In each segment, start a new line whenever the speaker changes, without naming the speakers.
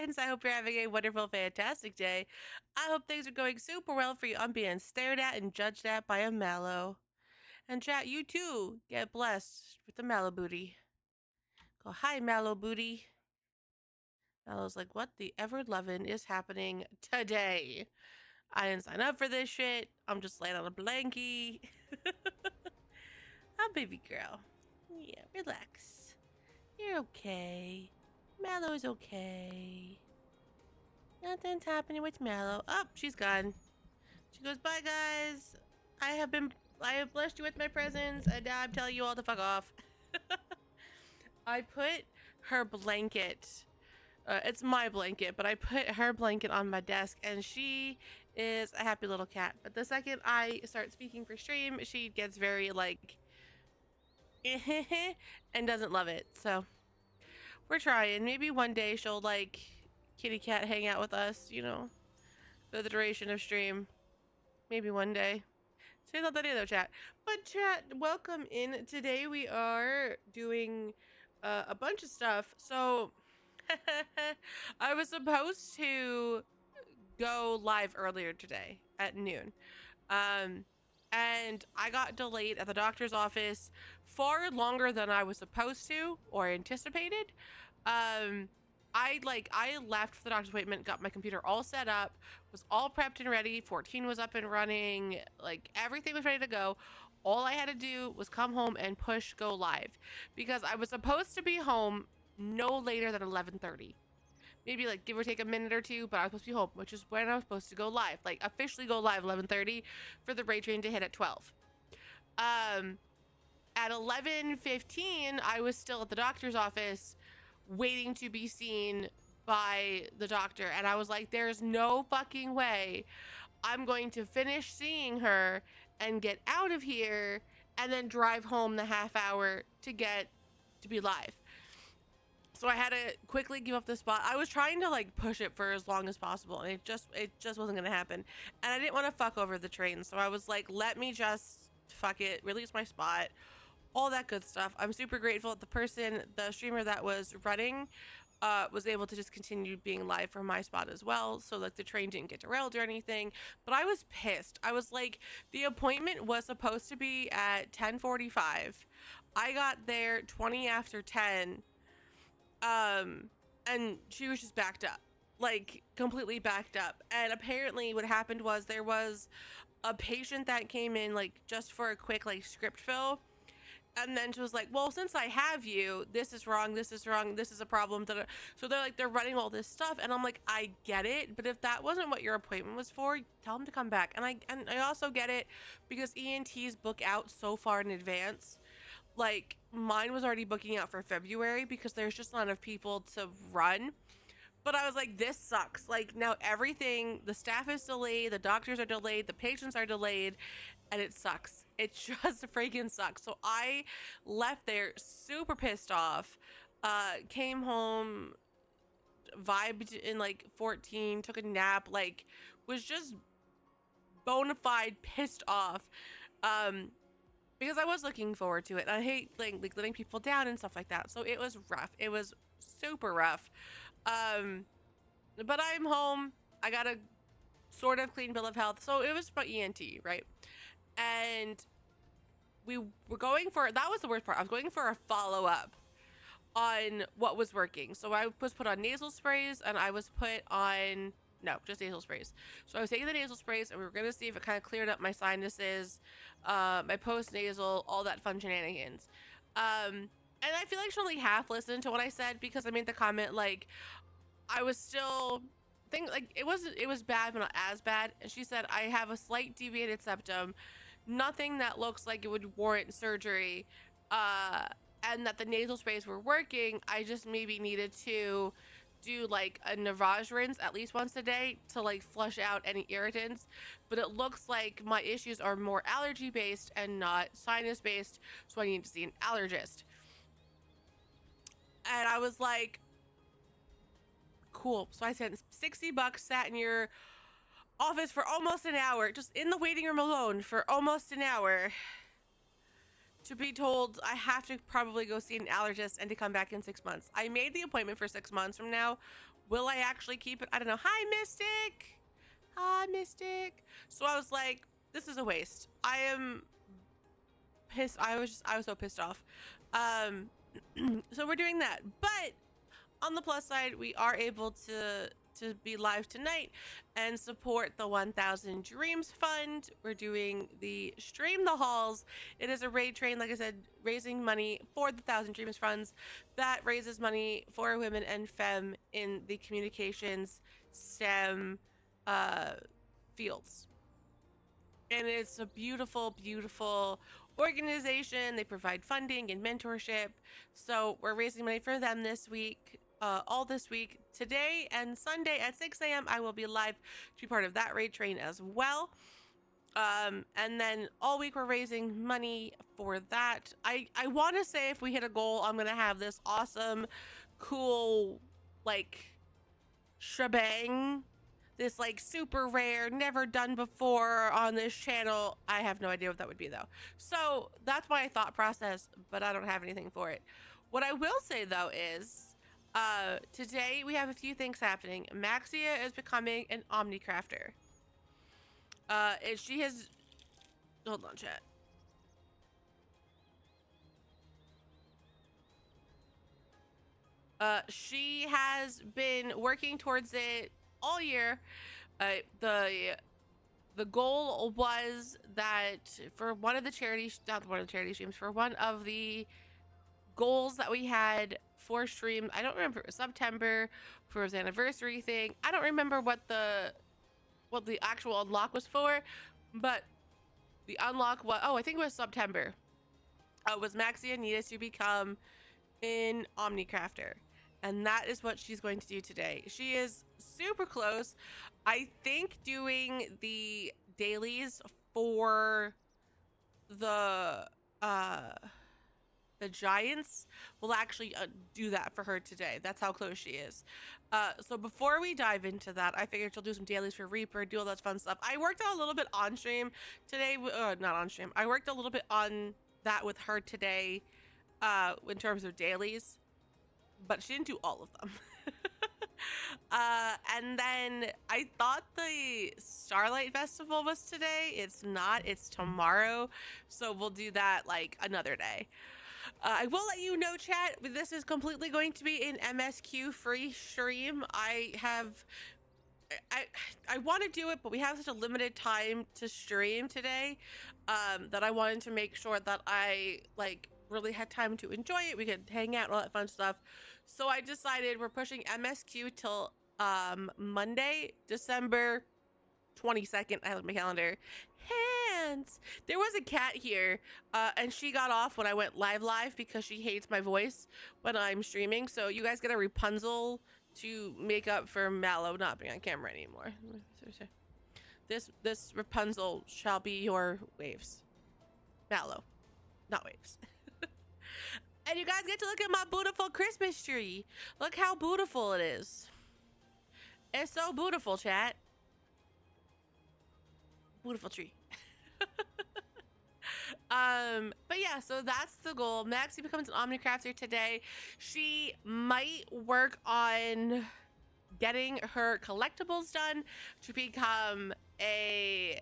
friends. I hope you're having a wonderful, fantastic day. I hope things are going super well for you. I'm being stared at and judged at by a mallow. And chat, you too get blessed with the mallow booty. Go, hi, mallow booty. Mallow's like, what the ever lovin' is happening today? I didn't sign up for this shit. I'm just laying on a blankie. Oh, baby girl. Yeah, relax. You're okay. Mallow's okay. Nothing's happening with Mallow. Oh, she's gone. She goes, bye guys. I have blessed you with my presence, and now I'm telling you all to fuck off. I put her blanket. It's my blanket, but I put her blanket on my desk, and she is a happy little cat. But the second I start speaking for stream, she gets very like, and doesn't love it. So we're trying. Maybe one day she'll like kitty cat hang out with us, for the duration of stream. Maybe one day. Say not that either, chat. But chat, welcome in. Today we are doing a bunch of stuff. So I was supposed to go live earlier today at noon. And I got delayed at the doctor's office far longer than I was supposed to or anticipated. I left for the doctor's appointment, got my computer all set up, was all prepped and ready. 14 was up and running, like everything was ready to go. All I had to do was come home and push go live because I was supposed to be home no later than 11:30. Maybe like give or take a minute or two, but I was supposed to be home, which is when I was supposed to go live, like officially go live 11:30 for the raid train to hit at 12. At 11:15, I was still at the doctor's office waiting to be seen by the doctor, and I was like, there's no fucking way I'm going to finish seeing her and get out of here and then drive home the half hour to get to be live. So I had to quickly give up the spot. I was trying to like push it for as long as possible, and it just wasn't gonna happen. And I didn't want to fuck over the train, so I was like, let me just fuck it, release my spot, all that good stuff. I'm super grateful that the streamer that was running, was able to just continue being live for my spot as well. So like the train didn't get derailed or anything. But I was pissed. I was like, the appointment was supposed to be at 10:45. I got there 20 after 10. And she was just backed up, like completely backed up. And apparently what happened was there was a patient that came in like just for a quick like script fill, and then she was like, well, since I have you, this is wrong, this is wrong, this is a problem. So they're running all this stuff, and I'm like, I get it, but if that wasn't what your appointment was for, tell them to come back. And I also get it because ENTs book out so far in advance. Like mine was already booking out for February because there's just not enough people to run. But I was like, this sucks. Like now everything, the staff is delayed, the doctors are delayed, the patients are delayed, and it sucks. It just freaking sucks. So I left there super pissed off. Came home, vibed in like 14, took a nap, like was just bona fide pissed off. Because I was looking forward to it. I hate like letting people down and stuff like that. So it was rough. It was super rough. But I'm home. I got a sort of clean bill of health. So it was about ENT, right? And we were going for, that was the worst part. I was going for a follow-up on what was working. So I was put on nasal sprays, and I was put on, no, just nasal sprays. So I was taking the nasal sprays, and we were going to see if it kind of cleared up my sinuses, my post-nasal, all that fun shenanigans. And I feel like she only half listened to what I said because I made the comment like I was still like it was bad but not as bad, and she said I have a slight deviated septum, nothing that looks like it would warrant surgery, and that the nasal sprays were working. I just maybe needed to do like a Navage rinse at least once a day to like flush out any irritants, but it looks like my issues are more allergy based and not sinus based, so I need to see an allergist. And I was like, cool. So I spent $60, sat in your office for almost an hour, just in the waiting room alone for almost an hour, to be told I have to probably go see an allergist and to come back in 6 months. I made the appointment for 6 months from now, Will I actually keep it? I don't know. Hi, Mystic. Hi, Mystic. So I was like, this is a waste. I am pissed. I was so pissed off. So we're doing that. But on the plus side, we are able to be live tonight and support the 1000 Dreams Fund. We're doing the Stream the Halls. It is a raid train, like I said, raising money for the 1000 Dreams Funds that raises money for women and femme in the communications STEM fields. And it's a beautiful, beautiful organization. They provide funding and mentorship. So we're raising money for them this week. All this week, today and Sunday at 6 a.m. I will be live to be part of that raid train as well. And then all week we're raising money for that. I want to say if we hit a goal, I'm gonna have this awesome, cool, like shebang, this like super rare, never done before on this channel. I have no idea what that would be though. So that's my thought process, but I don't have anything for it. What I will say though is today we have a few things happening. Maxia is becoming an Omnicrafter. She has, hold on, chat. She has been working towards it all year. The goal was that for one of the charities, not one of the charity streams, for one of the goals that we had for stream, I don't remember, it was September for his anniversary thing. I don't remember what the actual unlock was for, but the unlock was, oh, I think it was September. Was Maxia needed to become an Omnicrafter, and that is what she's going to do today. She is super close. I think doing the dailies for the giants will actually do that for her today. That's how close she is. So before we dive into that, I figured she'll do some dailies for Reaper, do all that fun stuff. I worked out a little bit on stream today, not on stream. I worked a little bit on that with her today in terms of dailies, but she didn't do all of them. And then I thought the Starlight Festival was today. It's not, it's tomorrow. So we'll do that like another day. I will let you know, chat, this is completely going to be an MSQ free stream. I want to do it, but we have such a limited time to stream today that I wanted to make sure that I like really had time to enjoy it. We could hang out and all that fun stuff. So I decided we're pushing MSQ till Monday, December 22nd. I have my calendar. Hands. There was a cat here, and she got off when I went live because she hates my voice when I'm streaming. So you guys get a Rapunzel to make up for Mallow not being on camera anymore. This Rapunzel shall be your waves. Mallow, not waves. And you guys get to look at my beautiful Christmas tree. Look how beautiful it is. It's so beautiful, chat. Beautiful tree. But yeah, so that's the goal. Maxie becomes an Omnicrafter today. She might work on getting her collectibles done to become a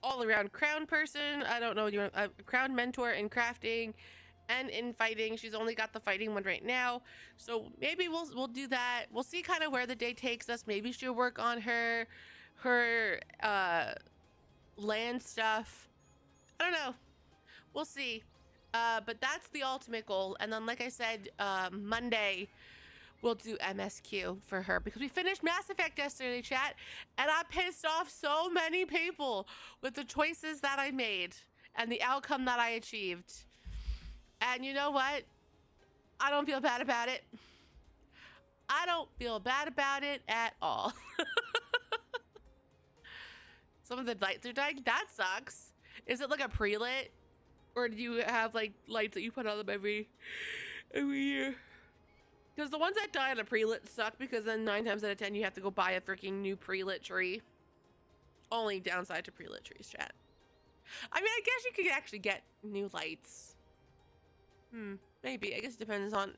all-around crown person. I don't know, a crown mentor in crafting and in fighting. She's only got the fighting one right now, so maybe we'll do that. We'll see kind of where the day takes us. Maybe she'll work on her land stuff. I don't know, we'll see. But that's the ultimate goal. And then like I said, Monday we'll do MSQ for her because we finished Mass Effect yesterday, chat, and I pissed off so many people with the choices that I made and the outcome that I achieved. And you know what? I don't feel bad about it. I don't feel bad about it at all. Some of the lights are dying. That sucks. Is it like a pre-lit? Or do you have like lights that you put on them every year? Because the ones that die on a pre-lit suck, because then 9 times out of 10 you have to go buy a freaking new pre-lit tree. Only downside to pre-lit trees, chat. I mean, I guess you could actually get new lights. Maybe. I guess it depends on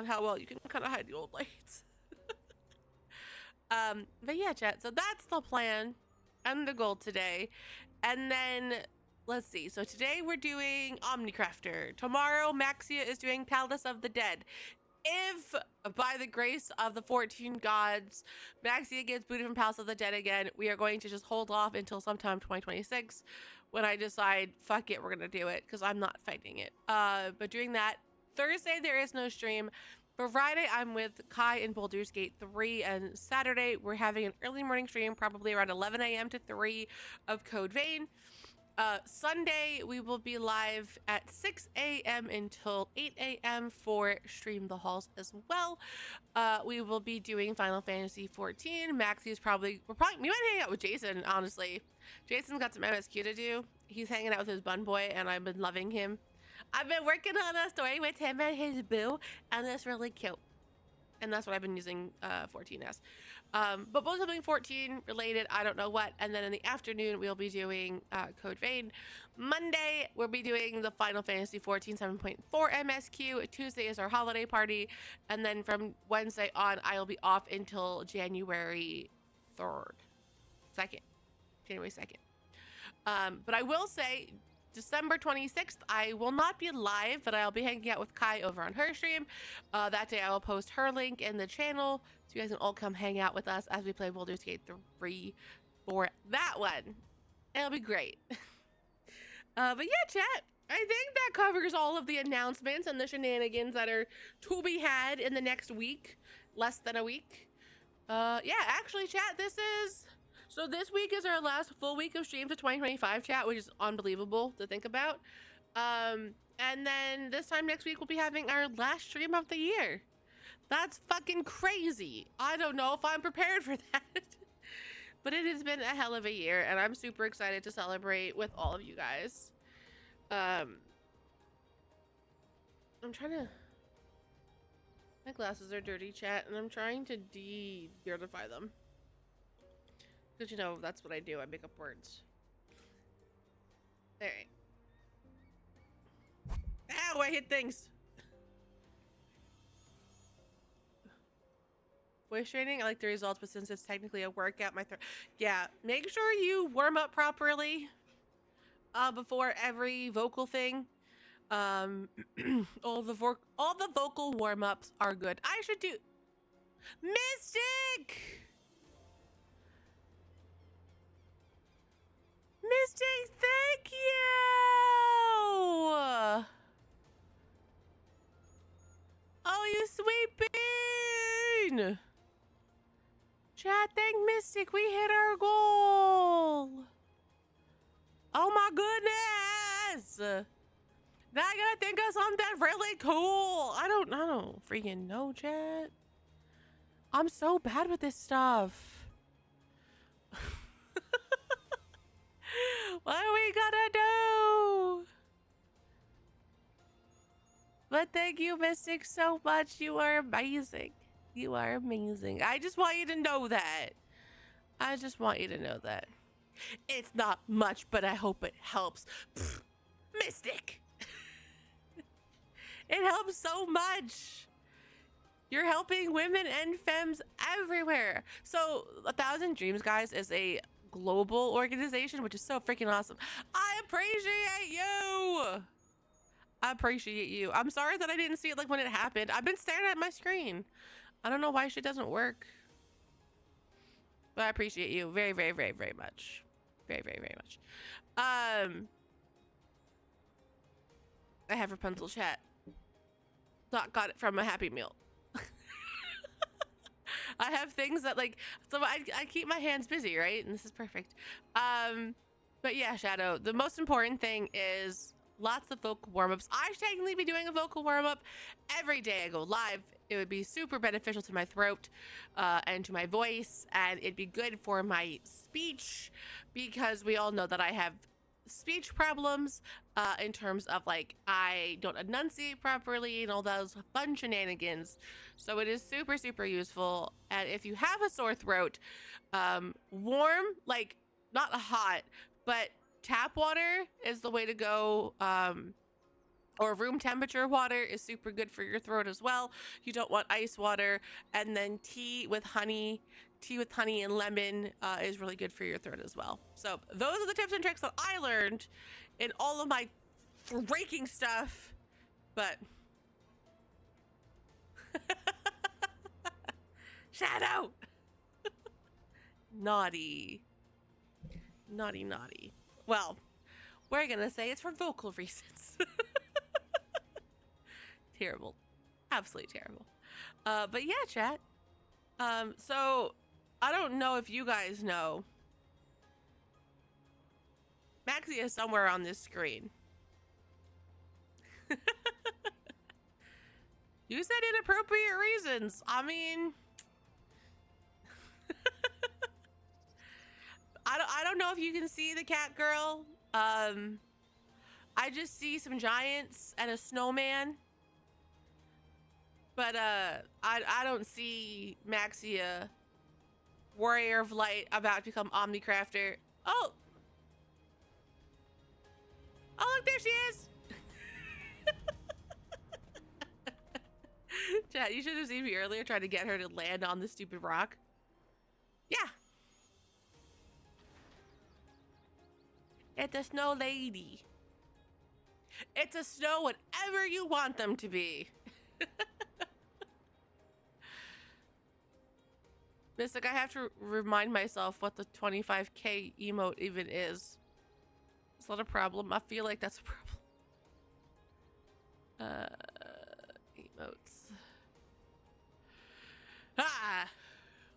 how well you can kind of hide the old lights. But yeah, chat. So that's the plan and the goal today. And then let's see. So today we're doing Omnicrafter. Tomorrow Maxia is doing Palace of the Dead. If by the grace of the 14 gods, Maxia gets booted from Palace of the Dead again, we are going to just hold off until sometime 2026 when I decide, fuck it, we're gonna do it because I'm not fighting it. But doing that, Thursday there is no stream. For Friday, I'm with Kai in Baldur's Gate 3, and Saturday we're having an early morning stream, probably around 11 a.m. to 3 of Code Vein. Sunday, we will be live at 6 a.m. until 8 a.m. for Stream the Halls as well. We will be doing Final Fantasy 14. Maxi's we might hang out with Jason, honestly. Jason's got some MSQ to do. He's hanging out with his bun boy, and I've been loving him. I've been working on a story with him and his boo, and it's really cute. And that's what I've been using 14 as. But both something 14 related, I don't know what. And then in the afternoon, we'll be doing Code Vein. Monday, we'll be doing the Final Fantasy 14 7.4 MSQ. Tuesday is our holiday party. And then from Wednesday on, I'll be off until January 3rd. January 2nd. But I will say, December 26th, I will not be live, but I'll be hanging out with Kai over on her stream. That day, I will post her link in the channel, so you guys can all come hang out with us as we play Baldur's Gate 3 for that one. It'll be great. But yeah, chat, I think that covers all of the announcements and the shenanigans that are to be had in the next week, less than a week. Yeah, actually, chat, so this week is our last full week of streams of 2025, chat, which is unbelievable to think about. And then this time next week, we'll be having our last stream of the year. That's fucking crazy. I don't know if I'm prepared for that. But it has been a hell of a year, and I'm super excited to celebrate with all of you guys. I'm trying to... My glasses are dirty, chat, and I'm trying to de-beardify them. Because, you know, that's what I do. I make up words. Alright. Ow, I hit things! Voice training? I like the results, but since it's technically a workout, my throat... Yeah, make sure you warm up properly before every vocal thing. All the vocal warm-ups are good. I should do... Mystic! Mystic, thank you! Oh, you sweet bean! Chat, thank Mystic, we hit our goal! Oh my goodness! Now I gotta think of something really cool. I don't freaking know, chat. I'm so bad with this stuff. What are we gonna do? But thank you, Mystic, so much. You are amazing. You are amazing. I just want you to know that. I just want you to know that. It's not much, but I hope it helps. Pfft, Mystic. It helps so much. You're helping women and femmes everywhere. So 1,000 Dreams, guys, is a global organization, which is so freaking awesome. I appreciate you. I appreciate you. I'm sorry that I didn't see it like when it happened. I've been staring at my screen. I don't know why shit doesn't work. But I appreciate you very, very, very, very much. Very, very, very much. I have Rapunzel chat. Got it from a Happy Meal. I have things that like, so I keep my hands busy, right? And this is perfect. But yeah, Shadow, the most important thing is lots of vocal warm-ups. I should technically be doing a vocal warm-up every day I go live. It would be super beneficial to my throat and to my voice, and it'd be good for my speech because we all know that I have speech problems in terms of like I don't enunciate properly and all those fun shenanigans. So it is super, super useful. And if you have a sore throat, warm, like not hot, but tap water is the way to go. Or room temperature water is super good for your throat as well. You don't want ice water. And then tea with honey and lemon is really good for your throat as well. So those are the tips and tricks that I learned in all of my breaking stuff. But Shadow! Naughty. Naughty. Well, we're gonna say it's for vocal reasons. Terrible. Absolutely terrible. But yeah, chat. So I don't know if you guys know. Maxia is somewhere on this screen. You said inappropriate reasons. I mean, I don't know if you can see the cat girl. I just see some giants and a snowman. But I don't see Maxia, Warrior of Light, about to become Omnicrafter. Oh, look, there she is. Chat, you should have seen me earlier trying to get her to land on the stupid rock. Yeah. It's a snow lady. It's a snow whatever you want them to be. Mystic, I have to remind myself what the 25k emote even is. Is that a problem? I feel like that's a problem. Emotes. Ah!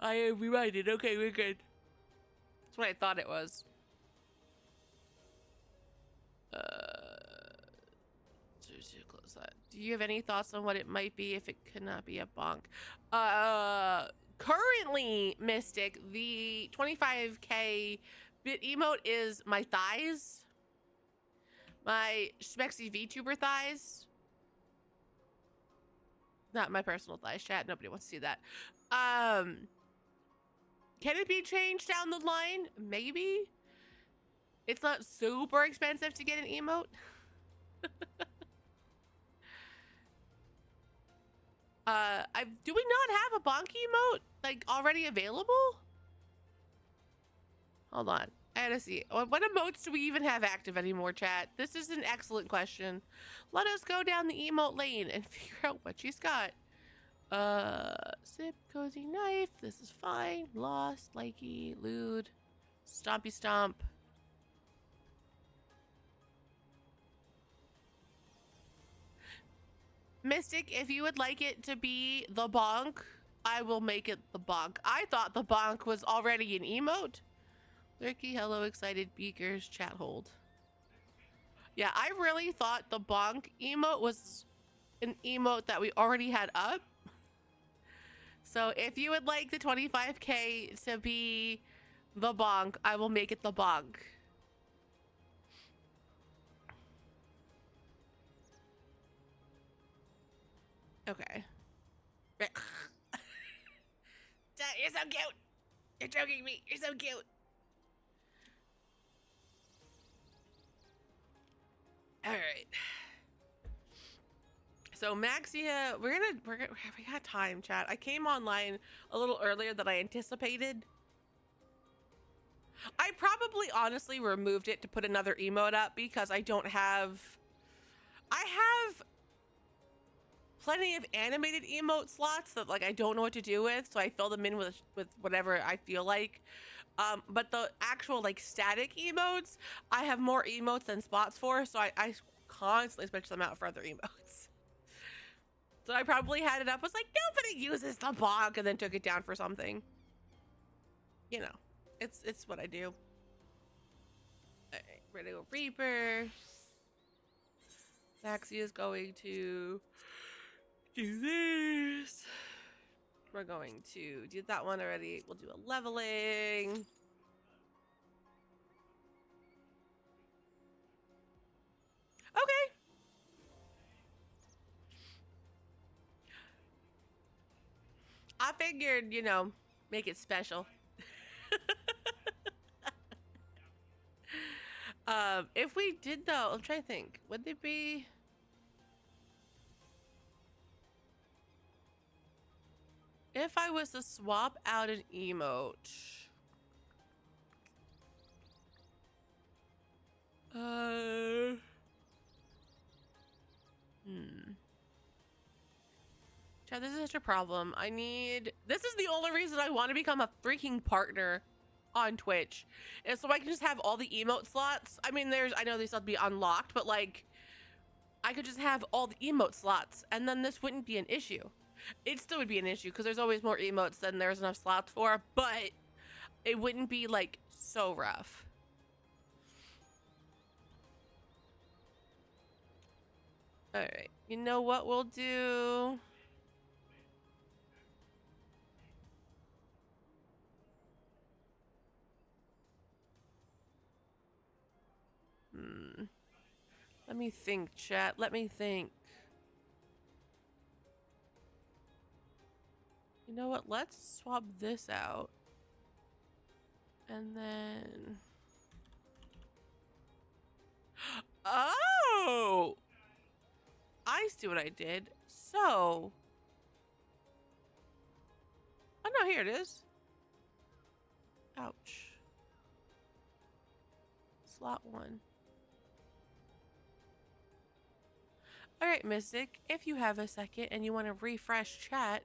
I am reminded. Okay, we're good. That's what I thought it was. Close that. Do you have any thoughts on what it might be if it could not be a bonk? Currently, Mystic, the 25k bit emote is my thighs. My Schmexy VTuber thighs. Not my personal thighs, chat. Nobody wants to see that. Can it be changed down the line? Maybe. It's not super expensive to get an emote. Do we not have a bonk emote like already available? Hold on, I gotta see. What emotes do we even have active anymore, chat? This is an excellent question. Let us go down the emote lane and figure out what she's got. Sip, cozy knife. This is fine. Lost, likey, lewd, stompy stomp. Mystic, if you would like it to be the bonk, I will make it the bonk. I thought the bonk was already an emote. Lurky, hello, excited beakers, chat hold. Yeah, I really thought the bonk emote was an emote that we already had up. So if you would like the 25k to be the bonk, I will make it the bonk. Okay. You're so cute. You're joking me. You're so cute. All right. So Maxia, we got time, chat. I came online a little earlier than I anticipated. I probably honestly removed it to put another emote up because I have plenty of animated emote slots that like I don't know what to do with, so I fill them in with whatever I feel like. But the actual like static emotes, I have more emotes than spots for, so I constantly switch them out for other emotes. So I probably had it up, was like, nobody uses the bonk, and then took it down for something. You know, it's what I do. All right, ready to go Reaper. Maxia is going to do this. We're going to do that one already. We'll do a leveling. Okay. I figured, you know, make it special. If we did though, I'm trying to think, would it be? If I was to swap out an emote. Chad, this is such a problem. This is the only reason I want to become a freaking partner on Twitch. Is so I can just have all the emote slots. I mean, I know they still have to be unlocked, but like, I could just have all the emote slots and then this wouldn't be an issue. It still would be an issue because there's always more emotes than there's enough slots for, but it wouldn't be like so rough. All right, you know what we'll do? Let me think, chat. Let me think. You know what? Let's swap this out. And then... Oh! I see what I did. So... Oh no, here it is. Ouch. Slot 1. Alright, Mystic, if you have a second and you want to refresh chat.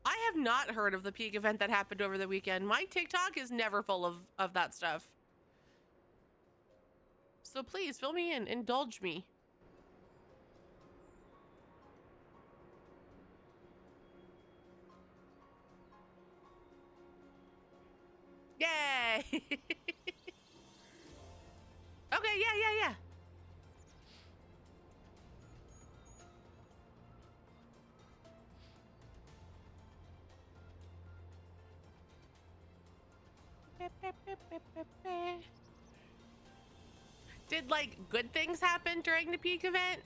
I have not heard of the peak event that happened over the weekend. My TikTok is never full of that stuff. So please, fill me in. Indulge me. Yay! Okay, yeah. Did like good things happen during the peak event?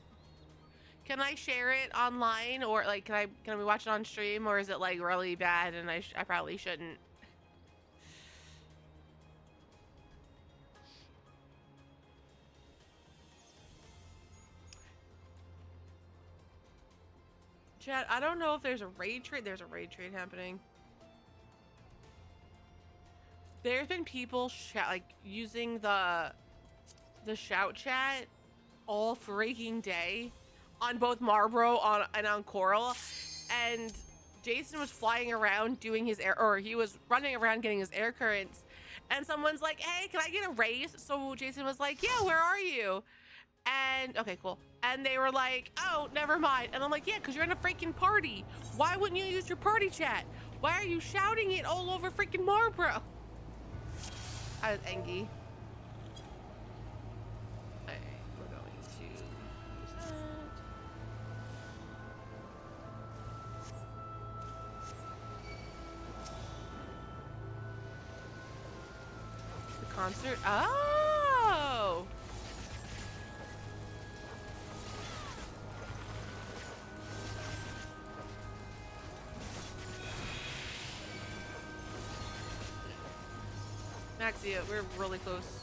Can I share it online, or like can we watch it on stream, or is it like really bad and I probably shouldn't? Chat, I don't know if there's a raid trade. There's a raid trade happening. There's been people using the shout chat all freaking day on both Marlboro and on Coral, and Jason was flying around doing his he was running around getting his air currents, and someone's like, hey, can I get a raise? So Jason was like, yeah, where are you? And okay, cool. And they were like, oh, never mind. And I'm like, yeah, because you're in a freaking party. Why wouldn't you use your party chat? Why are you shouting it all over freaking Marlboro? I was angry. Alright, we're going to use that. The concert. Oh! Maxia, we're really close.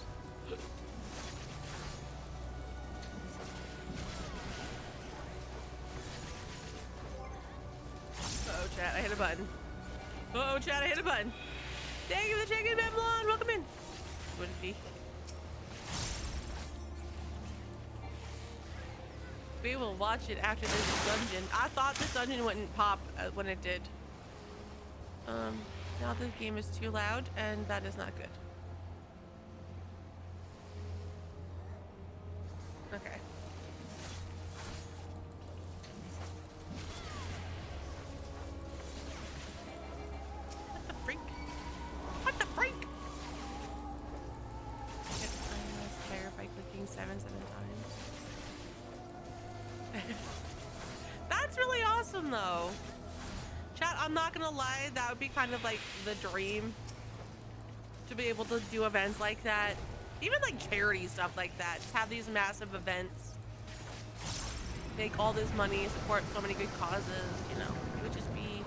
Uh-oh, chat, I hit a button. Uh-oh, chat, I hit a button. Thank you for the chicken, Babylon. Welcome in. Wouldn't be. We will watch it after this dungeon. I thought this dungeon wouldn't pop when it did. Now the game is too loud, and that is not good. Okay. What the freak? What the freak? Get timeless player by clicking 7 times. That's really awesome, though. Chat, I'm not gonna lie, that would be kind of like the dream to be able to do events like that. Even like charity stuff like that. Just have these massive events. Make all this money, support so many good causes, you know. It would just be...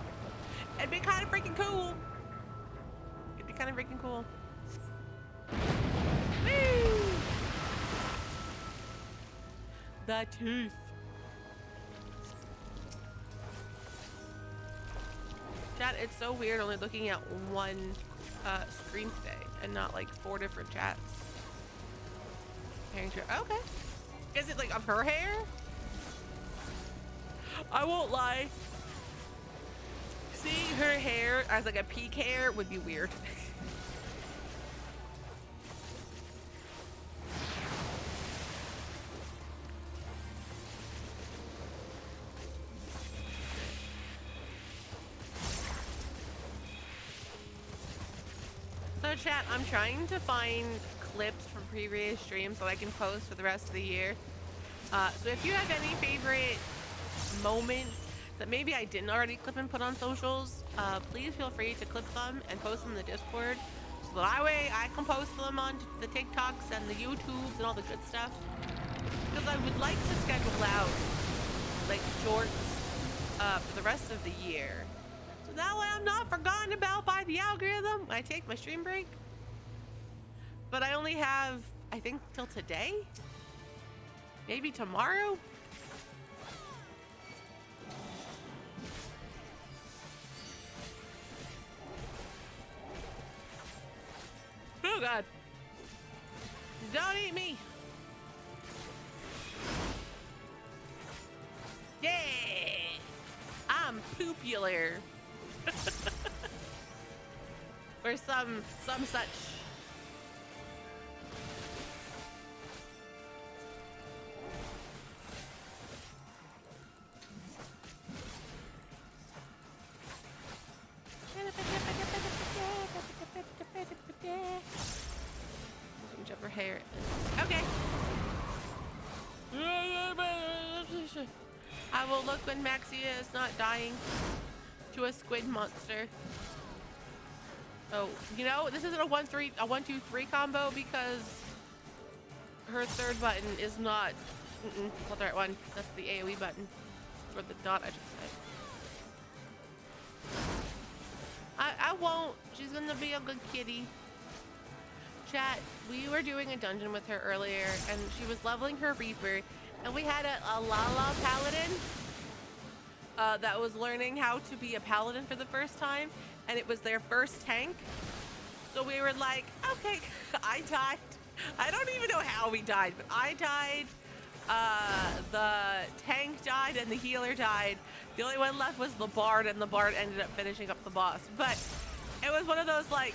It'd be kind of freaking cool. It'd be kind of freaking cool. Woo! The tooth. Chat, it's so weird only looking at one stream today and not like 4 different chats. Okay. Is it like of her hair? I won't lie. Seeing her hair as like a peak hair would be weird. So chat, I'm trying to find clips from previous streams that I can post for the rest of the year. So if you have any favorite moments that maybe I didn't already clip and put on socials, please feel free to clip them and post them in the Discord. So that way I can post them on the TikToks and the YouTubes and all the good stuff. Because I would like to schedule out like shorts for the rest of the year. So that way I'm not forgotten about by the algorithm when I take my stream break. But I only have, I think, till today? Maybe tomorrow? Oh God. Don't eat me. Yeah. I'm popular. Or some such. Whichever hair it is. Okay. I will look when Maxia is not dying to a squid monster. Oh, you know, this isn't a 1-2-3 combo because her third button is not not the right one. That's the AoE button. Or the dot, I should say. I won't. She's gonna be a good kitty. Chat, we were doing a dungeon with her earlier and she was leveling her Reaper and we had a Lala Paladin that was learning how to be a Paladin for the first time, and it was their first tank. So we were like, okay, I died. I don't even know how we died, but I died. The tank died and the healer died. The only one left was the Bard, and the Bard ended up finishing up the boss. But it was one of those like,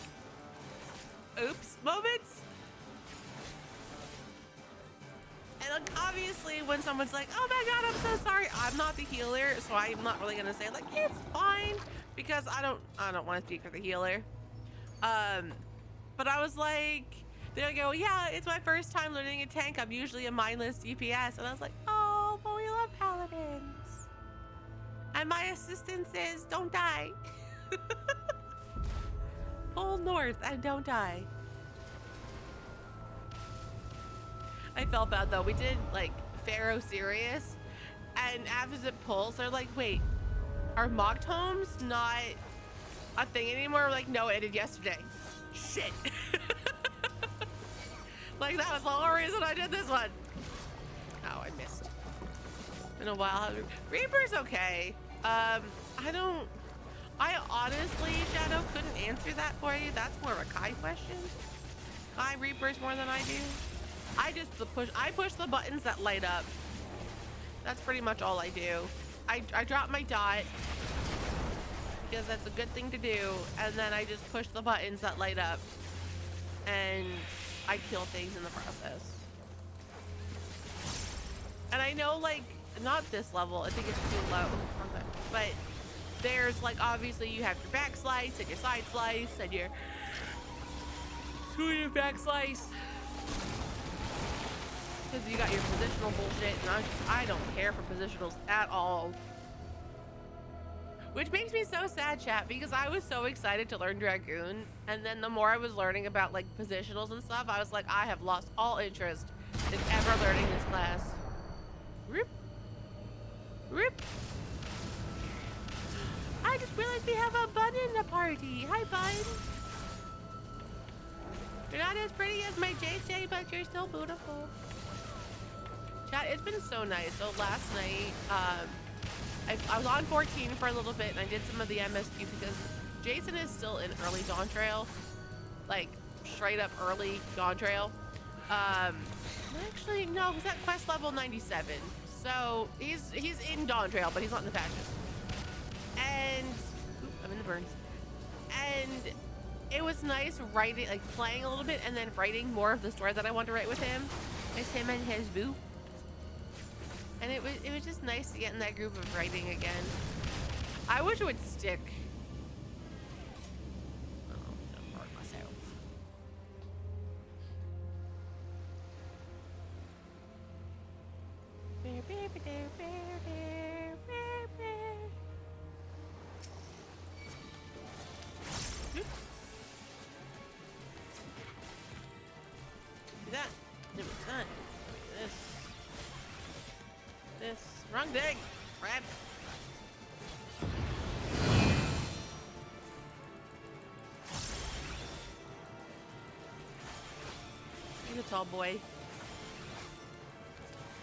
oops moments. And like, obviously when someone's like, oh my God, I'm so sorry, I'm not the healer, so I'm not really gonna say like it's fine, because I don't want to speak for the healer. But I was like, they'll go, yeah, it's my first time learning a tank, I'm usually a mindless DPS, and I was like, oh, but we love paladins. And my assistant says, don't die. Pull north and don't die. I felt bad though. We did like Pharaoh Sirius, and after it pulls, they're like, wait, are mock tomes not a thing anymore? We're like, no, it ended yesterday. Shit. Like that was the whole reason I did this one. Oh, I missed. In a while. Reaper's okay. I honestly, Shadow, couldn't answer that for you. That's more of a Kai question. Kai Reapers more than I do. I push the buttons that light up. That's pretty much all I do. I drop my dot because that's a good thing to do, and then I just push the buttons that light up, and I kill things in the process. And I know, like, not this level, I think it's too low, okay. But there's like, obviously you have your back slice and your side slice and your back slice. Because you got your positional bullshit, and I don't care for positionals at all. Which makes me so sad, chat, because I was so excited to learn Dragoon, and then the more I was learning about like positionals and stuff, I was like, I have lost all interest in ever learning this class. Rip. Rip. I just realized we have a bun in the party. Hi, bun. You're not as pretty as my JJ, but you're still beautiful. Chat, it's been so nice. So last night, I was on 14 for a little bit, and I did some of the MSQ because Jason is still in early Dawn Trail, like straight up early Dawn Trail. Actually, no, he's at quest level 97, so he's in Dawn Trail, but he's not in the patches. And I'm in the burns. And it was nice writing, like playing a little bit, and then writing more of the story that I want to write with him. It's him and his boo. And it was just nice to get in that group of writing again. I wish it would stick. Oh, I'm gonna burn myself. Do that. Do that. This. Wrong dig. Crap. He's a tall boy.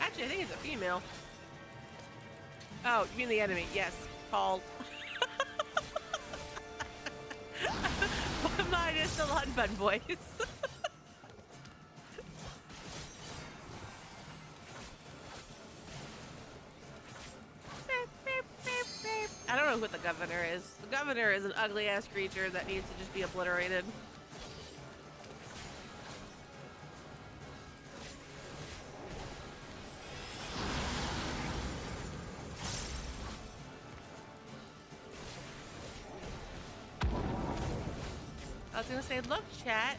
Actually, I think it's a female. Oh, you mean the enemy? Yes. Tall. Mine is still on fun, boys. I don't know what the governor is. The governor is an ugly ass creature that needs to just be obliterated. I was gonna say, look, chat,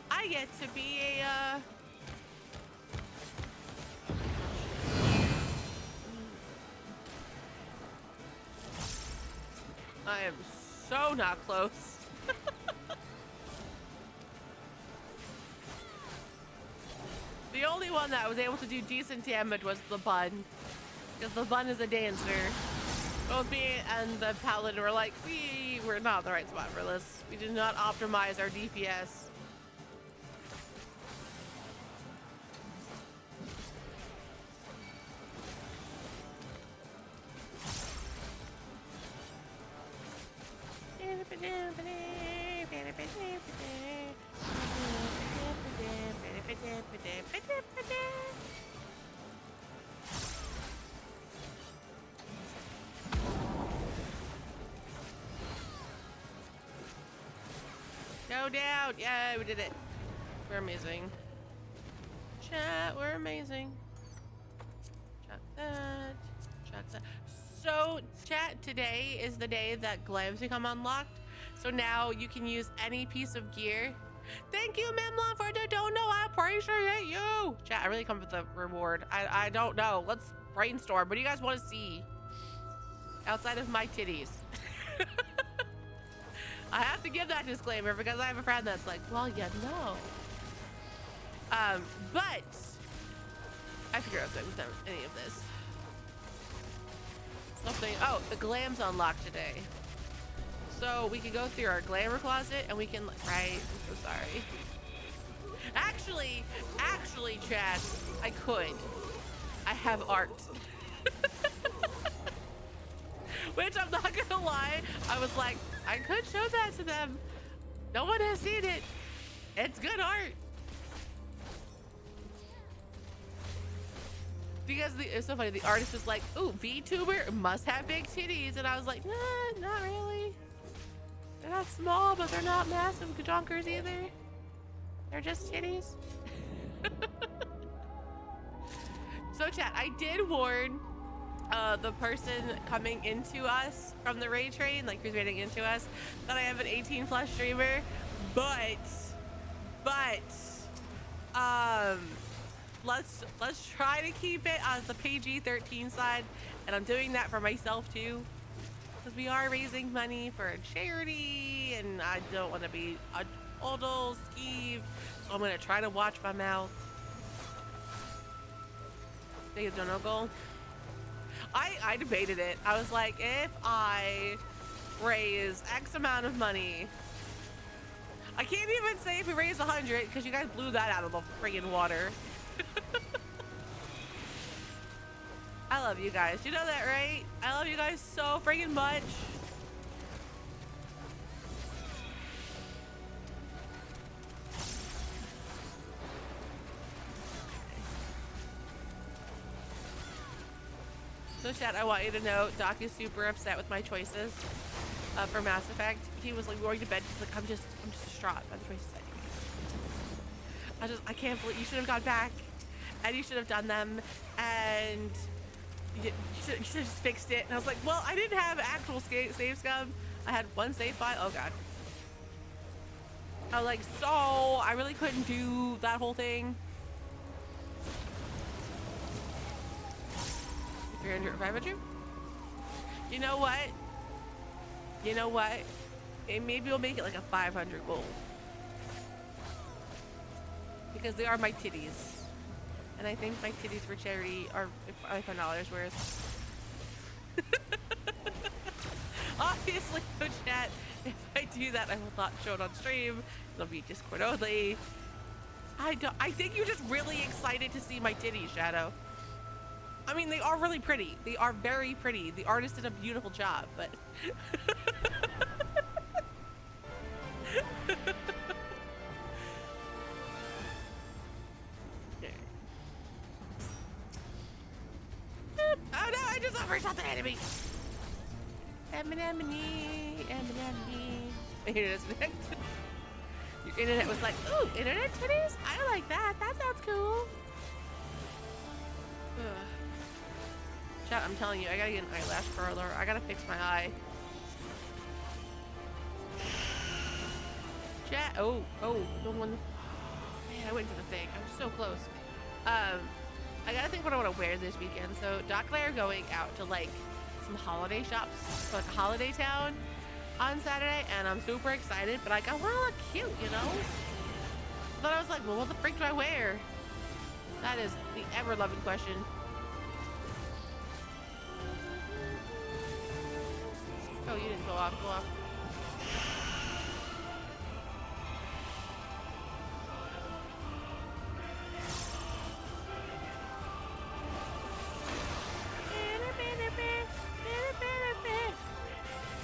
I get to be a, I am so not close. The only one that was able to do decent damage was the bun. Because the bun is a dancer. Both me and the paladin were like, we're not the right spot for this. We did not optimize our DPS. Go down! Yeah, we did it. We're amazing. Chat, we're amazing. Check that. Check that. So, chat, today is the day that glaives become unlocked. So now you can use any piece of gear. Thank you, Memlon, for the don't know. I appreciate you. Chat, I really come with the reward. I don't know. Let's brainstorm. What do you guys want to see? Outside of my titties. I have to give that disclaimer because I have a friend that's like, well, yeah, no. But I figure out without any of this. Something. Oh, the glam's unlocked today. So we can go through our glamour closet and we can, right? I'm so sorry. Actually, Chad, I could. I have art. Which I'm not gonna lie, I was like, I could show that to them. No one has seen it. It's good art. Because it's so funny, the artist was like, ooh, VTuber must have big titties. And I was like, nah, not really. They're not small, but they're not massive gajonkers either. They're just titties. So chat, I did warn the person coming into us from the raid train, like who's raiding into us, that I have an 18+ streamer, but let's try to keep it on the PG-13 side, and I'm doing that for myself too, because we are raising money for a charity, and I don't want to be a total skeeve, so I'm gonna try to watch my mouth. Think it's no goal. I debated it. I was like, if I raise X amount of money, I can't even say if we raise 100 because you guys blew that out of the friggin' water. I love you guys. You know that, right? I love you guys so freaking much. So chat, I want you to know Doc is super upset with my choices for Mass Effect. He was like going to bed. He's like, I'm just distraught by the choices I made. I can't believe you should have gone back and you should have done them and you should have just fixed it. And I was like, well, I didn't have actual save scum. I had one save file. Oh God. I was like, so I really couldn't do that whole thing. 300, 500? You know what? You know what? Maybe we'll make it like a 500 gold. Because they are my titties. And I think my titties for charity are $5 worth. Obviously, no chat. If I do that, I will not show it on stream. It'll be Discord only. I think you're just really excited to see my titties, Shadow. I mean, they are really pretty. They are very pretty. The artist did a beautiful job, but... Oh no, I just overshot the enemy! Enemy. Internet disconnect. Your internet was like, ooh, internet titties? I like that. That sounds cool. Ugh. Chat, I'm telling you, I gotta get an eyelash curler. I gotta fix my eye. Chat, oh, no one. Man, I went to the thing. I was so close. I gotta think what I want to wear this weekend. So Doc and I are going out to like some holiday shops, like a holiday town on Saturday, and I'm super excited. But like, I want to look cute, you know. But I was like, well, what the freak do I wear? That is the ever-loving question. Oh, you didn't go off. Go off.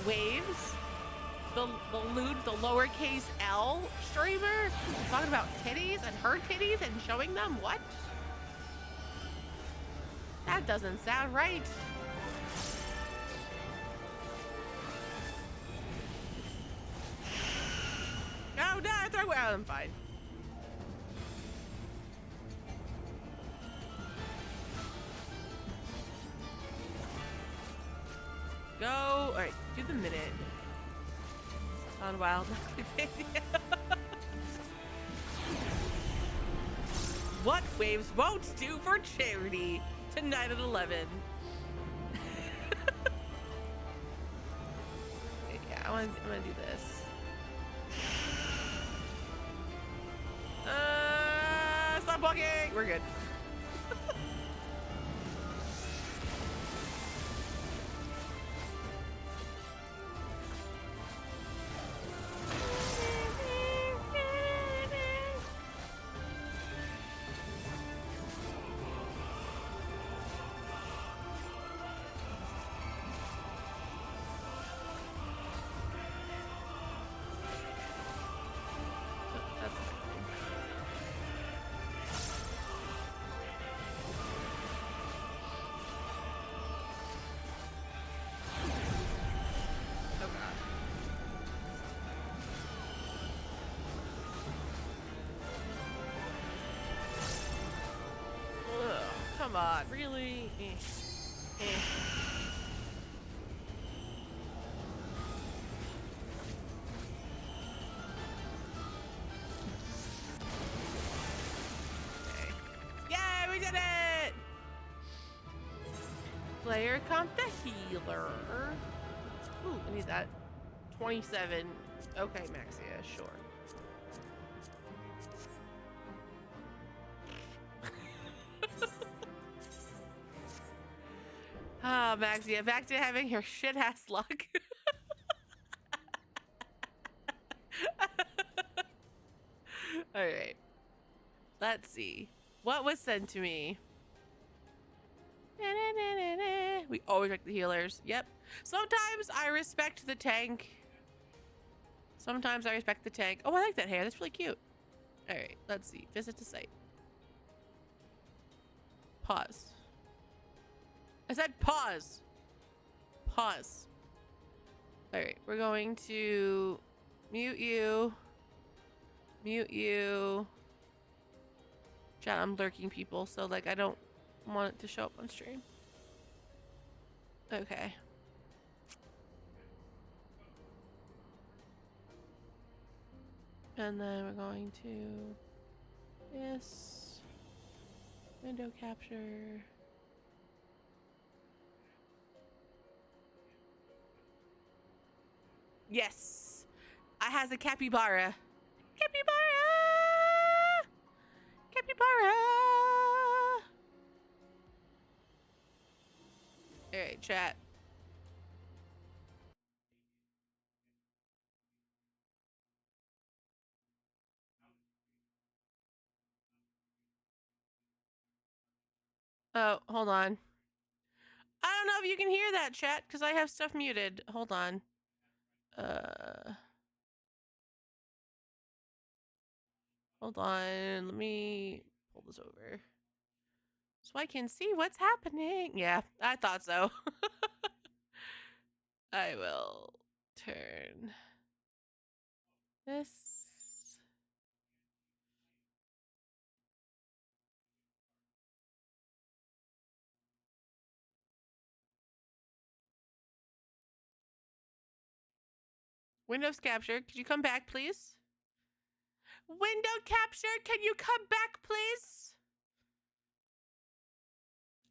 Waves, the lowercase L streamer talking about titties and her titties and showing them what? That doesn't sound right. Oh no, I throw out. I'm fine. Go. All right, do the minute. On wild. What waves won't do for charity tonight at 11. Yeah, I'm gonna do this. Stop walking. We're good. Come on, really? Okay. Yay, we did it! Player comp the healer. Ooh, I need that. 27. Okay, Maxia, sure. Oh, Maxia, back to having your shit-ass luck. Alright. Let's see. What was sent to me? We always respect the healers. Yep. Sometimes I respect the tank. Sometimes I respect the tank. Oh, I like that hair. That's really cute. All right, let's see. Visit the site. Pause. I said pause. Pause. All right, we're going to mute you. Mute you. Chat, I'm lurking people, so like I don't want it to show up on stream. Okay. And then we're going to this window capture. Yes, I has a capybara. Capybara! Capybara! All right, chat. Oh, hold on. I don't know if you can hear that, chat, because I have stuff muted. Hold on. Hold on. Let me pull this over so I can see what's happening. Yeah, I thought so. I will turn this. Windows capture. Could you come back, please? Window capture. Can you come back, please?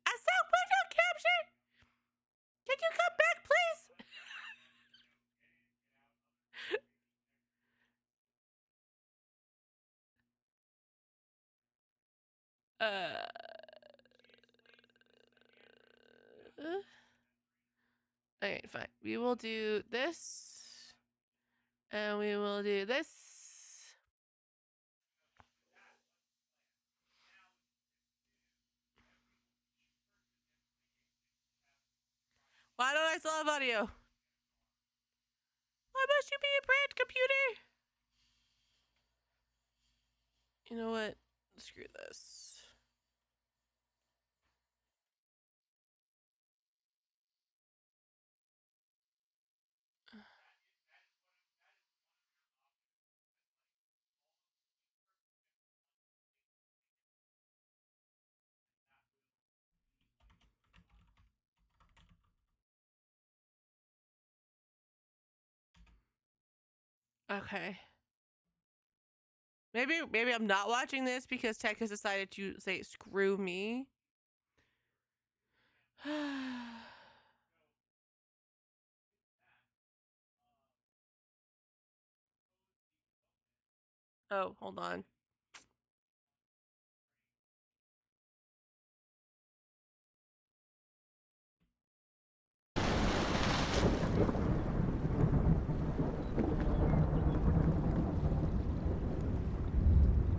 I said window capture. Can you come back, please? Alright, fine. We will do this. And we will do this. Why don't I still have audio? Why must you be a brand computer? You know what? Screw this. Okay. Maybe I'm not watching this because Tech has decided to say screw me. Oh, hold on.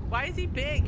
Why is he big?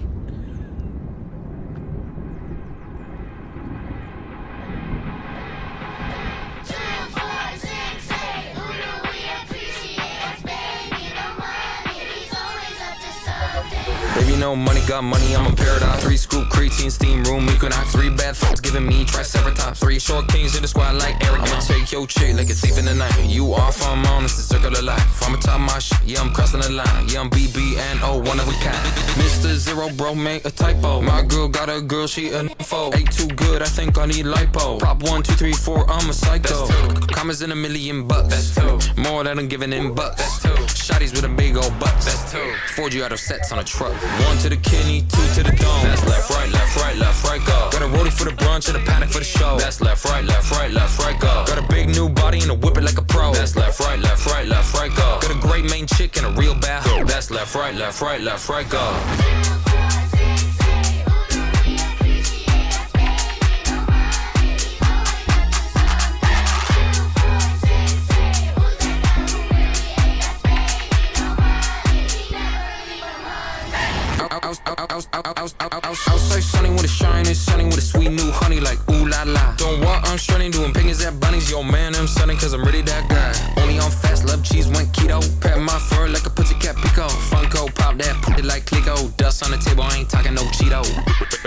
Baby, no money, got money, I'm in paradise. 3 scoop, creatine, steam room, we could have 3 bad thoughts giving me triceratops. 3 short kings in the squad like Eric. I'ma take your chick like a thief in the night. You off, I'm on, it's the circle of life. I'm top my shit, yeah, I'm crossing the line. Yeah, I'm BBNO, one of a kind. Mr. Zero, bro, make a typo. My girl got a girl, she a nympho. Ain't too good, I think I need lipo. Prop 1, 2, 3, 4, I'm a psycho. Commas in $1,000,000. That's 2. More than I'm giving in bucks. That's 2. Shotties with a big old bucks. That's 2. 4G out of sets on a truck. 1 to the kidney, 2 to the dome. That's left, right, left, right, left, right, go. Got a rollie for the brunch and a paddock for the show. That's left, right, left, right, left, right, go. Got a big new body and a whip it like a pro. That's left, right, left, right, left, right, go. Got a great main chick and a real bad hoe. That's left, right, left, right, left, right, go. Outside sunny with a shine, it's sunny with a sweet new honey like ooh la la. Don't what I'm stunning, doing pingers at bunnies. Yo man, I'm sunning cause I'm really that guy. Only on fast, love cheese, went keto. Pat my fur like a pussycat pico. Funko, pop that, put it like Clico. Dust on the table, I ain't talking no Cheeto.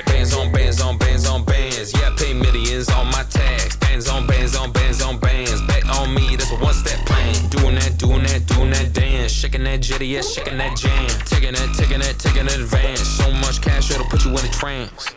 Bands on bands on bands on bands. Yeah, I pay millions on my tax. Bands on bands on bands on bands. Back on me, that's a one step plan. Doing that, doing that, doing that dance. Shaking that jetty, yeah, shaking that jam. Taking that, taking that, taking advance. So much cash, it'll put you in a trance.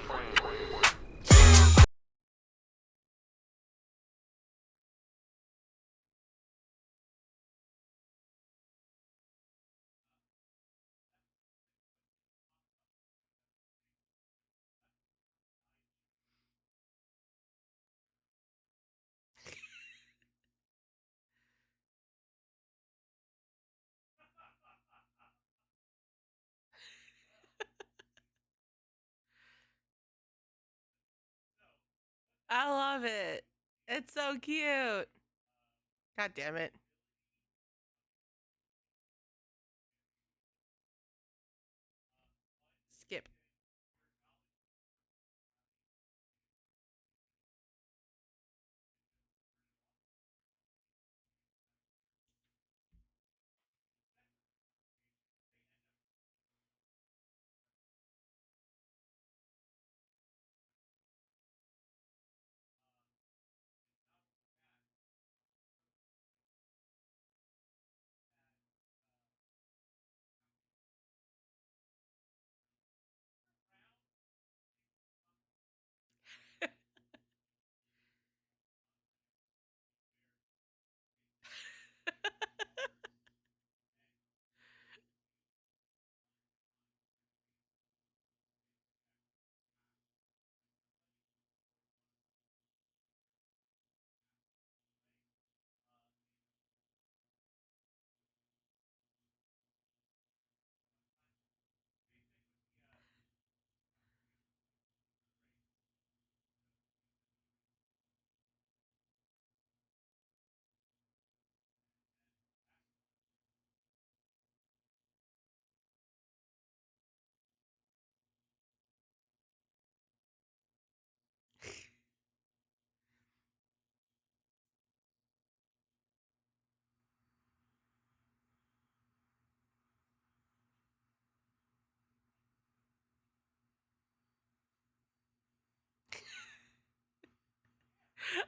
I love it. It's so cute. God damn it. Skip.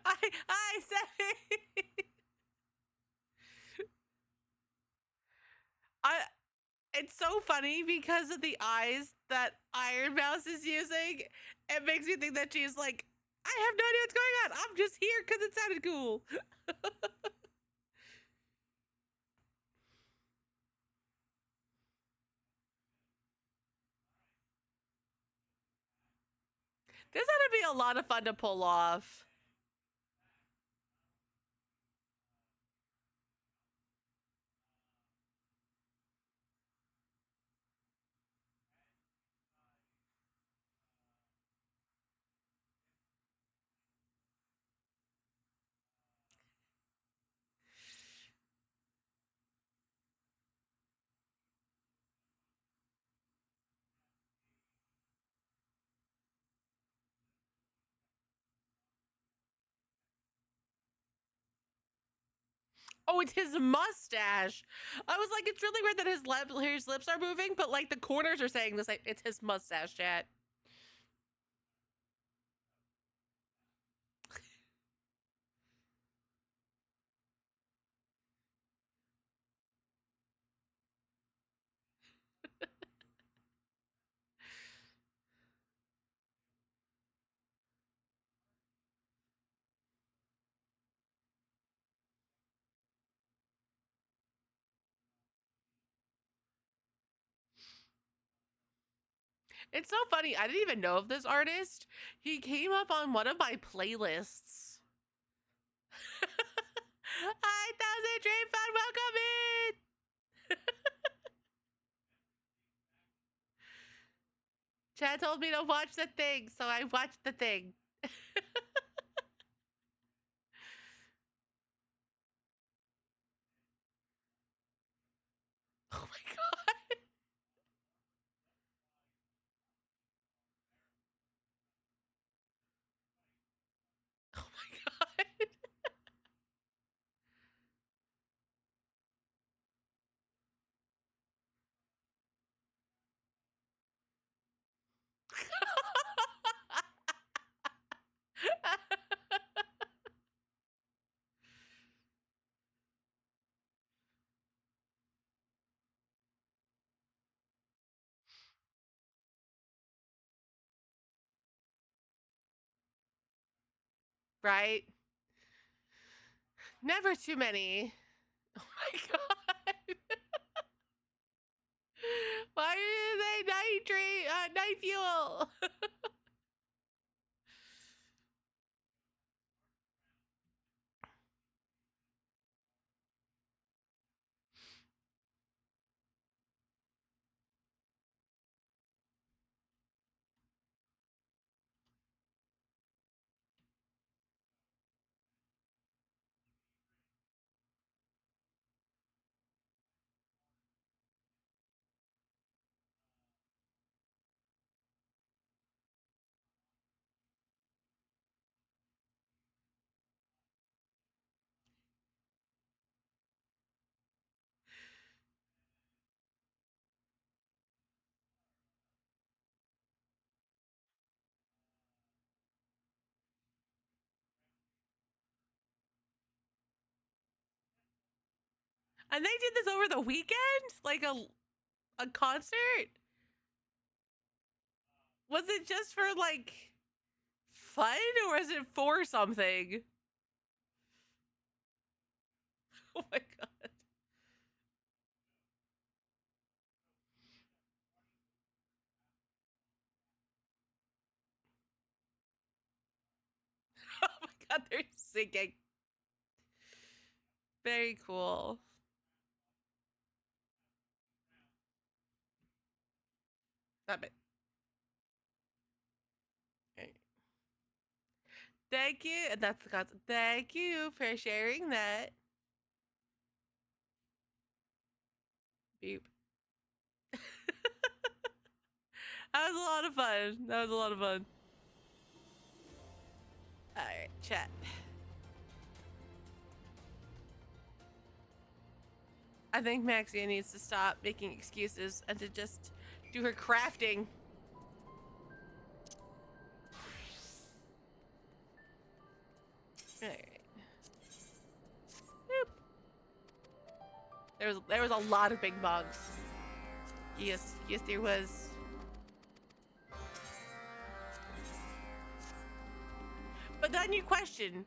I said it. I it's so funny because of the eyes that Iron Mouse is using. It makes me think that she's like, I have no idea what's going on. I'm just here because it sounded cool. This had to be a lot of fun to pull off. Oh, it's his mustache. I was like, it's really weird that his lips are moving, but like the corners are saying this. Like, it's his mustache, chat. It's so funny. I didn't even know of this artist. He came up on one of my playlists. Hi, Thousand Dream Fun, welcome in. Chad told me to watch the thing, so I watched the thing. Oh my god. right? Never too many. Oh my god. Why are they night fuel? And they did this over the weekend? Like a concert? Was it just for like fun or was it for something? Oh my god. Oh my god, they're singing. Very cool. Stop it. Okay. Thank you. And that's the concept. Thank you for sharing that. Beep. That was a lot of fun. That was a lot of fun. Alright, chat. I think Maxia needs to stop making excuses and to just do her crafting. Alright. There was a lot of big bugs. Yes, there was. But then you question,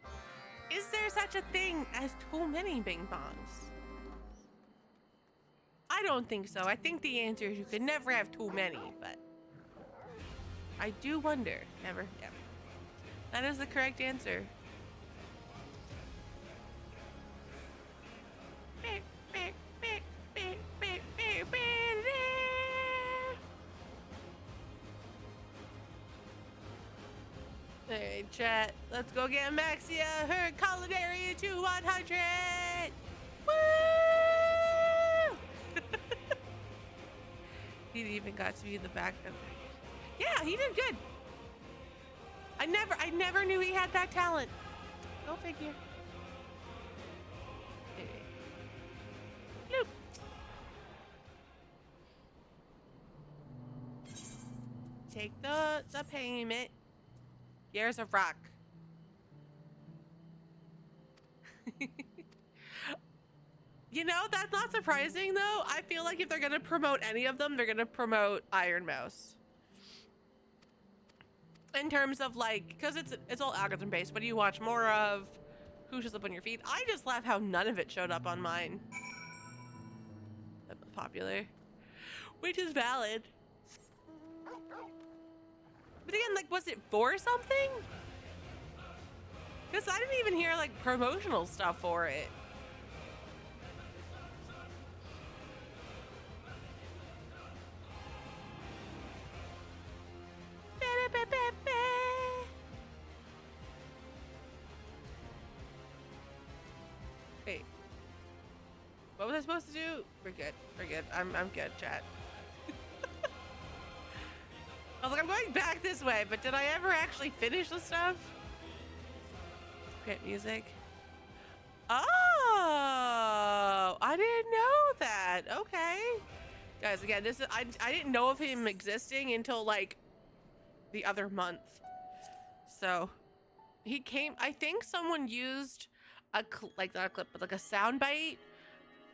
is there such a thing as too many bing bongs? I don't think so. I think the answer is you could never have too many, but I do wonder. Never. Yeah. That is the correct answer. Alright, chat. Let's go get Maxia her culinary to 100! Woo! He even got to be in the back of it. Yeah, he did good. I never knew he had that talent. Go figure. Bloop. Take the payment. Here's a rock. You know, that's not surprising though. I feel like if they're gonna promote any of them, they're gonna promote Iron Mouse. In terms of like, because it's all algorithm based. What do you watch more of? Who shows up on your feed? I just love how none of it showed up on mine. That was popular, which is valid. But again, like, was it for something? Because I didn't even hear like promotional stuff for it. Wait. What was I supposed to do? We're good. We're good. I'm good, chat. I was like, I'm going back this way, but did I ever actually finish the stuff? Great music. Oh, I didn't know that. Okay. Guys, again, this is I didn't know of him existing until like the other month. So he came, I think someone used like not a clip, but like a soundbite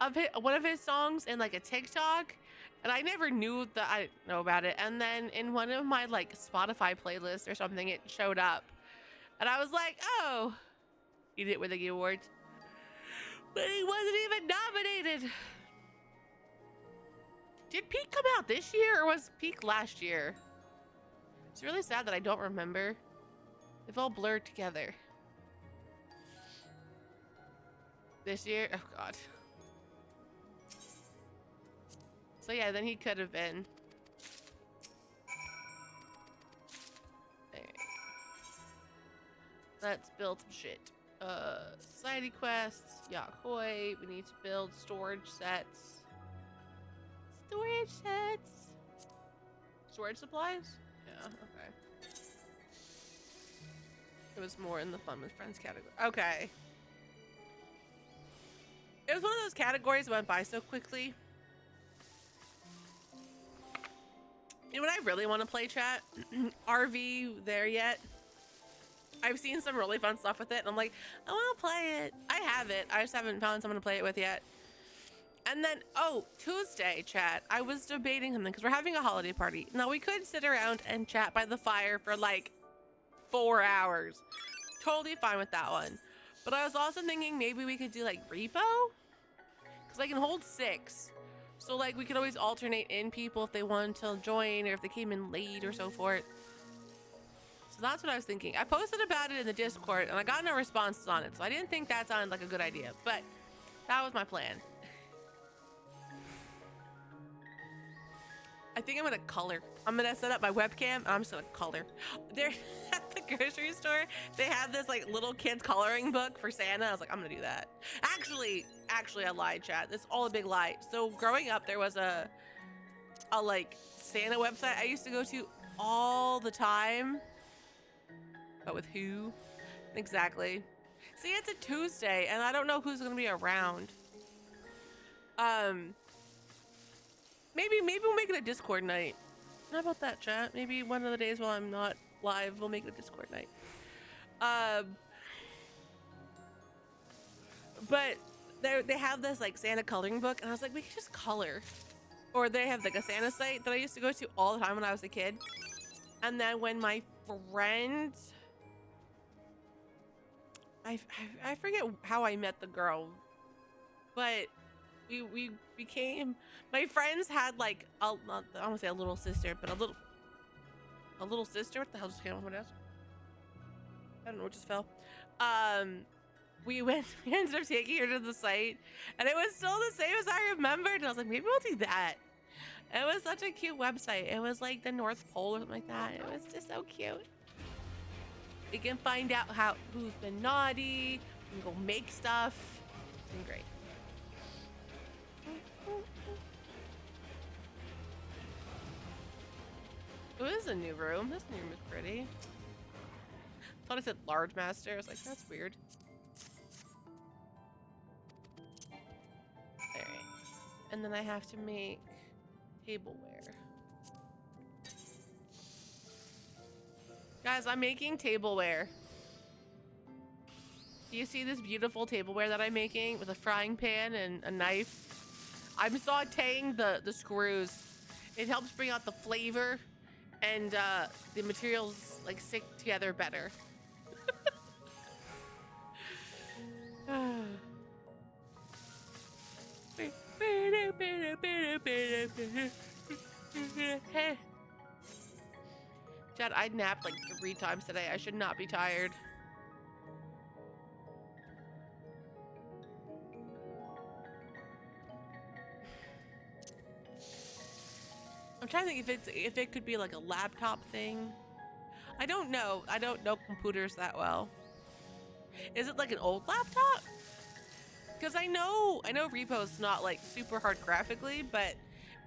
of one of his songs in like a TikTok. And I never knew that I didn't know about it. And then in one of my like Spotify playlists or something, it showed up. And I was like, oh, he didn't win the Game Awards. But he wasn't even nominated. Did Peak come out this year or was Peak last year? It's really sad that I don't remember. They've all blurred together. This year? Oh, God. So, yeah, then he could have been. Alright. Let's build some shit. Society quests. Yahoy. We need to build storage sets. Storage sets. Storage supplies? Yeah, okay. It was more in the fun with friends category. Okay. It was one of those categories that went by so quickly. You know what I really want to play, chat? RV there yet? I've seen some really fun stuff with it, and I'm like, I want to play it. I have it. I just haven't found someone to play it with yet. And then, oh, Tuesday, chat, I was debating something because we're having a holiday party. Now, we could sit around and chat by the fire for like 4 hours. Totally fine with that one. But I was also thinking maybe we could do like repo? Because I can hold 6. So like we could always alternate in people if they wanted to join or if they came in late or so forth. So that's what I was thinking. I posted about it in the Discord and I got no responses on it. So I didn't think that sounded like a good idea, but that was my plan. I think I'm gonna color. I'm gonna set up my webcam and I'm just gonna color. There at the grocery store, they have this like little kids coloring book for Santa. I was like, I'm gonna do that. Actually, I lied, chat. It's all a big lie. So growing up, there was a like Santa website I used to go to all the time. But with who? Exactly. See, it's a Tuesday and I don't know who's gonna be around. Maybe we'll make it a Discord night. How about that, chat? Maybe one of the days while I'm not live, we'll make it a Discord night. But they have this like Santa coloring book, and I was like, we could just color. Or they have like a Santa site that I used to go to all the time when I was a kid. And then when my friend, I forget how I met the girl, but we became, my friends had like I don't want to say a little sister, but a little sister. What the hell just came on my desk? I don't know what just fell. We ended up taking her to the site, and it was still the same as I remembered. And I was like, maybe we'll do that. It was such a cute website. It was like the North Pole or something like that. It was just so cute. We can find out who's been naughty. We can go make stuff. It's been great. Oh, this is a new room. This new room is pretty. Thought it said large master. I was like, that's weird. Alright. And then I have to make tableware. Guys, I'm making tableware. Do you see this beautiful tableware that I'm making with a frying pan and a knife? I'm sauteing the screws. It helps bring out the flavor and the materials like stick together better. Chad, I napped like 3 times today. I should not be tired. I'm trying to think if it could be like a laptop thing. I don't know. I don't know computers that well. Is it like an old laptop? Because I know Repo's not like super hard graphically, but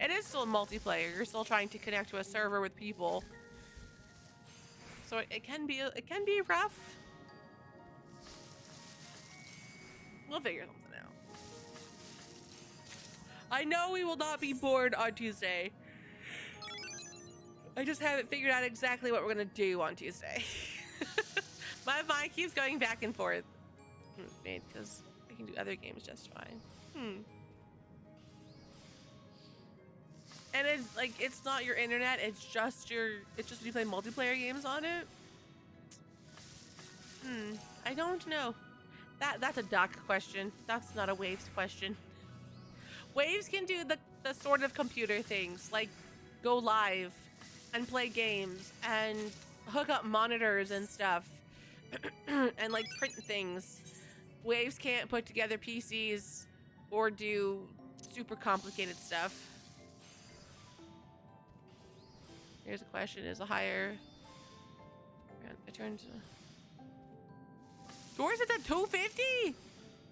it is still a multiplayer. You're still trying to connect to a server with people. So it can be rough. We'll figure something out. I know we will not be bored on Tuesday. I just haven't figured out exactly what we're gonna do on Tuesday. My mind keeps going back and forth. Because I can do other games just fine. And it's like, it's not your internet, it's just you play multiplayer games on it. I don't know. That's a Doc question. That's not a Waves question. Waves can do the sort of computer things, like go live and play games and hook up monitors and stuff and like print things. Waves can't put together PCs or do super complicated stuff. Here's a question: is a higher? It turns. Yours is at 250.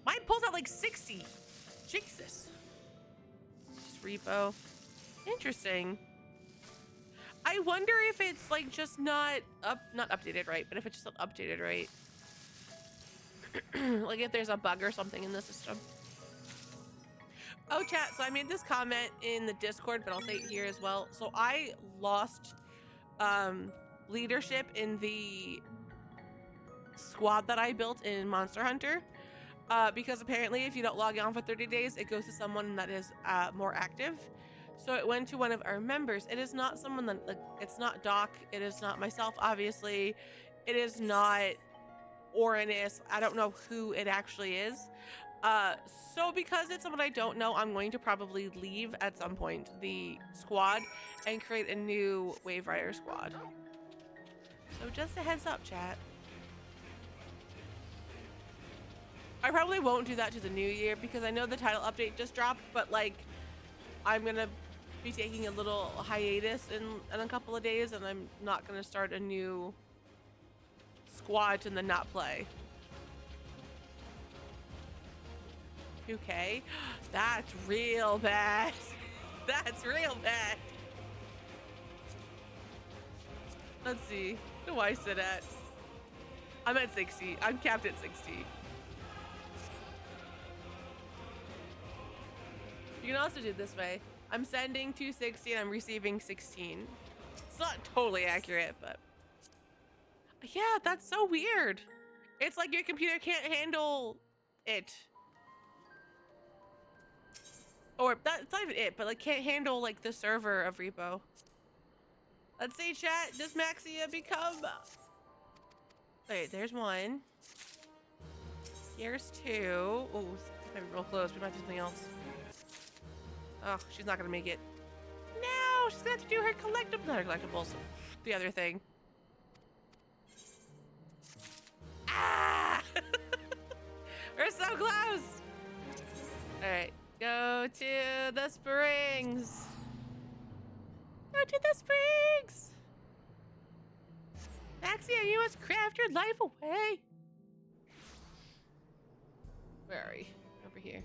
Mine pulls out like 60. Jesus. Just repo. Interesting. I wonder if it's like just not updated right, but if it's just not updated right. Like if there's a bug or something in the system. Oh, chat, so I made this comment in the Discord, but I'll say it here as well. So I lost leadership in the squad that I built in Monster Hunter because apparently if you don't log on for 30 days, it goes to someone that is more active. So it went to one of our members. It is not someone that, like, it's not Doc. It is not myself, obviously. It is not Orinus. I don't know who it actually is. So because it's someone I don't know, I'm going to probably leave at some point the squad and create a new Wave Rider squad. So just a heads up, chat. I probably won't do that to the new year because I know the title update just dropped, but like I'm gonna be taking a little hiatus in a couple of days, and I'm not gonna start a new squad and then not play. 2K? That's real bad. That's real bad. Let's see. Who do I sit at? I'm at 60. I'm capped at 60. You can also do it this way. I'm sending 260 and I'm receiving 16. It's not totally accurate, but yeah, that's so weird. It's like your computer can't handle it. Or that's not even it, but like can't handle like the server of Repo. Let's see, chat. Does Maxia become? Wait, there's one. Here's two. Oh, might be real close. We might do something else. Oh, she's not gonna make it. No, she's gonna have to do her collectibles. The other thing. Ah! We're so close. All right, go to the springs. Go to the springs. Maxia, you must craft your life away. Where are we? Over here.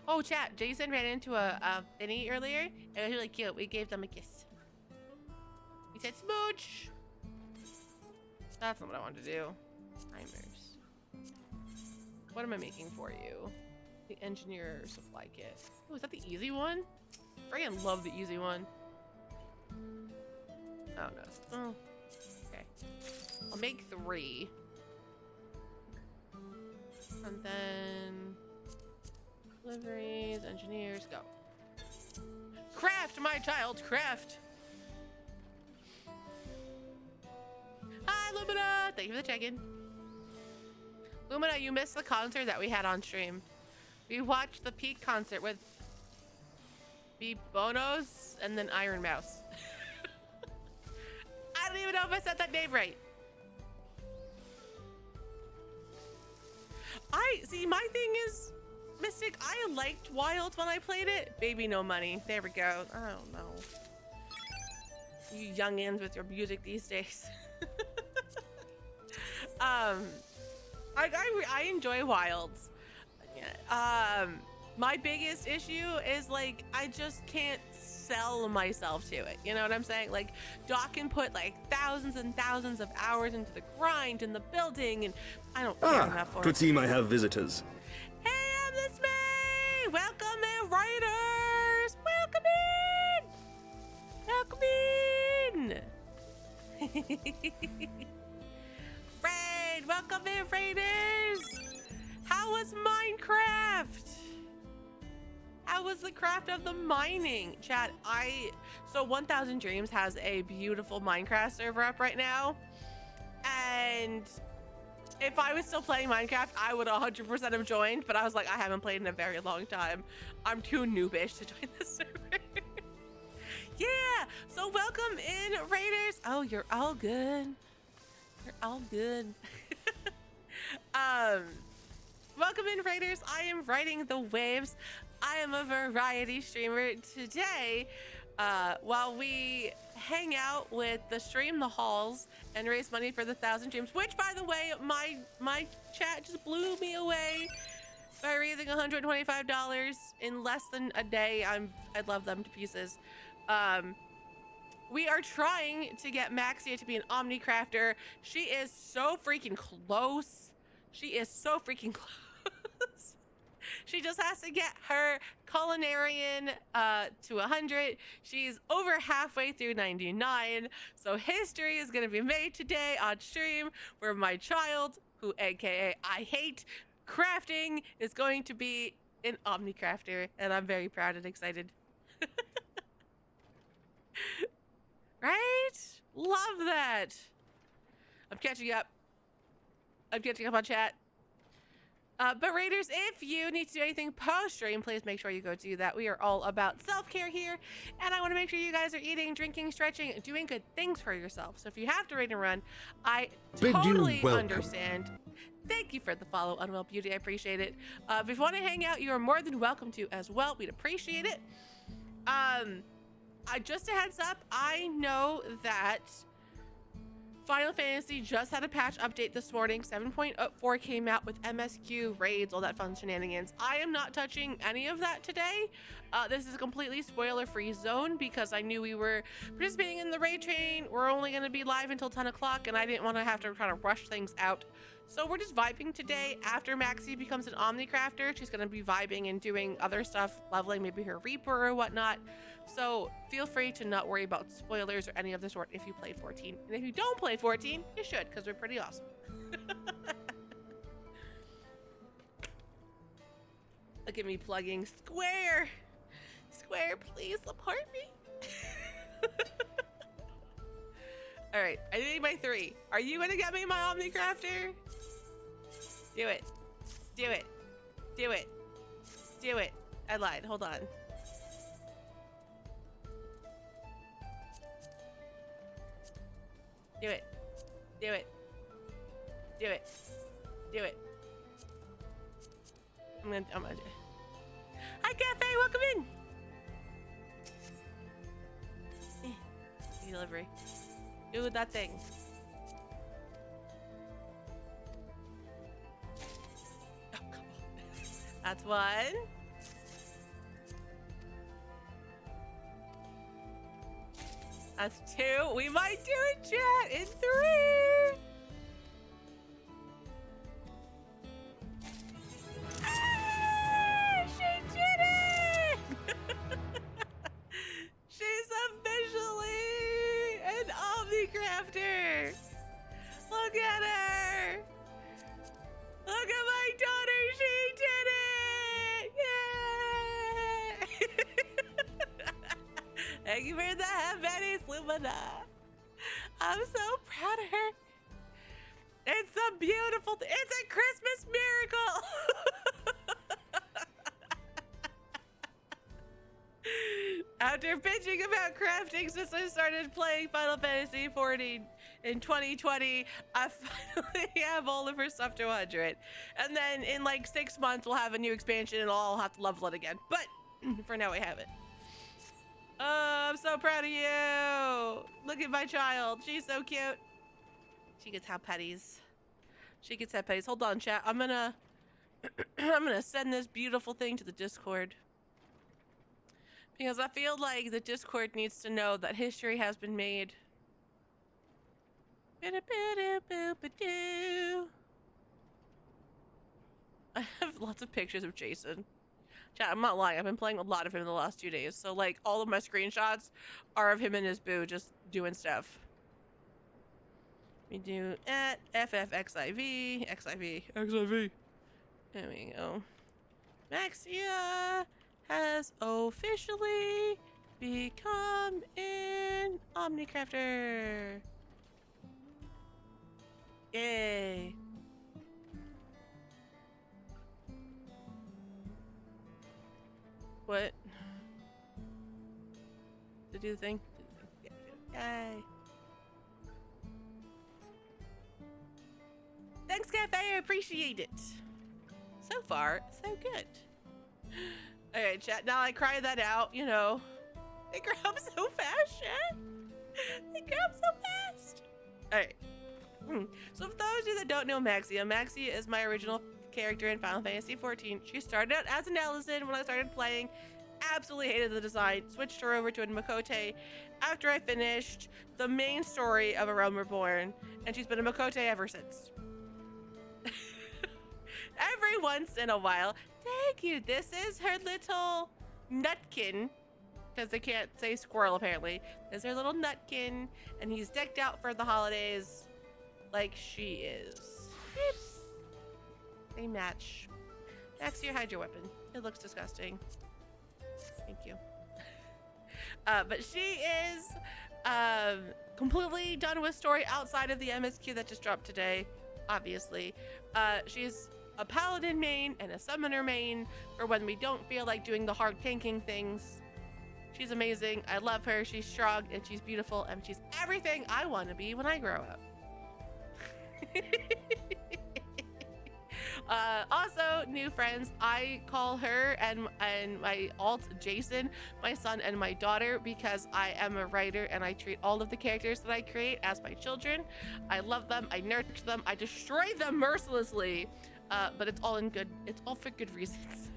Oh, chat, Jason ran into a thinny earlier. It was really cute. We gave them a kiss. We said smooch. That's not what I wanted to do. Timers. What am I making for you? The engineer supply kit. Oh, is that the easy one? I freaking love the easy one. Oh no. Oh. Okay. I'll make 3. And then deliveries, engineers, go. Craft, my child, craft. Hi, Lumina. Thank you for the check-in. Lumina, you missed the concert that we had on stream. We watched the Peak concert with Bonos and then Iron Mouse. I don't even know if I said that name right. See, my thing is, Mystic, I liked Wild when I played it. Baby, no money. There we go. I don't know. You youngins with your music these days. I enjoy Wilds. My biggest issue is like I just can't sell myself to it. You know what I'm saying? Like Doc can put like thousands and thousands of hours into the grind and the building, and I don't care enough for
it. Team, I have visitors.
Hey, I'm this May. Welcome in, Raiders. Welcome in. Raid, welcome in, Raiders. How was Minecraft? how was the craft of the mining? Chat, so 1000 Dreams has a beautiful Minecraft server up right now. And if I was still playing Minecraft, I would 100% have joined, but I was like, I haven't played in a very long time. I'm too noobish to join the server. Yeah, so welcome in, Raiders. Oh, you're all good. You're all good. Welcome in, Raiders. I am riding the waves. I am a variety streamer today. While we hang out with the Stream the Halls and raise money for the 1000 Dreams, which, by the way, my chat just blew me away by raising $125 in less than a day. I love them to pieces. We are trying to get Maxia to be an Omnicrafter. She is so freaking close. She is so freaking close. She just has to get her culinarian to 100. She's over halfway through 99. So history is going to be made today on stream where my child, who AKA I hate crafting, is going to be an Omnicrafter. And I'm very proud and excited. Right? Love that. I'm catching up. I'm catching up on chat. But Raiders, if you need to do anything post-stream, please make sure you go do that. We are all about self-care here, and I want to make sure you guys are eating, drinking, stretching, doing good things for yourself. So if you have to raid and run, I totally understand. Thank you for the follow, Unwell Beauty. I appreciate it. If you want to hang out, you are more than welcome to as well. We'd appreciate it. Just a heads up, I know that Final Fantasy just had a patch update this morning. 7.4 came out with MSQ, raids, all that fun shenanigans. I am not touching any of that today. This is a completely spoiler-free zone because I knew we were participating in the raid train. We're only going to be live until 10 o'clock, and I didn't want to have to kind of rush things out. So we're just vibing today. After Maxie becomes an Omnicrafter, she's going to be vibing and doing other stuff, leveling maybe her Reaper or whatnot. So feel free to not worry about spoilers or any of the sort if you played 14. And if you don't play 14, you should, because we're pretty awesome. Look at me plugging Square. Square, please support me. All right, I need my 3. Are you gonna get me my Omnicrafter? Do it. Do it. Do it. Do it. I lied. Hold on. Do it. Do it. Do it. Do it. I'm gonna do it. Hi, Cafe. Welcome in. Delivery. Do that thing. Oh, come on. That's 1. That's 2. We might do it, chat, in 3. Ah, she did it! She's officially an Omnicrafter. Look at her. Look at my daughter. She did it. Yay! Thank you for that, Betty Lumina. I'm so proud of her. It's a beautiful it's a Christmas miracle. After bitching about crafting since I started playing Final Fantasy 14 in 2020, I finally have all of her stuff to 100. And then in like 6 months, we'll have a new expansion and I'll have to level it again. But for now, I have it. Oh, I'm so proud of you. Look at my child. She's so cute. She gets have petties. She gets have petties. Hold on, chat. I'm gonna send this beautiful thing to the Discord. Because I feel like the Discord needs to know that history has been made. I have lots of pictures of Jason. Chat, I'm not lying. I've been playing a lot of him in the last 2 days. So, like, all of my screenshots are of him and his boo just doing stuff. We do at FFXIV. XIV. There we go. Maxia has officially become an Omnicrafter. Yay. What? To do the thing? Yay. Thanks, Cafe. I appreciate it. So far, so good. Alright, chat. Now I cry that out, you know. They grow up so fast, chat. They grow up so fast. Alright. So for those of you that don't know Maxia, Maxia is my original character in Final Fantasy XIV. She started out as an Ellison when I started playing. Absolutely hated the design. Switched her over to a Makote after I finished the main story of A Realm Reborn. And she's been a Makote ever since. Every once in a while. Thank you. This is her little nutkin. Because they can't say squirrel, apparently. This is her little nutkin. And he's decked out for the holidays like she is. Beep. They match. Maxia, hide your weapon. It looks disgusting. Thank you. But she is completely done with story outside of the MSQ that just dropped today, obviously. She's a paladin main and a summoner main for when we don't feel like doing the hard tanking things. She's amazing. I love her. She's strong and she's beautiful and she's everything I want to be when I grow up. Also, new friends, I call her and my alt Jason, my son and my daughter, because I am a writer and I treat all of the characters that I create as my children. I love them, I nurture them, I destroy them mercilessly, but it's all for good reasons.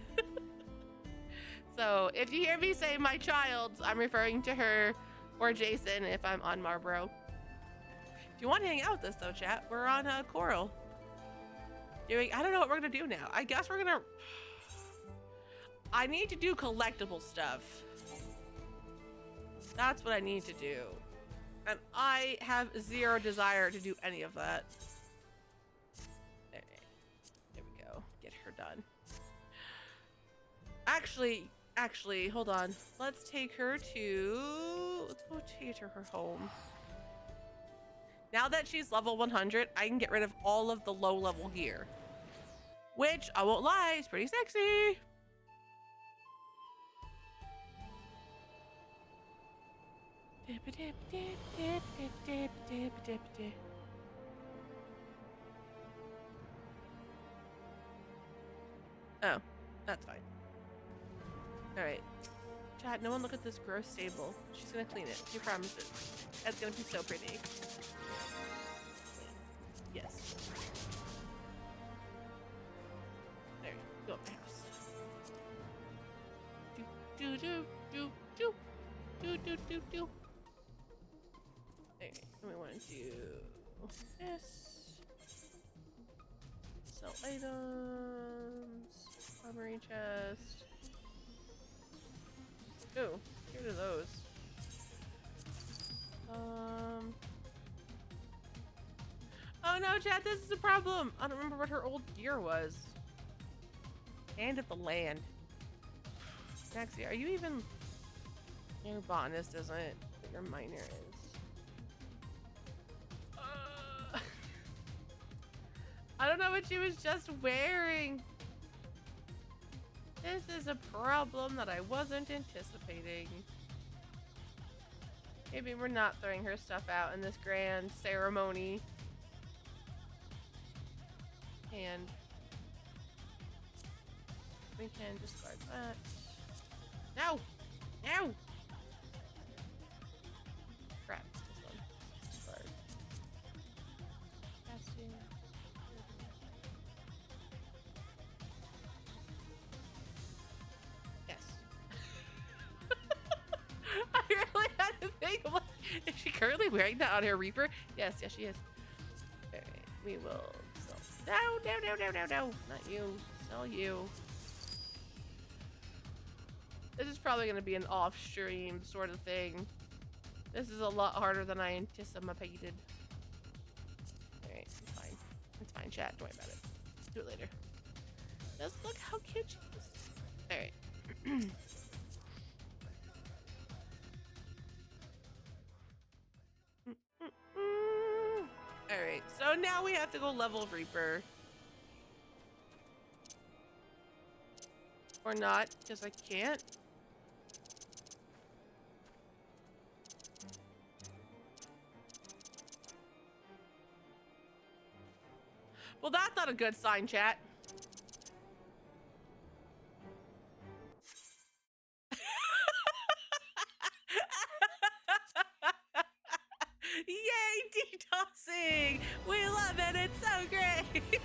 So if you hear me say my child, I'm referring to her or Jason if I'm on Marlboro. If you want to hang out with us though, chat, we're on Coral. I don't know what we're gonna do now. I guess I need to do collectible stuff. That's what I need to do. And I have zero desire to do any of that. There we go. Get her done. Actually, hold on. Let's go take her home. Now that she's level 100, I can get rid of all of the low level gear. Which, I won't lie, is pretty sexy. Oh, that's fine. Alright. Chat, no one look at this gross stable. She's gonna clean it. She promises. That's gonna be so pretty. Yes. There, go up the house. Do. There, and we want to do this. Sell items. Armory chest. Ooh, get rid of those. Oh no, chat, this is a problem. I don't remember what her old gear was. And at the land. Maxia, are you even... Your botanist isn't, but your miner is. I don't know what she was just wearing. This is a problem that I wasn't anticipating. Maybe we're not throwing her stuff out in this grand ceremony. And we can discard that. No! No! Crap, this one. Discard. Casting. Yes. I really had to think, I'm like, is she currently wearing that on her Reaper? Yes, she is. Alright, we will sell. No, not you. Sell you. This is probably going to be an off-stream sort of thing. This is a lot harder than I anticipated. Alright, it's fine. It's fine, chat. Don't worry about it. Do it later. Just look how cute she is. Alright. So now we have to go level Reaper. Or not, because I can't. Well, that's not a good sign, chat. Yay, DDoSing! We love it, it's so great!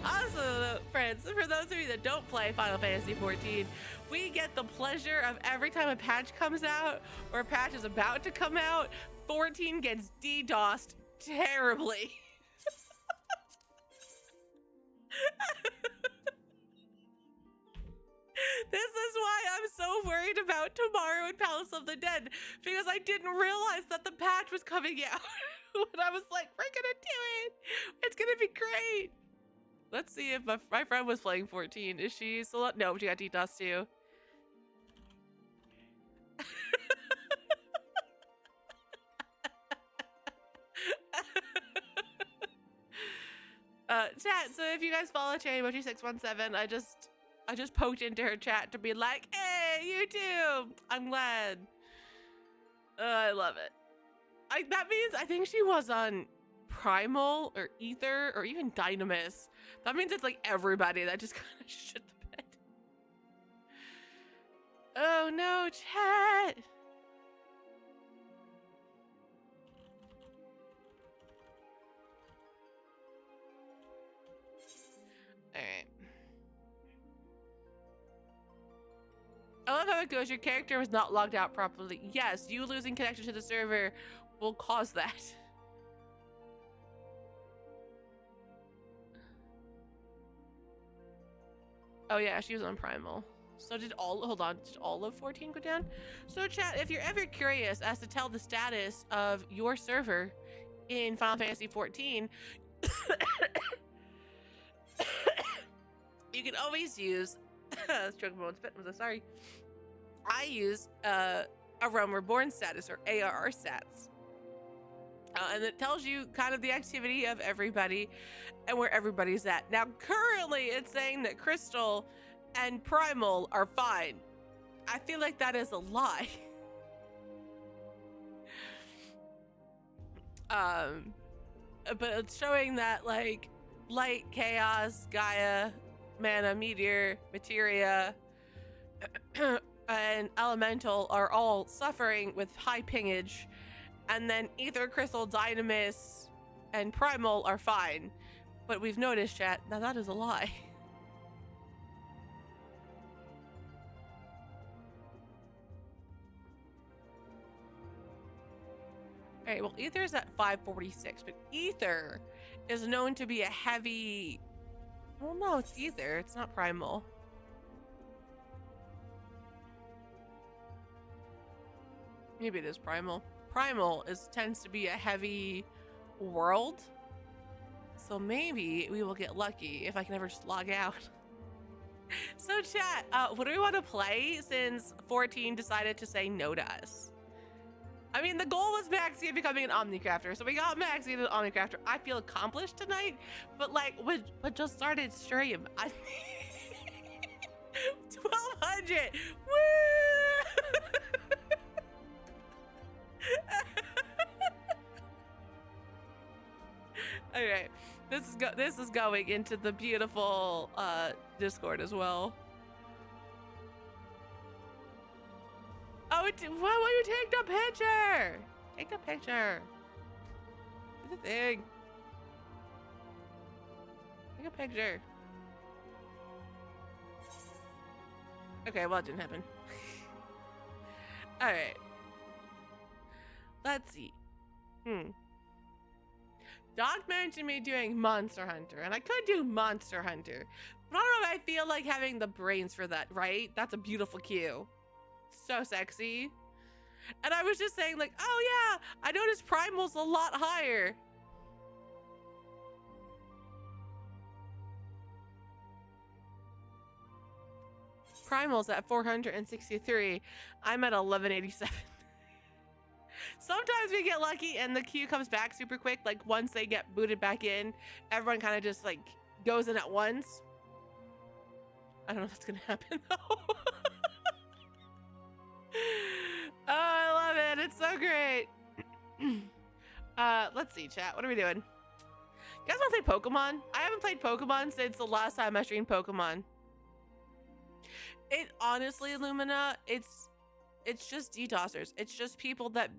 Also, friends, for those of you that don't play Final Fantasy XIV, we get the pleasure of every time a patch comes out, or a patch is about to come out, 14 gets DDoSed terribly. This is why I'm so worried about tomorrow in Palace of the Dead, because I didn't realize that the patch was coming out. And I was like, we're gonna do it. It's gonna be great. Let's see if my friend was playing 14. Is she still up? No, she got DDoS too. Chat, so if you guys follow Cherrymochi617, I just poked into her chat to be like, hey, YouTube! I'm glad. I love it. That means I think she was on Primal or Ether or even Dynamis. That means it's like everybody that just kind of shit the bed. Oh no, chat! Alright. I love how it goes. Your character was not logged out properly. Yes, you losing connection to the server will cause that. Oh yeah, she was on Primal. So did all of 14 go down? So chat, if you're ever curious as to tell the status of your server in Final Fantasy 14, you can always use stroke my own spit, I'm so sorry. I use a Realm Reborn status, or ARR stats. And it tells you kind of the activity of everybody and where everybody's at. Now, currently, it's saying that Crystal and Primal are fine. I feel like that is a lie. But it's showing that, like, Light, Chaos, Gaia, Mana, Meteor, Materia, and Elemental are all suffering with high pingage. And then Ether, Crystal, Dynamis, and Primal are fine. But we've noticed, chat, now that is a lie. Alright, well, Ether is at 546, but Ether is known to be a heavy... Well, no, it's Ether. It's not Primal. Maybe it is Primal. Primal tends to be a heavy world. So maybe we will get lucky if I can ever just log out. So chat, what do we want to play since 14 decided to say no to us? I mean, the goal was Maxia becoming an Omnicrafter, so we got Maxia an Omnicrafter. I feel accomplished tonight, but like, we just started stream. 1200! Woo! Okay, this is going into the beautiful Discord as well. Oh, why will you take the picture? Take the picture. Do the thing. Take a picture. Okay, well, it didn't happen. All right. Let's see. Doc mentioned me doing Monster Hunter, and I could do Monster Hunter, but I don't know if I feel like having the brains for that, right? That's a beautiful cue. So sexy. And I was just saying, like, oh yeah, I noticed Primal's a lot higher. Primal's at 463. I'm at 1187. Sometimes we get lucky and the queue comes back super quick. Like once they get booted back in, everyone kind of just like goes in at once. I don't know if that's gonna happen though. Oh, I love it. It's so great. Let's see, chat. What are we doing? You guys want to play Pokemon? I haven't played Pokemon since the last time I streamed Pokemon. It honestly, Lumina, it's just DDoSers. It's just people that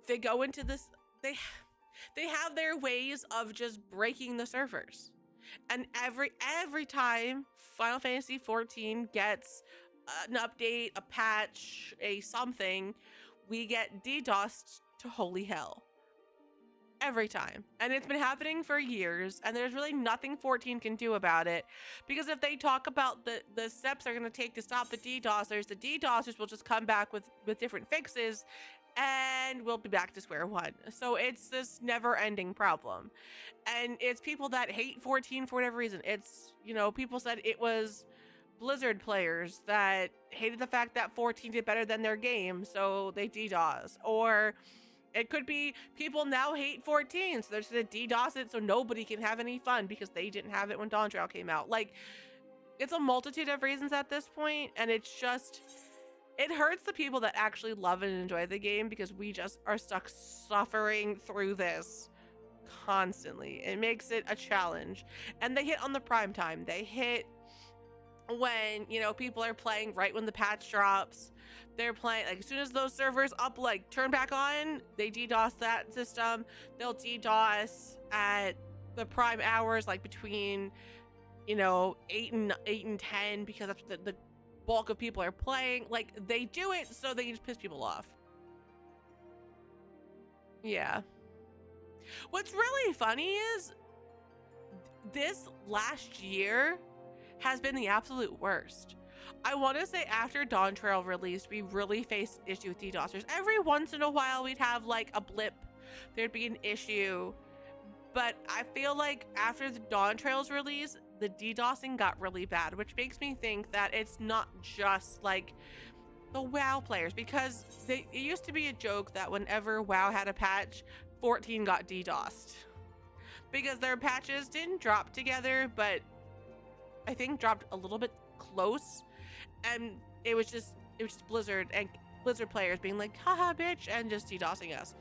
they go into this. They have their ways of just breaking the servers, and every time Final Fantasy 14 gets an update, a patch, a something, we get DDoSed to holy hell. Every time. And it's been happening for years, and there's really nothing 14 can do about it, because if they talk about the steps they're going to take to stop the DDoSers will just come back with different fixes, and we'll be back to square one. So it's this never-ending problem. And it's people that hate 14 for whatever reason. It's, you know, people said it was Blizzard players that hated the fact that 14 did better than their game, so they DDoS. Or it could be people now hate 14, so they're just gonna DDoS it so nobody can have any fun because they didn't have it when Dawn Trail came out. Like, it's a multitude of reasons at this point, and it's just, it hurts the people that actually love and enjoy the game, because we just are stuck suffering through this constantly. It makes it a challenge. And they hit on the prime time. They hit when, you know, people are playing right when the patch drops. They're playing, like, as soon as those servers up, like, turn back on, they DDoS that system. They'll DDoS at the prime hours, like between, you know, 8 and 10, because that's the bulk of people are playing. Like, they do it so they can just piss people off. Yeah. What's really funny is this last year has been the absolute worst. I want to say after Dawn Trail released, we really faced an issue with DDoSers. Every once in a while, we'd have like a blip. There'd be an issue. But I feel like after the Dawn Trail's release, the DDoSing got really bad, which makes me think that it's not just like the WoW players, because it used to be a joke that whenever WoW had a patch, 14 got DDoSed. Because their patches didn't drop together, but I think dropped a little bit close, and it was just Blizzard and Blizzard players being like, haha bitch, and just DDoSing us.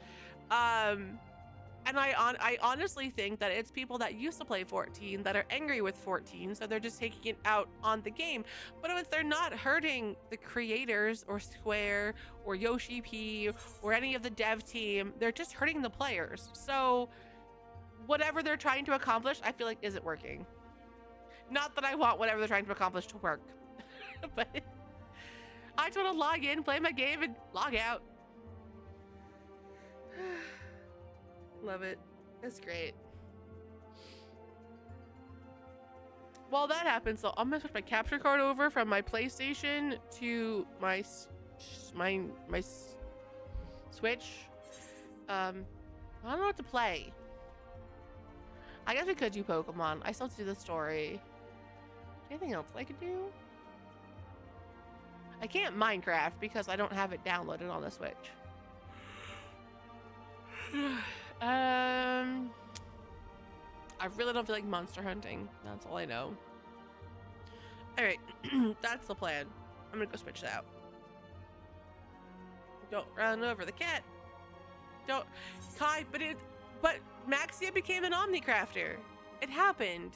And I honestly think that it's people that used to play 14 that are angry with 14, so they're just taking it out on the game. But if they're not hurting the creators or Square or Yoshi P or any of the dev team, they're just hurting the players. So whatever they're trying to accomplish, I feel like isn't working. Not that I want whatever they're trying to accomplish to work, but I just want to log in, play my game, and log out. Love it. It's great. While that happens, so I'm gonna switch my capture card over from my PlayStation to my Switch. I don't know what to play. I guess we could do Pokemon. I still have to do the story. Anything else I could do? I can't Minecraft because I don't have it downloaded on the Switch. I really don't feel like monster hunting. That's all I know. Alright, that's the plan. I'm gonna go switch it out. Don't run over the cat. Don't, Kai, but Maxia became an Omnicrafter. It happened.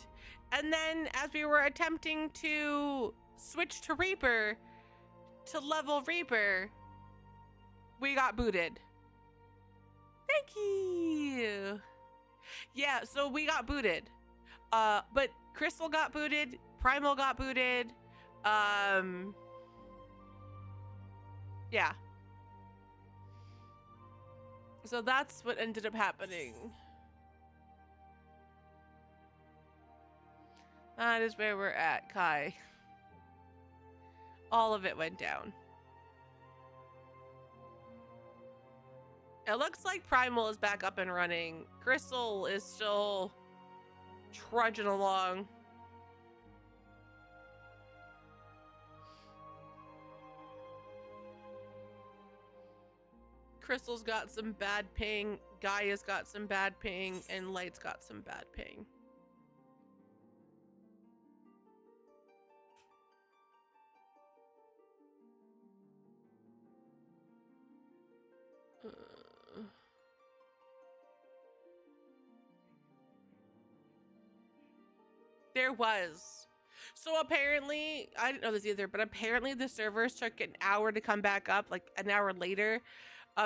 And then as we were attempting to switch to Reaper, to level Reaper, we got booted. Thank you. Yeah, so we got booted. But Crystal got booted, Primal got booted. Yeah. So that's what ended up happening. That is where we're at, Kai. All of it went down. It looks like Primal is back up and running. Crystal is still trudging along. Crystal's got some bad ping, Gaia's got some bad ping, and Light's got some bad ping. There was. So apparently, I didn't know this either, but apparently the servers took an hour to come back up, like an hour later,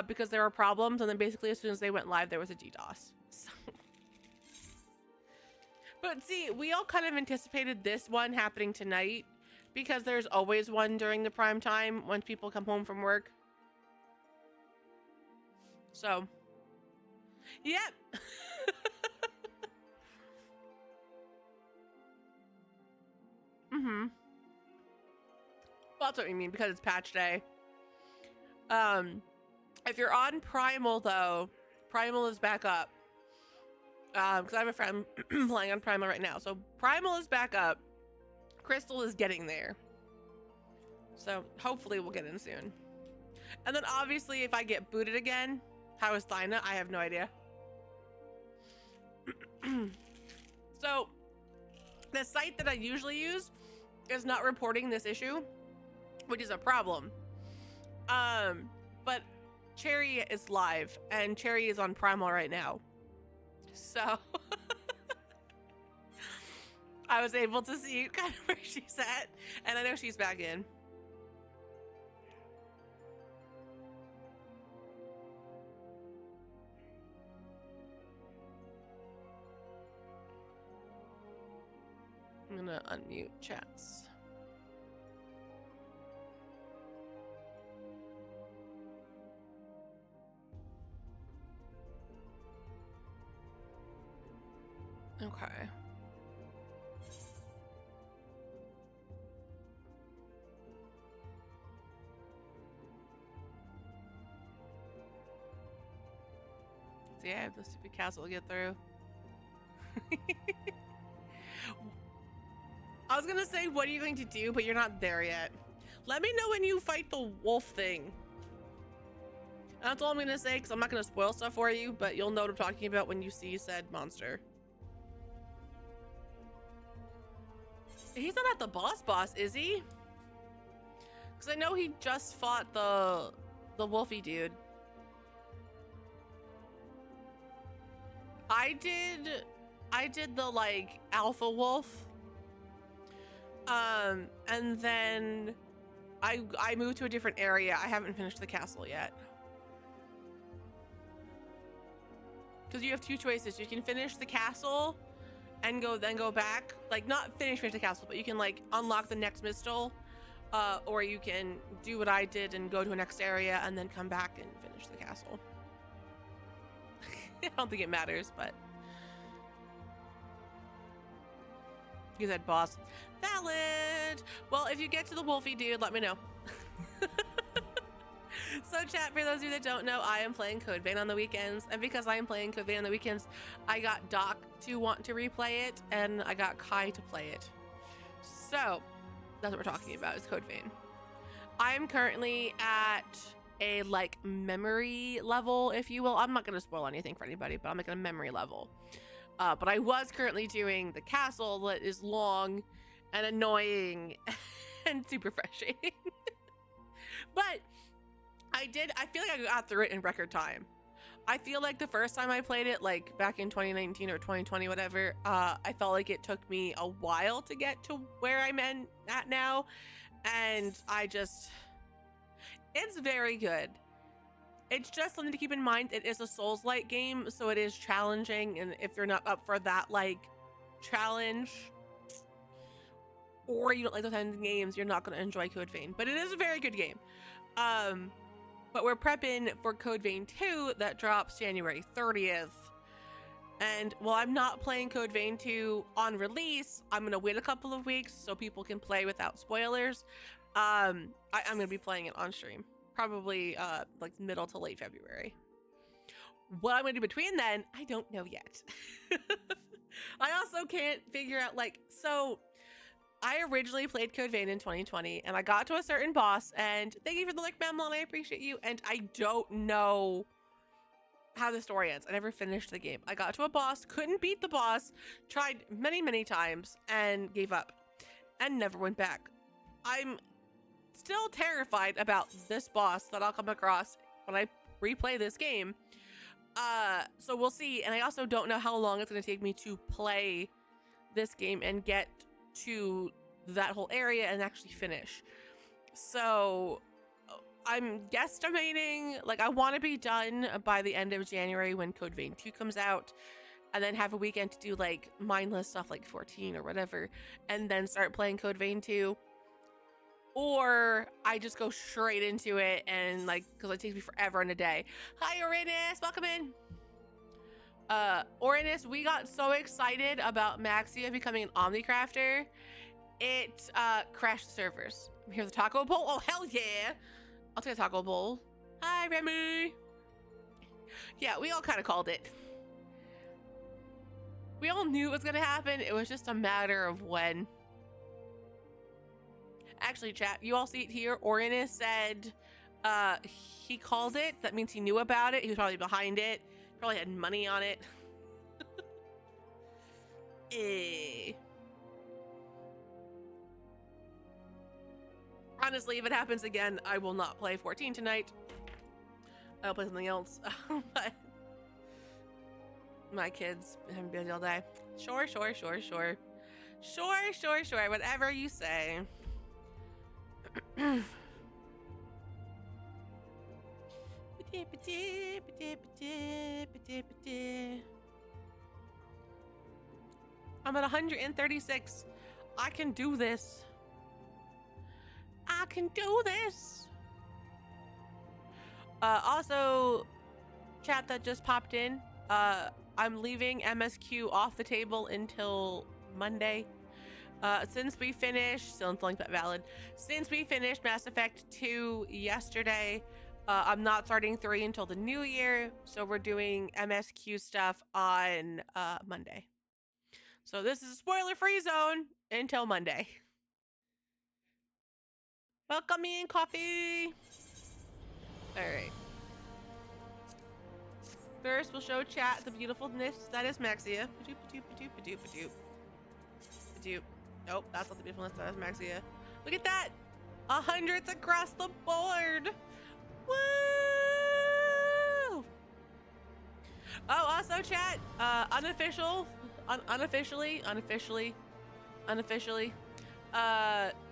because there were problems. And then basically as soon as they went live, there was a DDoS. So. But see, we all kind of anticipated this one happening tonight because there's always one during the prime time when people come home from work. So, yep. Mm-hmm. Well, that's what we mean because it's patch day. If you're on Primal though, Primal is back up. Because I have a friend playing on Primal right now. So Primal is back up. Crystal is getting there. So hopefully we'll get in soon. And then obviously if I get booted again, how is Thyna? I have no idea. So the site that I usually use is not reporting this issue, which is a problem. But Cherry is live and Cherry is on Primal right now. So I was able to see kind of where she's at, and I know she's back in. I'm gonna unmute chats. Okay. See, I have the stupid castle to get through. I was gonna say, what are you going to do? But you're not there yet. Let me know when you fight the wolf thing. That's all I'm gonna say, because I'm not gonna spoil stuff for you, but you'll know what I'm talking about when you see said monster. He's not at the boss, is he? Because I know he just fought the wolfy dude. I did the like alpha wolf. And then I moved to a different area. I haven't finished the castle yet. Because you have two choices. You can finish the castle and then go back, like not finish the castle, but you can like unlock the next mistle, or you can do what I did and go to a next area and then come back and finish the castle. I don't think it matters, but you said boss. Valid. Well, if you get to the wolfy dude, let me know. So chat, for those of you that don't know, I am playing Code Vein on the weekends, and because I am playing Code Vein on the weekends, I got Doc to want to replay it, and I got Kai to play it. So that's what we're talking about, is Code Vein. I am currently at a like memory level, if you will. I'm not going to spoil anything for anybody, but I'm like at a memory level. But I was currently doing the castle that is long and annoying and super frustrating. But I feel like I got through it in record time. I feel like the first time I played it, like back in 2019 or 2020, whatever, I felt like it took me a while to get to where I'm at now. And it's very good. It's just something to keep in mind. It is a Souls-like game, so it is challenging. And if you're not up for that, like, challenge, or you don't like those kinds of games, you're not going to enjoy Code Vein. But it is a very good game. But we're prepping for Code Vein 2 that drops January 30th. And while I'm not playing Code Vein 2 on release, I'm going to wait a couple of weeks so people can play without spoilers. I'm going to be playing it on stream, probably like middle to late February. What I'm going to do between then, I don't know yet. I also can't figure out, like, so I originally played Code Vein in 2020, and I got to a certain boss, and thank you for the like, Mamlon, I appreciate you, and I don't know how the story ends. I never finished the game. I got to a boss, couldn't beat the boss, tried many times, and gave up, and never went back. I'm still terrified about this boss that I'll come across when I replay this game. So we'll see, and I also don't know how long it's going to take me to play this game and get to that whole area and actually finish. So I'm guesstimating, like, I want to be done by the end of January when Code Vein 2 comes out, and then have a weekend to do like mindless stuff like 14 or whatever, and then start playing Code Vein 2. Or I just go straight into it, and like, because it takes me forever in a day. Hi Uranus, welcome in. Uranus, we got so excited about Maxia becoming an Omnicrafter, it crashed the servers. Here's the taco bowl. Oh hell yeah, I'll take a taco bowl. Hi Remy. Yeah, we all kind of called it. We all knew it was gonna happen. It was just a matter of when. Actually, chat, you all see it here. Uranus said he called it. That means he knew about it. He was probably behind it. Probably had money on it. Honestly, if it happens again, I will not play 14 tonight. I'll play something else. But my kids haven't been busy all day. Sure. Whatever you say. I'm at 136. I can do this. I can do this. Also, chat that just popped in. I'm leaving MSQ off the table until Monday. Since we finished, still feeling that valid. Since we finished Mass Effect 2 yesterday, I'm not starting 3 until the new year, so we're doing MSQ stuff on Monday. So this is a spoiler-free zone until Monday. Welcome in, coffee. All right. First, we'll show chat the beautifulness that is Maxia. Nope, that's not the beautifulness that is Maxia. Look at that! 100s across the board! Woo! Oh, also chat, unofficially,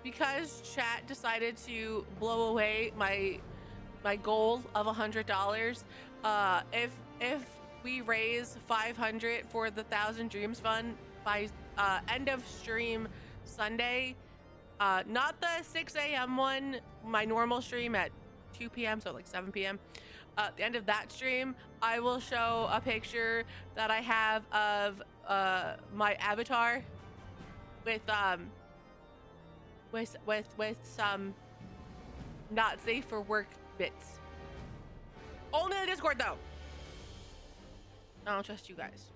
because chat decided to blow away my goal of $100, if we raise 500 for the 1,000 Dreams Fund by end of stream Sunday, not the 6 a.m. one, my normal stream at 2 p.m. so like 7 p.m. At the end of that stream, I will show a picture that I have of my avatar with some not safe for work bits. Only in the Discord though. I don't trust you guys.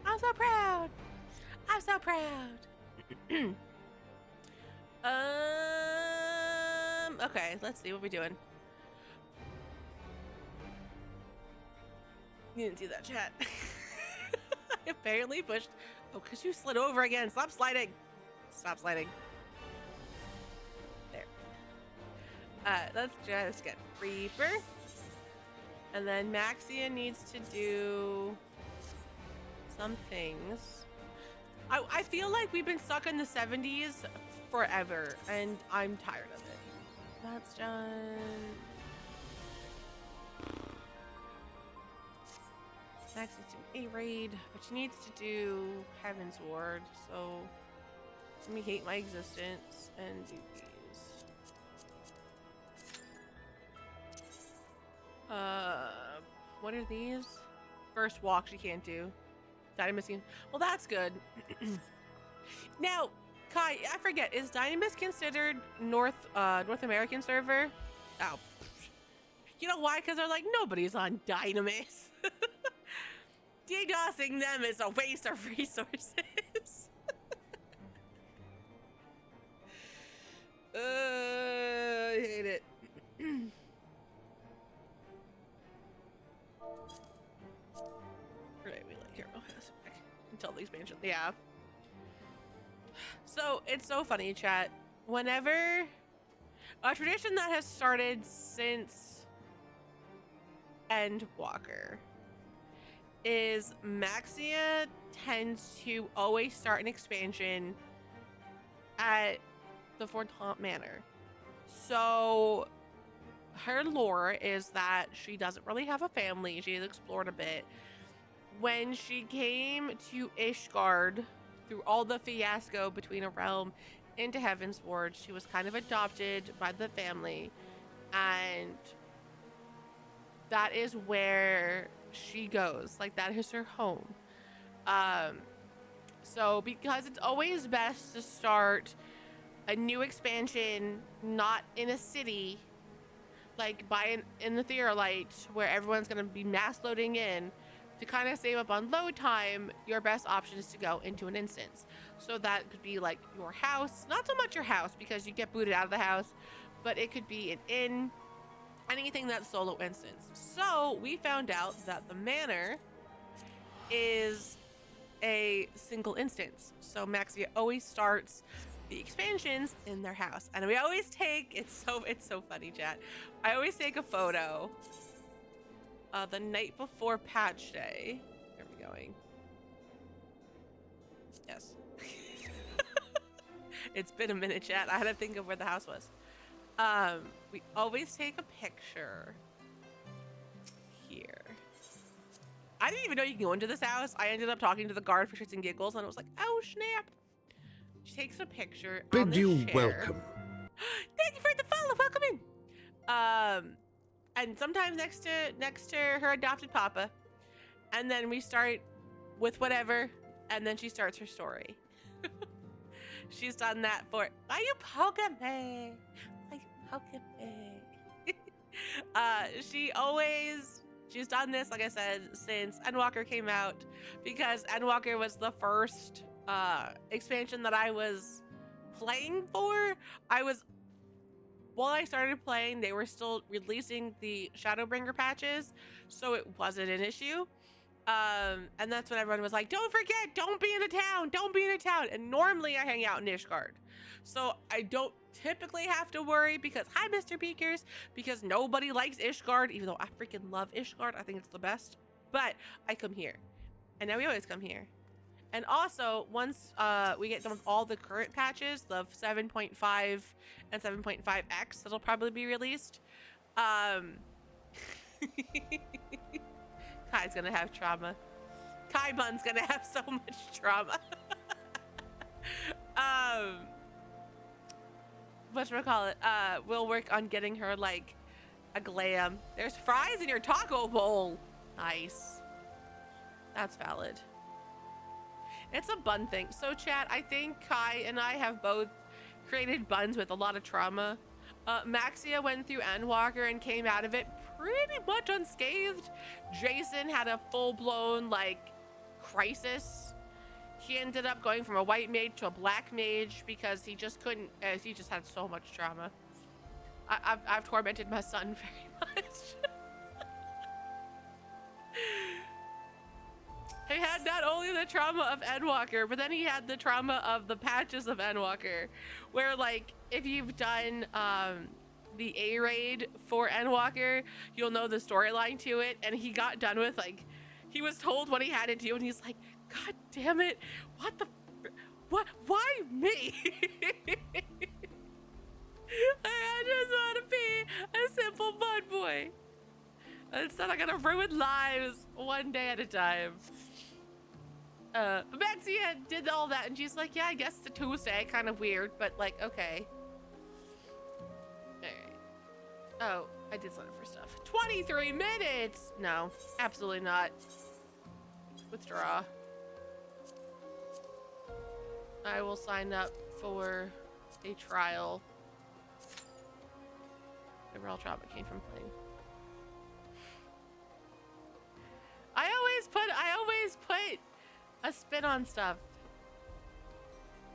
I'm so proud. I'm so proud. Okay, let's see what we're doing. You didn't see that, chat. I apparently pushed. Oh, because you slid over again. Stop sliding. Stop sliding. There. Let's just get Reaper. And then Maxia needs to do some things. I feel like we've been stuck in the 70s forever, and I'm tired of it. That's done. Max needs to do a raid, but she needs to do Heaven's Ward, so let me hate my existence and do these. What are these? First walk she can't do. Dynamis. Well, that's good. Now, Kai, I forget, is Dynamis considered North American server? Oh, you know why? Because they're like, nobody's on Dynamis. DDoSing them is a waste of resources. I hate it. Right, we like here. Oh, that's back until the expansion. Yeah. So it's so funny, chat. Whenever a tradition that has started since Endwalker is Maxia tends to always start an expansion at the Fortemps Manor. So her lore is that she doesn't really have a family. She has explored a bit. When she came to Ishgard through all the fiasco between a realm into Heavensward, she was kind of adopted by the family, and that is where she goes. Like, that is her home. So because it's always best to start a new expansion not in a city, like in the Theorlight, where everyone's going to be mass loading in, to kind of save up on load time, your best option is to go into an instance. So that could be like your house, not so much your house because you get booted out of the house, but it could be an inn, anything that's solo instance. So we found out that the manor is a single instance. So Maxia always starts the expansions in their house, and we always take, it's so funny, chat. I always take a photo the night before patch day. Where are we going? Yes. It's been a minute, chat. I had to think of where the house was. We always take a picture here. I didn't even know you can go into this house. I ended up talking to the guard for shits and giggles, and it was like, oh snap. She takes a picture.
Bid you welcome.
Thank you for the follow. Welcome in. And sometimes next to her adopted papa, and then we start with whatever, and then she starts her story. She's done that for. Why you poking me? Why you poking me? She's done this, like I said, since Endwalker came out, because Endwalker was the first expansion that I was playing for. While I started playing, they were still releasing the Shadowbringer patches, so it wasn't an issue. And that's when everyone was like, don't forget, don't be in a town, don't be in a town. And normally I hang out in Ishgard, so I don't typically have to worry because, hi, Mr. Beakers, because nobody likes Ishgard, even though I freaking love Ishgard. I think it's the best, but I come here, and now we always come here. And also, once we get done with all the current patches, the 7.5 and 7.5X that'll probably be released, Kai's gonna have trauma. Kai Bun's gonna have so much trauma. Whatchamacallit, we'll work on getting her like a glam. There's fries in your taco bowl. Nice. That's valid. It's a bun thing. So chat, I think Kai and I have both created buns with a lot of trauma. Maxia went through Endwalker and came out of it pretty much unscathed. Jason had a full-blown like crisis. He ended up going from a white mage to a black mage because he just couldn't, he just had so much trauma. I've tormented my son very much. He had not only the trauma of Endwalker, but then he had the trauma of the patches of Endwalker, where like if you've done the A raid for Endwalker, you'll know the storyline to it. And he got done with, like, he was told what he had to do, and he's like, God damn it, what, why me? I just want to be a simple bud boy. Instead, I'm gonna ruin lives one day at a time. But Maxia did all that, and she's like, yeah, I guess it's a Tuesday, kind of weird, but like, okay. Alright. Oh, I did sign up for stuff. 23 minutes! No, absolutely not. Withdraw. I will sign up for a trial. The real trauma came from playing. I always on stuff.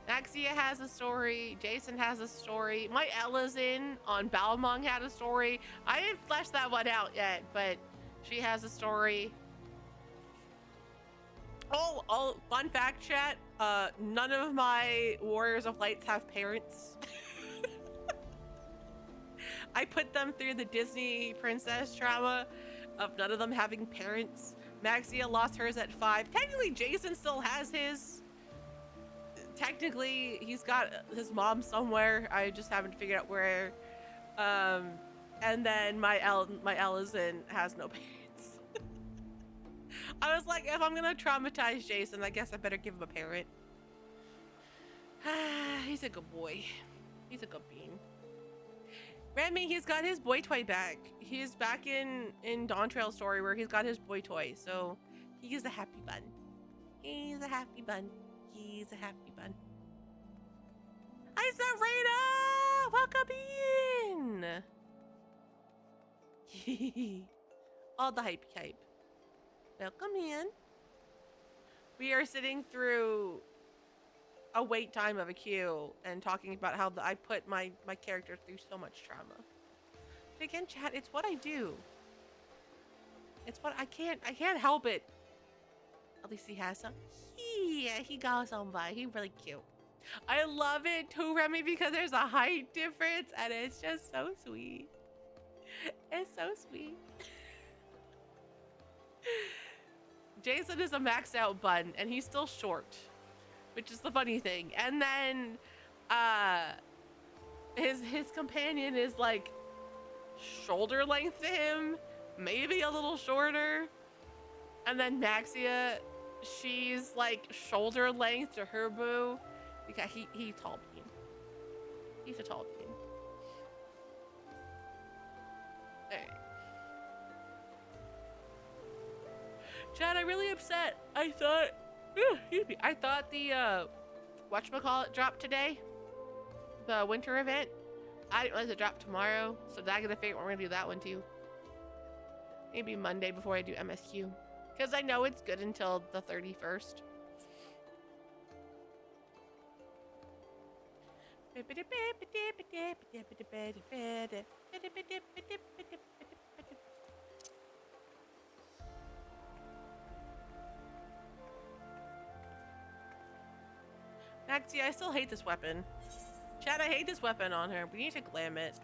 Maxia has a story. Jason has a story. My Ella's in on Balmong had a story. I didn't flesh that one out yet, but she has a story. Oh, fun fact, chat. None of my Warriors of Lights have parents. I put them through the Disney princess trauma of none of them having parents. Maxia lost hers at 5. Technically, Jason still has his. Technically, he's got his mom somewhere. I just haven't figured out where. And then my Ellison has no parents. I was like, if I'm gonna traumatize Jason, I guess I better give him a parent. He's a good boy. He's a good bean. Remy, he's got his boy toy back. He's back in Dawn Trail story where he's got his boy toy. So he's a happy bun. He's a happy bun. He's a happy bun. Hi, Serena! Welcome in! All the hype. Welcome in. We are sitting through a wait time of a queue and talking about how I put my character through so much trauma. But again, chat, it's what I do. It's what I can't help it. At least he has some. Yeah, he got somebody. He's really cute. I love it too, Remy, because there's a height difference and it's just so sweet. It's so sweet. Jason is a maxed out bun and he's still short, which is the funny thing. And then his companion is like shoulder length to him, maybe a little shorter. And then Maxia, she's like shoulder length to her boo because he's tall bean. He's a tall bean. Alright. Chad, I'm really upset. I thought the whatchamacallit dropped today. The winter event. I didn't realize it dropped tomorrow. So I gotta figure out we're gonna do that one too. Maybe Monday before I do MSQ. Because I know it's good until the 31st. Maxia, I still hate this weapon. Chad, I hate this weapon on her. We need to glam it.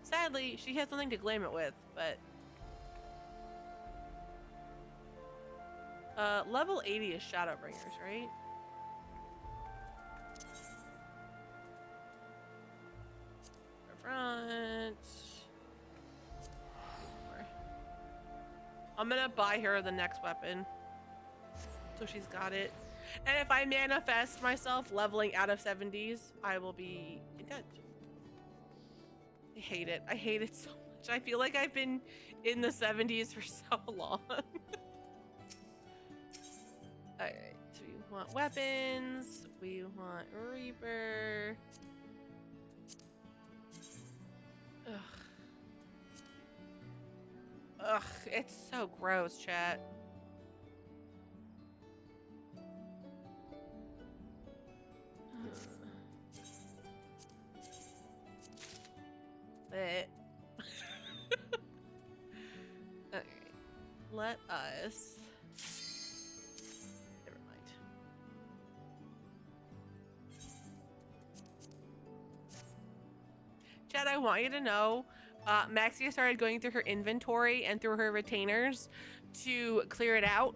Sadly, she has nothing to glam it with, but... level 80 is Shadowbringers, right? Front. I'm gonna buy her the next weapon. So she's got it. And if I manifest myself leveling out of 70s, I will be content. I hate it. I hate it so much. I feel like I've been in the 70s for so long. Alright, so we want weapons. We want Reaper. Ugh. Ugh, it's so gross, chat. Alright. Let us... Never mind. Chad, I want you to know, Maxia started going through her inventory and through her retainers to clear it out.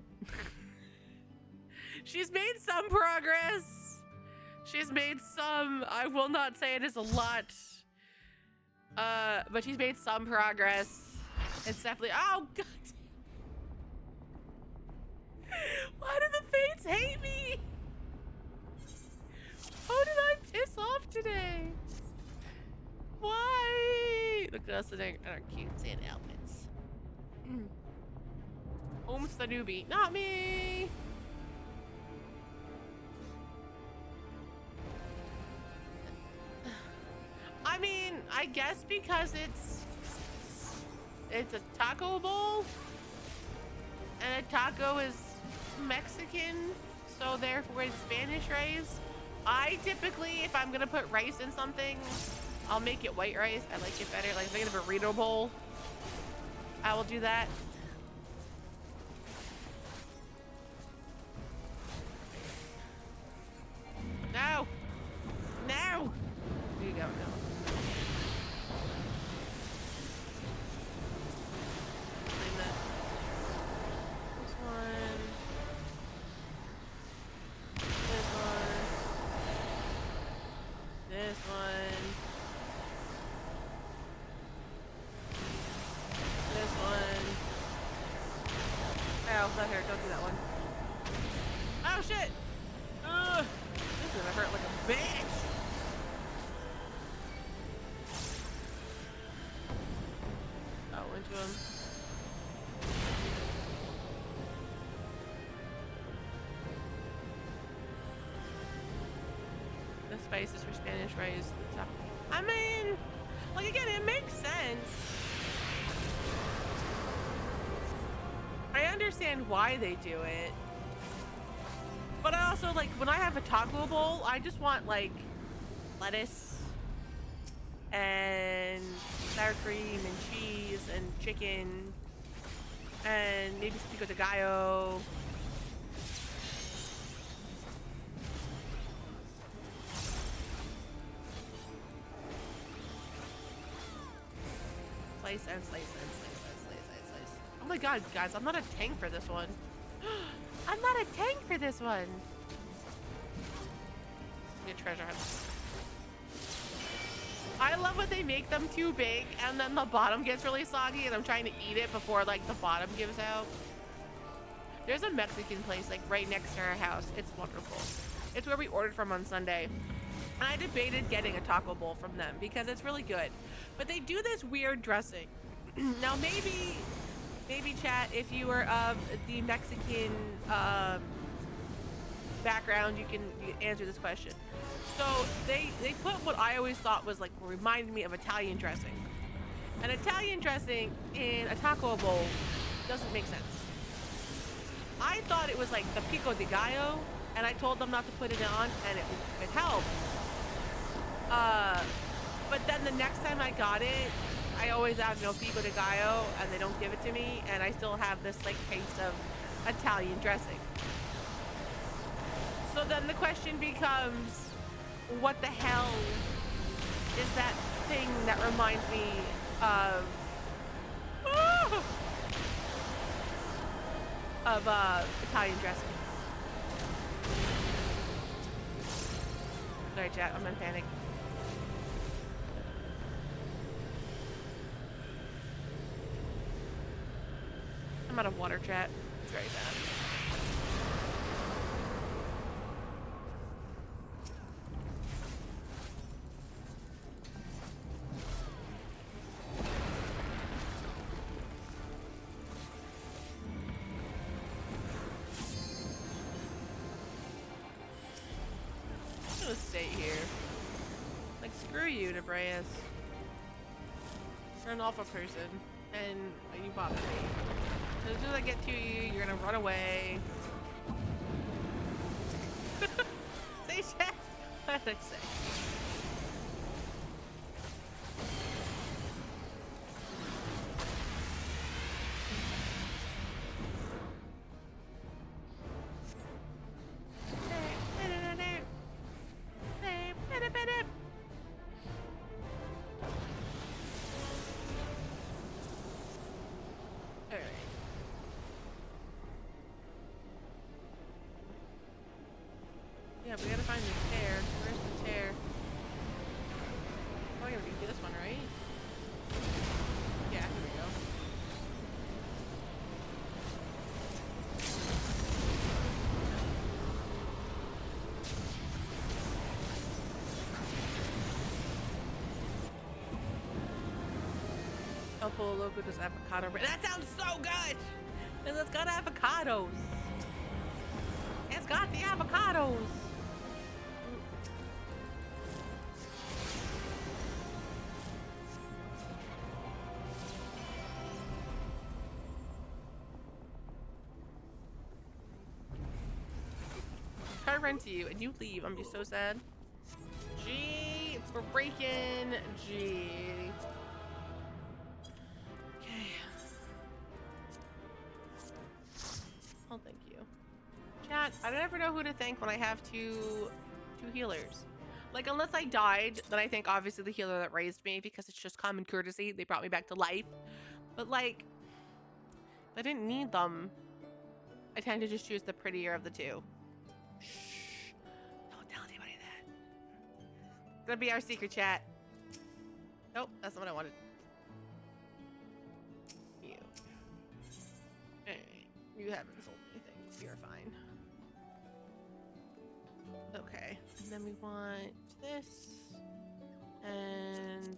She's made some progress. She's made some, I will not say it is a lot. But she's made some progress. It's definitely, oh god. Why do the fates hate me? How did I piss off today? Why? Look at us in our cute sand outfits. Home's the newbie, not me. I mean, I guess because it's a taco bowl, and a taco is Mexican, So therefore it's Spanish rice. I typically, if I'm gonna put rice in something, I'll make it white rice. I like it better. Like if I get a burrito bowl, I will do that. No! No! There you go, no. Clean that. This one. This one. This one. This one. Oh, not here. Don't do that one. Oh, shit! Ugh! This is gonna hurt like a bitch! Oh, into him. The spices for Spanish rice. So, I mean, like again, it makes sense. I understand why they do it. But I also, like, when I have a taco bowl, I just want, like, lettuce and sour cream and cheese and chicken and maybe some pico de gallo. Slice and slice and slice and slice and slice. Oh my god, guys, I'm not a tank for this one. I'm not a tank for this one. Get treasure hunt. I love when they make them too big and then the bottom gets really soggy and I'm trying to eat it before like the bottom gives out. There's a Mexican place like right next to our house. It's wonderful. It's where we ordered from on Sunday. And I debated getting a taco bowl from them because it's really good. But they do this weird dressing. Now maybe chat, if you are of the Mexican background, you can answer this question. So they put what I always thought was like reminded me of Italian dressing. And Italian dressing in a taco bowl doesn't make sense. I thought it was like the pico de gallo, and I told them not to put it on, and it helped. But then the next time I got it, I always have no pico de gallo, and they don't give it to me, and I still have this like taste of Italian dressing. So then the question becomes, what the hell is that thing that reminds me of Italian dressing? Sorry, chat, I'm in panic. I'm out of water, chat. It's very bad. I'm gonna stay here. Like, screw you, Debrayus. You're an awful person, and you bother me. As soon as I get to you, you're gonna run away. Say chat. What did I say? Yeah, we gotta find the tear. Where's the tear? Oh, I gotta do this one, right? Yeah, here we go. El Pollo Loco does avocado bread. That sounds so good! Because it's got avocados. It's got the avocados. rent to you and you leave. I'm just so sad. G freaking G. Okay. Oh, thank you. Chat, I never know who to thank when I have two healers. Like, unless I died, then I thank obviously the healer that raised me because it's just common courtesy. They brought me back to life. But like, if I didn't need them, I tend to just choose the prettier of the two. Shh. Don't tell anybody that. It's gonna be our secret chat. Nope, that's not what I wanted. You. Alright. You haven't sold anything. You're fine. Okay. And then we want this. And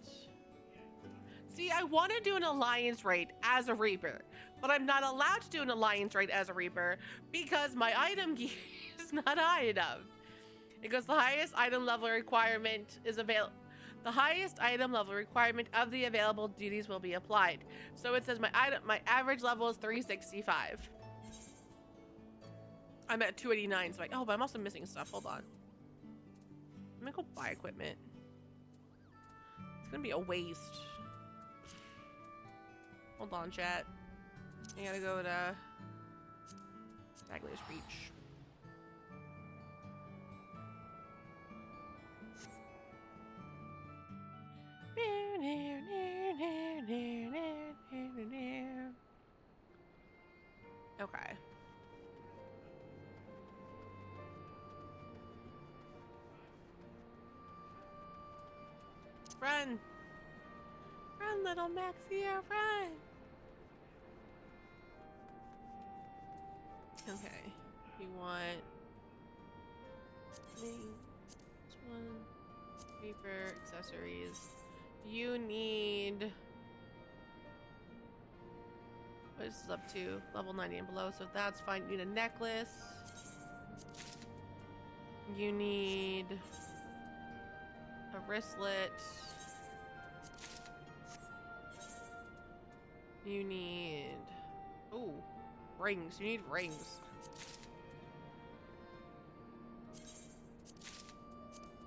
see, I want to do an alliance raid as a Reaper, but I'm not allowed to do an alliance raid as a Reaper because my item gear is not high enough. It goes the highest item level requirement is available. The highest item level requirement of the available duties will be applied. So it says my average level is 365. I'm at 289, so oh, but I'm also missing stuff. Hold on. I'm gonna go buy equipment. It's gonna be a waste. Hold on, chat. I gotta go to Bagley's Reach. Okay. Run! Run, little Maxia, run! Okay. You want this one, paper, accessories. You need what is this up to? Level 90 and below, so that's fine. You need a necklace. You need a wristlet. You need rings. You need rings.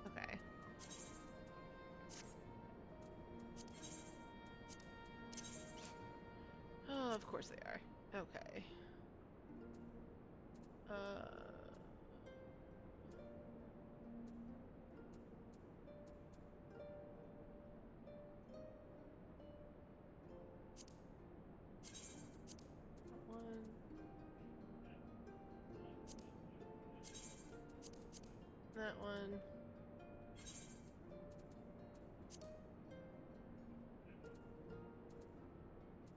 Okay. Oh, of course they are. Okay. That one.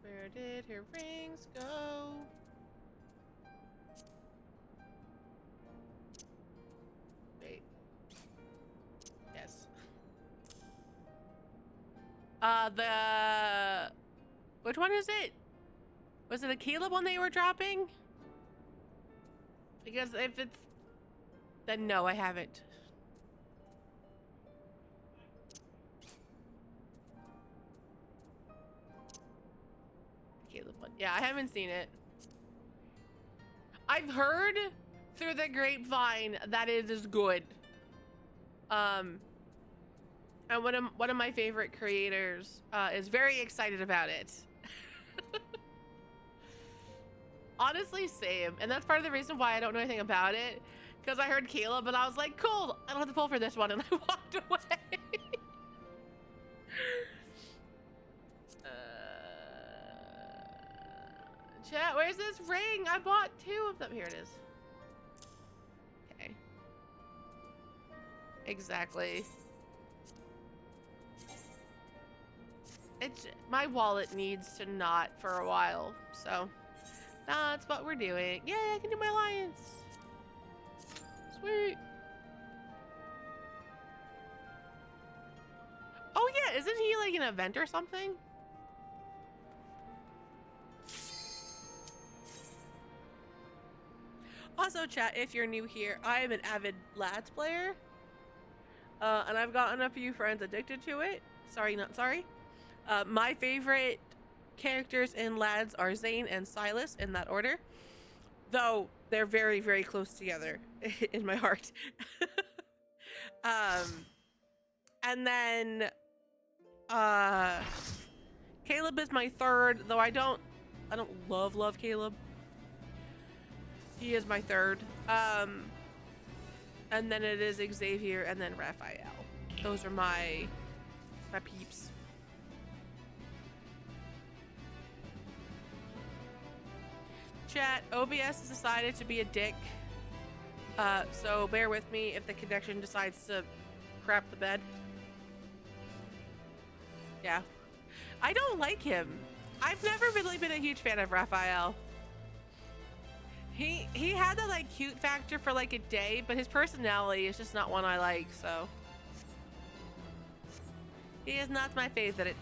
Where did her rings go? Wait. Yes. Which one is it? Was it a Caleb one they were dropping? Because if it's then no, I haven't. Caleb one. Yeah, I haven't seen it. I've heard through the grapevine that it is good. And one of my favorite creators is very excited about it. Honestly, same. And that's part of the reason why I don't know anything about it. Because I heard Caleb and I was like, cool, I don't have to pull for this one. And I walked away. Chat, where's this ring? I bought 2 of them. Here it is. Okay. Exactly. My wallet needs to not for a while. So that's what we're doing. Yay, I can do my alliance. Sweet. Oh yeah, isn't he like an event or something? Also, chat, if you're new here, I am an avid Lads player. And I've gotten a few friends addicted to it. Sorry, not sorry. My favorite characters in Lads are Zane and Silas, in that order. Though, They're very, very close together in my heart. And then Caleb is my third, though I don't love Caleb. He is my third. And then it is Xavier and then Raphael. Those are my peeps. Chat, OBS has decided to be a dick. So bear with me if the connection decides to crap the bed. Yeah. I don't like him. I've never really been a huge fan of Raphael. He had that like cute factor for like a day, but his personality is just not one I like, so. He is not my favorite.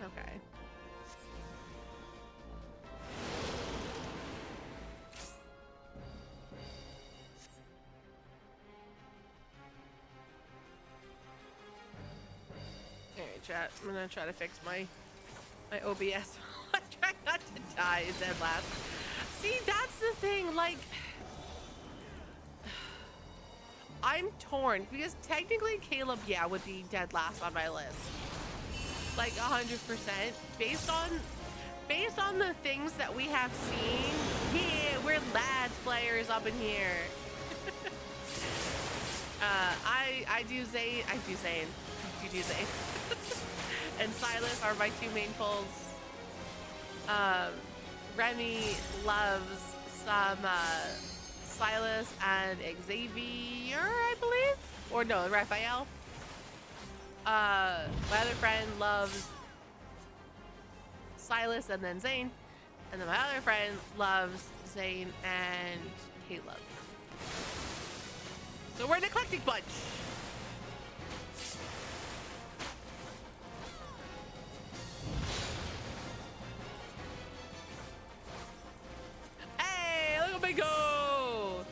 Okay. Alright, chat. I'm gonna try to fix my OBS. I try not to die dead last. See, that's the thing, like I'm torn because technically Caleb, yeah, would be dead last on my list. Like 100% based on the things that we have seen. Yeah, we're lads players up in here. I do Zane. You do Zane. And Silas are my two main pulls. Remy loves some Silas and Xavier, I believe, or no, Raphael. My other friend loves Silas and then Zane, and then my other friend loves Zane and Caleb. So we're an eclectic bunch. Hey, look at me go!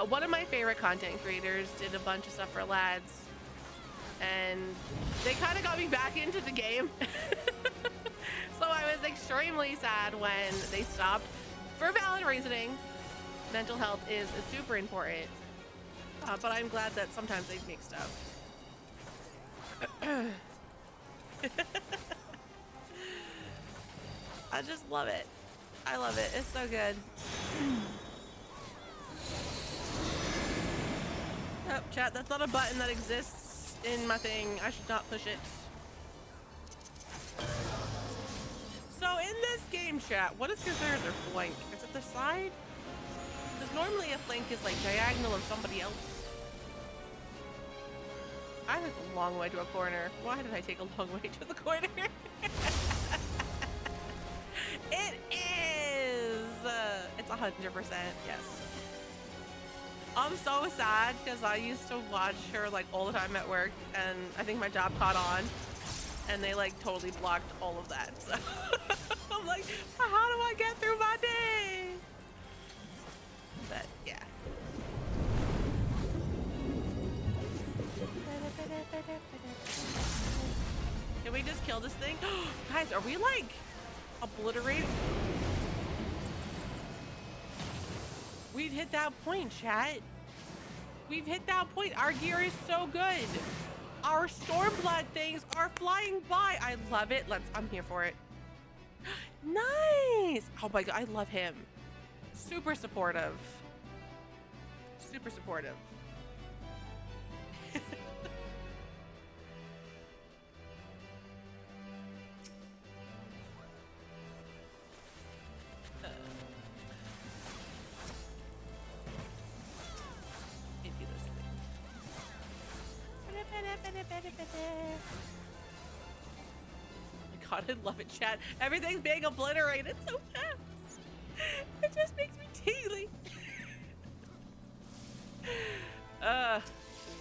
One of my favorite content creators did a bunch of stuff for lads, and they kind of got me back into the game. So I was extremely sad when they stopped for valid reasoning. Mental health is super important, but I'm glad that sometimes they make stuff. I just love it. I love it. It's so good. Oh, chat, that's not a button that exists in my thing. I should not push it. So in this game, chat, what is considered their flank? Is it the side? Because normally a flank is like diagonal of somebody else. I took a long way to a corner. Why did I take a long way to the corner? It is! It's 100%, yes. I'm so sad because I used to watch her like all the time at work, and I think my job caught on and they like totally blocked all of that. So I'm like, how do I get through my day? But yeah. Can we just kill this thing? Guys, are we like obliterating? We've hit that point, chat. We've hit that point. Our gear is so good. Our Stormblood things are flying by. I love it. I'm here for it. Nice. Oh my god, I love him. Super supportive. Super supportive. Oh my god, I love it, chat. Everything's being obliterated so fast. It just makes me tingly.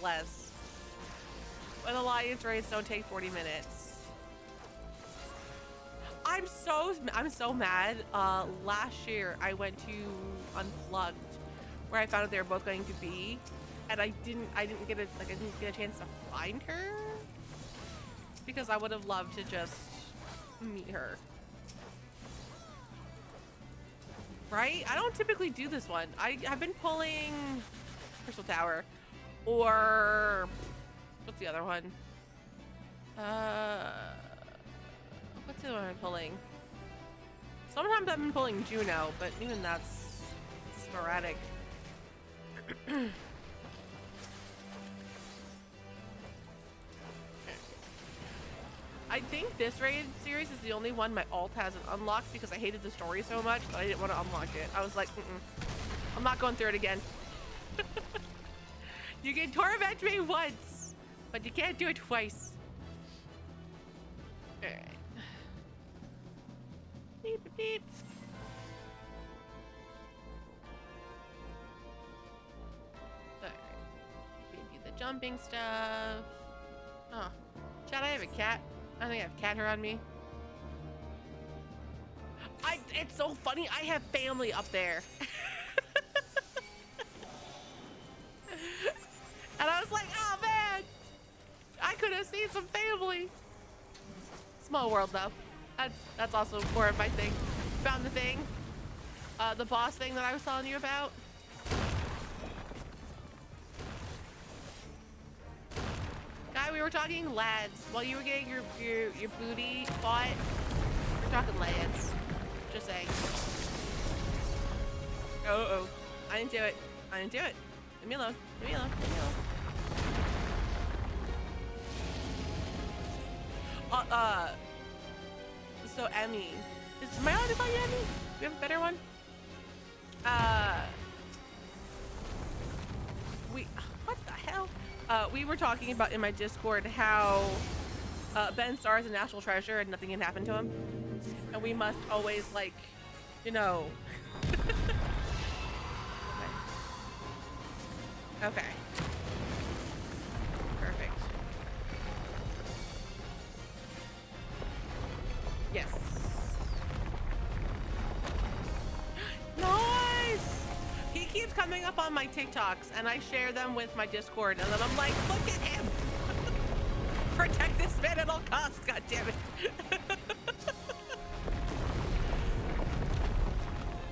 Less. When alliance raids don't take 40 minutes. I'm so mad. Last year I went to Unplugged, where I found out they were both going to be, and I didn't get a chance to find her because I would have loved to just meet her. Right? I don't typically do this one. I've been pulling Crystal Tower, or what's the other one? What's the other one I'm pulling? Sometimes I've been pulling Juno, but even that's sporadic. I think this raid series is the only one my alt hasn't unlocked because I hated the story so much that I didn't want to unlock it. I was like, I'm not going through it again. You can torment me once, but you can't do it twice. Alright. Beep, beep, beep. Alright. Maybe the jumping stuff. Oh. Chad, I have a cat. I think I have cat hair on me. It's so funny. I have family up there. And I was like, oh man, I could have seen some family. Small world though. That's also more of my thing. Found the thing. The boss thing that I was telling you about. Guy, we were talking lads. While you were getting your booty fought, we're talking lads. Just saying. Oh. I didn't do it. I didn't do it. Leave me alone. Leave me alone. Leave me alone. So Emmy. Am I allowed to call you Emmy? Do you have a better one? What the hell? We were talking about in my Discord how Ben Starr is a national treasure and nothing can happen to him. And we must always, like, you know. Okay. Perfect. Yes. Nice! He keeps coming up on my TikToks and I share them with my Discord and then I'm like, look at him! Protect this man at all costs, god damn it.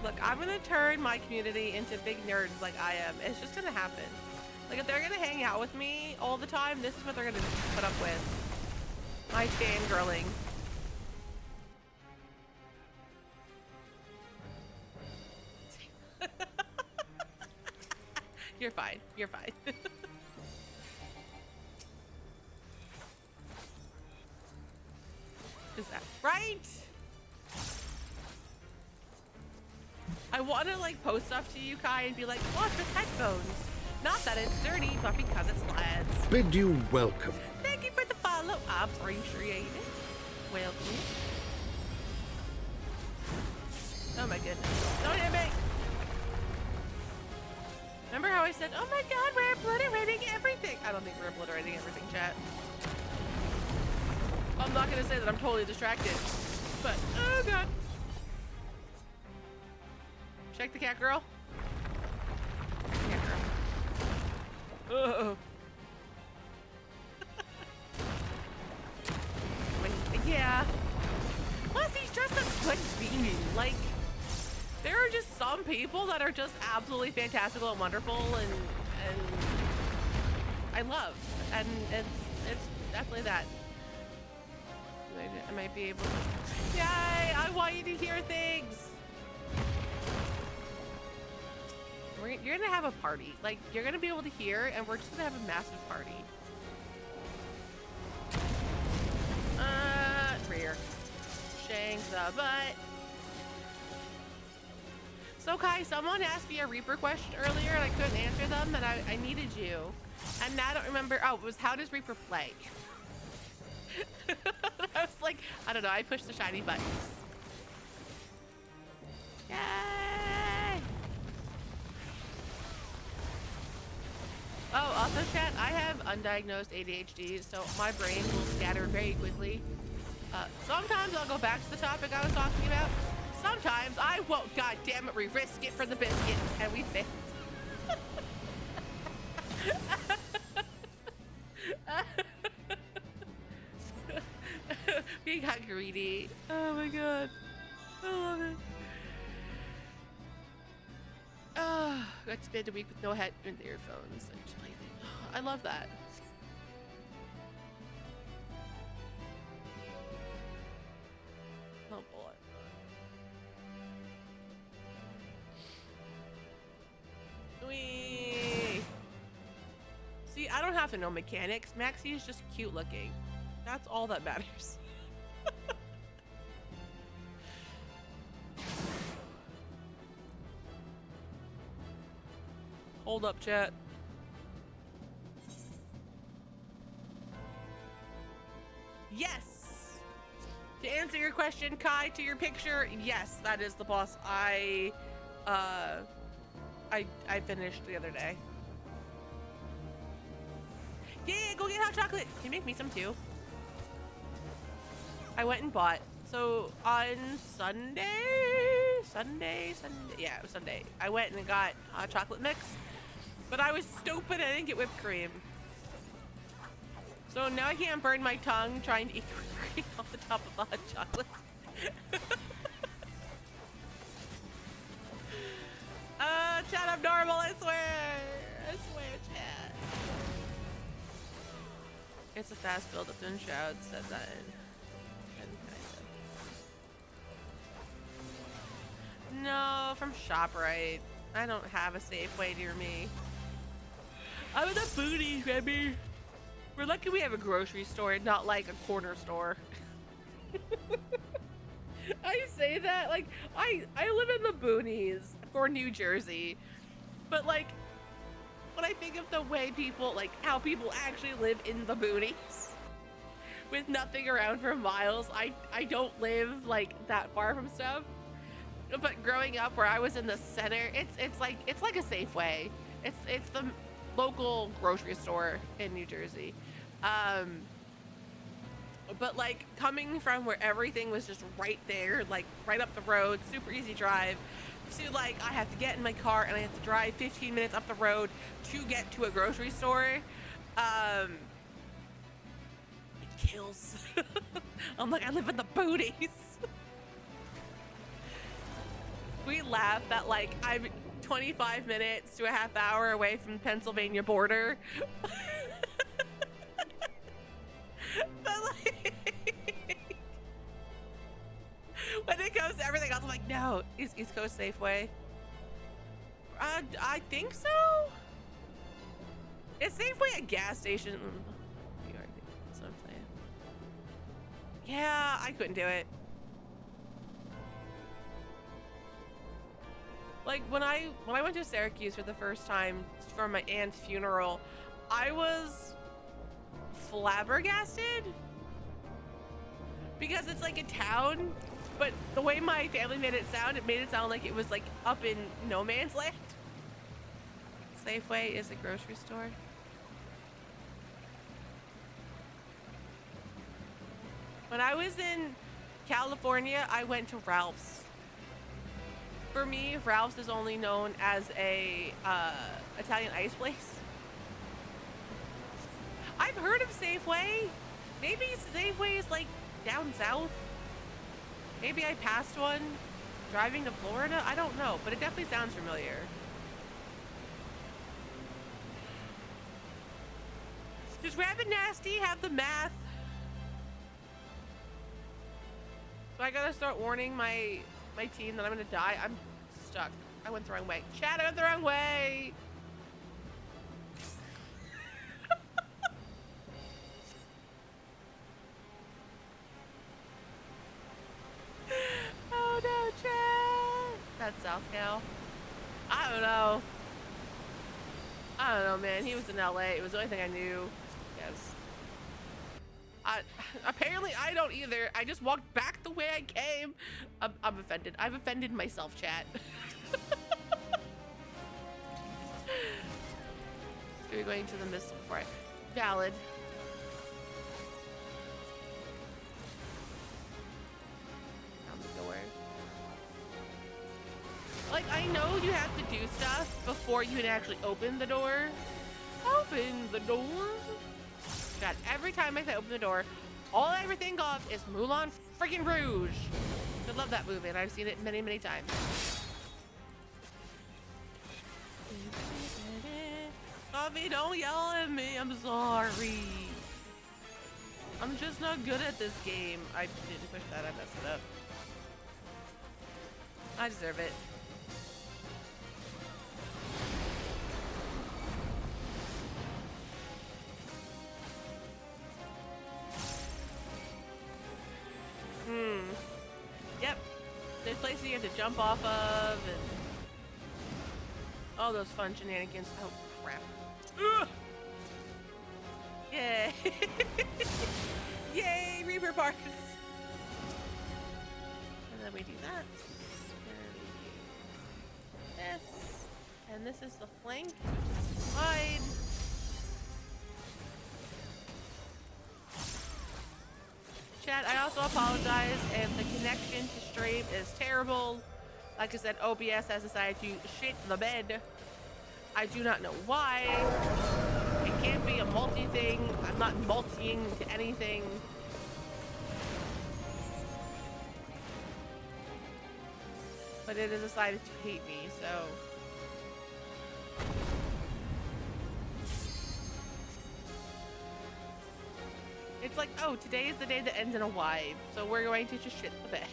Look, I'm gonna turn my community into big nerds like I am. It's just gonna happen. Like, if they're gonna hang out with me all the time, this is what they're gonna put up with. My fangirling. You're fine. You're fine. Is that right? I want to like post stuff to you, Kai, and be like, watch with headphones. Not that it's dirty, but because it's lads.
Bid you welcome.
Thank you for the follow. I appreciate it. Welcome. Oh my goodness. Don't hit me. Remember how I said, oh my god, we're obliterating everything? I don't think we're obliterating everything, chat. I'm not gonna say that I'm totally distracted, but oh god. Check the cat girl. Cat girl. Oh. Yeah. Plus, he's just a good being. Like, there are just some people that are just absolutely fantastical and wonderful, and I love, and it's definitely that. I might be able to. Yay! I want you to hear things. You're gonna have a party. Like, you're gonna be able to hear, and we're just gonna have a massive party. Rear. Shank the butt. So Kai, someone asked me a Reaper question earlier and I couldn't answer them, and I needed you. And now I don't remember. Oh, it was how does Reaper play? I was like, I don't know. I pushed the shiny buttons. Yay! Oh, also chat, I have undiagnosed ADHD, so my brain will scatter very quickly. Sometimes I'll go back to the topic I was talking about. Sometimes I won't. God damn it, we risk it for the biscuit, and we failed. We got greedy. Oh my god. I love it. Oh, got to spend a week with no head and earphones. I just play things. I love that. Oh boy. Wee. See, I don't have to know mechanics. Maxie is just cute looking. That's all that matters. Hold up, chat. Yes! To answer your question, Kai, to your picture, yes, that is the boss I finished the other day. Yeah, go get hot chocolate. Can you make me some too? I went and bought. So on Sunday, yeah, it was Sunday. I went and got hot chocolate mix, but I was stupid. I didn't get whipped cream. So now I can't burn my tongue trying to eat the whipped cream off the top of the hot chocolate. Chat, I'm normal, I swear. I swear, chat. It's a fast build up in Shroud, said that in. No, from ShopRite. I don't have a Safeway near me. I'm in the booties, baby. We're lucky we have a grocery store and not like a corner store. I say that like I live in the boonies for New Jersey, but like when I think of the way people like how people actually live in the boonies with nothing around for miles, I don't live like that far from stuff. But growing up where I was in the center, it's like a Safeway. It's the local grocery store in New Jersey. But like coming from where everything was just right there, like right up the road, super easy drive, to like I have to get in my car and I have to drive 15 minutes up the road to get to a grocery store. It kills. I'm like, I live in the booties. We laugh that like I'm 25 minutes to a half hour away from the Pennsylvania border. But like, when it comes to everything else, I'm like, no, East Coast Safeway. I think so. Is Safeway a gas station? That's what I'm saying. Yeah, I couldn't do it. Like when I went to Syracuse for the first time for my aunt's funeral, I was flabbergasted because it's like a town, but the way my family made it made it sound like it was like up in no man's land. Safeway is a grocery store. When I was in California, I went to Ralph's. For me, Ralph's is only known as a Italian ice place. I've heard of Safeway. Maybe Safeway is like down south. Maybe I passed one driving to Florida. I don't know, but it definitely sounds familiar. Does Rabbit Nasty have the math? So I gotta start warning my team that I'm gonna die. I'm stuck. I went the wrong way. Chat, I went the wrong way. Oh no, chat. That's South Cal. I don't know. I don't know, man. He was in LA. It was the only thing I knew. Yes. Apparently I don't either. I just walked back the way I came. I'm offended. I've offended myself, chat. You're going to the mist before I... Valid. Out the door. Like, I know you have to do stuff before you can actually open the door. Oh open the door. God, every time I say open the door, all I ever think of is Moulin freaking Rouge. I love that movie, and I've seen it many, many times. Coffee, don't yell at me. I'm sorry. I'm just not good at this game. I didn't push that. I messed it up. I deserve it. Yep. There's places you have to jump off of and all those fun shenanigans. Oh crap. Ugh! Yay! Yay, Reaper parts! And then we do that. And we do this. And this is the flank, which is wide. Chat, I also apologize if the connection to stream is terrible. Like I said, OBS has decided to shit the bed. I do not know why. It can't be a multi thing. I'm not multiing to anything. But it has decided to hate me, so. It's like, oh, today is the day that ends in a Y, so we're going to just shit the bed.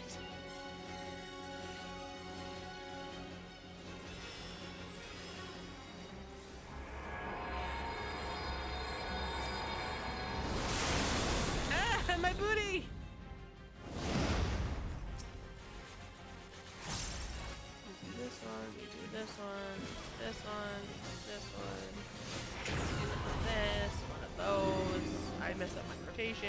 Ah, my booty! We do this one, we do this one, this one, this one. This, one of those. I messed up my rotation.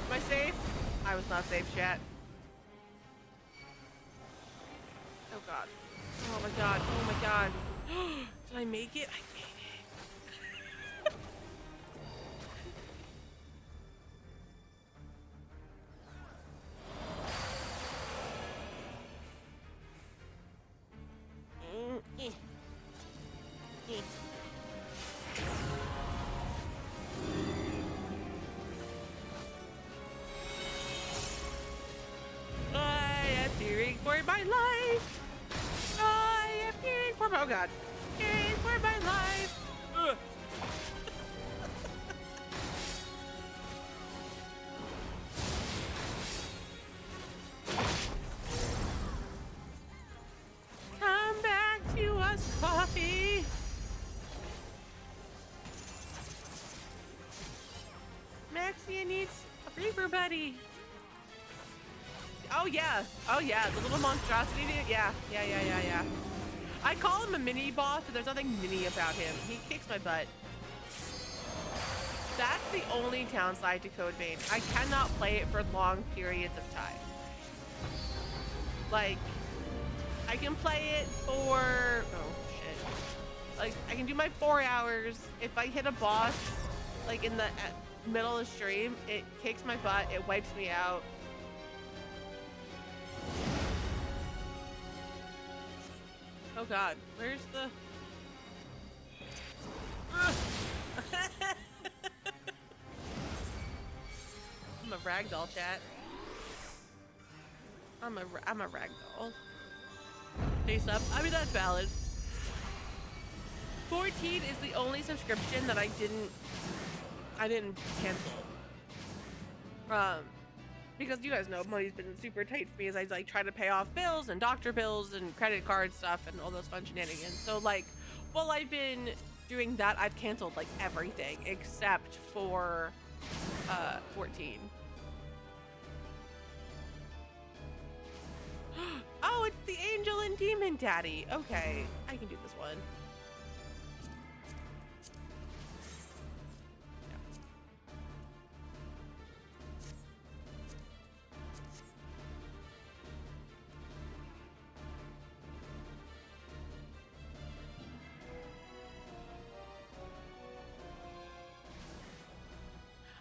Am I safe? I was not safe, chat. Oh god. Oh my god. Oh my god. Did I make it? I made it. For my life, I am fearing for my, oh god, fearing for my life. Ugh. Come back to us, coffee. Maxia needs a Reaper buddy. Oh yeah, the little monstrosity dude. Yeah. I call him a mini boss, but there's nothing mini about him. He kicks my butt. That's the only downside to Code Vein. I cannot play it for long periods of time. Like, I can play it for, oh shit. Like, I can do my 4 hours. If I hit a boss, like in the middle of the stream, it kicks my butt, it wipes me out. Oh god, where's the... I'm a ragdoll, chat. I'm a ragdoll. Face up. I mean, that's valid. 14 is the only subscription that I didn't cancel. Because you guys know money's been super tight for me as I like try to pay off bills and doctor bills and credit card stuff and all those fun shenanigans. So like, while I've been doing that, I've canceled like everything except for 14. Oh, it's the Angel and Demon Daddy. Okay, I can do this one.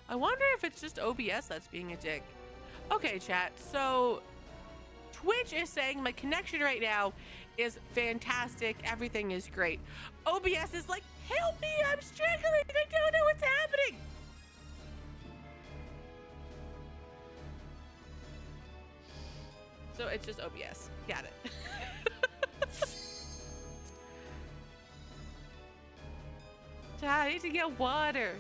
I wonder if it's just OBS that's being a dick. Okay, chat. So Twitch is saying my connection right now is fantastic. Everything is great. OBS is like, help me, I'm struggling. I don't know what's happening. So it's just OBS. Got it. Chat, I need to get water.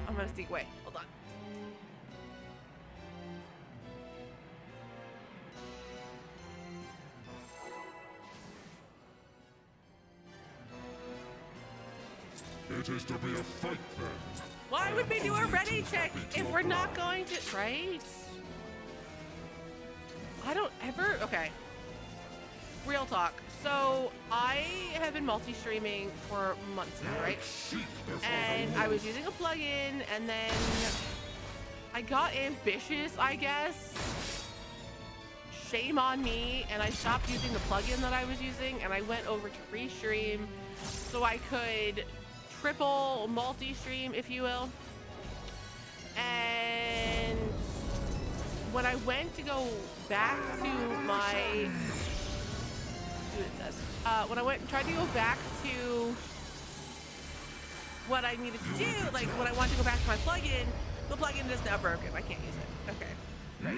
I'm gonna sneak away. Hold on.
It is to be a fight then.
Why would we do a ready check if we're not going to, right? I don't ever, okay. Real talk. So I have been multi-streaming for months now, right? And I was using a plugin and then I got ambitious, I guess. Shame on me. And I stopped using the plugin that I was using and I went over to Restream so I could triple multi-stream, if you will. And when I went to go back to my, what it says, when I went and tried to go back to what I needed to do, like when I wanted to go back to my plugin, the plugin is now broken. I can't use it. Okay. Right.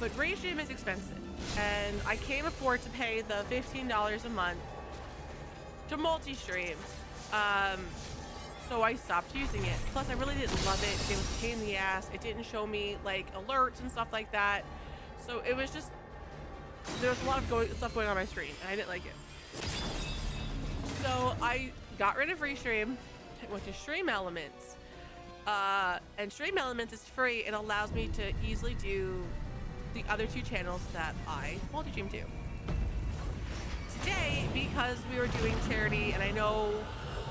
But Restream is expensive, and I can't afford to pay the $15 a month to multi-stream. So I stopped using it. Plus, I really didn't love it. It was a pain in the ass. It didn't show me like alerts and stuff like that. So it was just, there was a lot of stuff going on my screen, and I didn't like it. So I got rid of Restream, went to Stream Elements. And Stream Elements is free. It allows me to easily do the other two channels that I multi-stream to. Today, because we were doing charity, and I know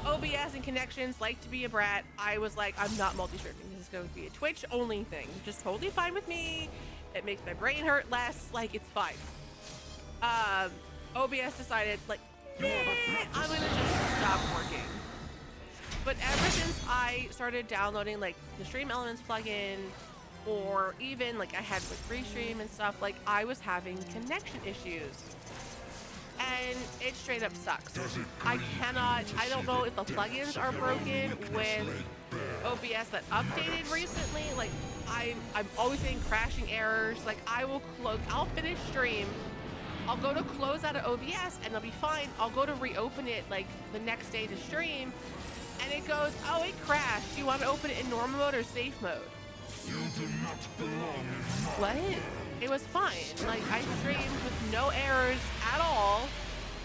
OBS and connections like to be a brat, I was like, I'm not multi-streaming. This is going to be a Twitch only thing. Just totally fine with me. It makes my brain hurt less. Like, it's fine. OBS decided, like, I'm gonna just stop working. But ever since I started downloading like the Stream Elements plugin, or even like I had with Restream and stuff, like I was having connection issues. And it straight up sucks. I don't know if the plugins are broken with OBS that updated recently. Like I'm always getting crashing errors. Like I'll finish stream, I'll go to close out of OBS and it'll be fine. I'll go to reopen it like the next day to stream and it goes, oh, it crashed. You want to open it in normal mode or safe mode?
You do not belong in
What? It was fine. Like I streamed with no errors at all,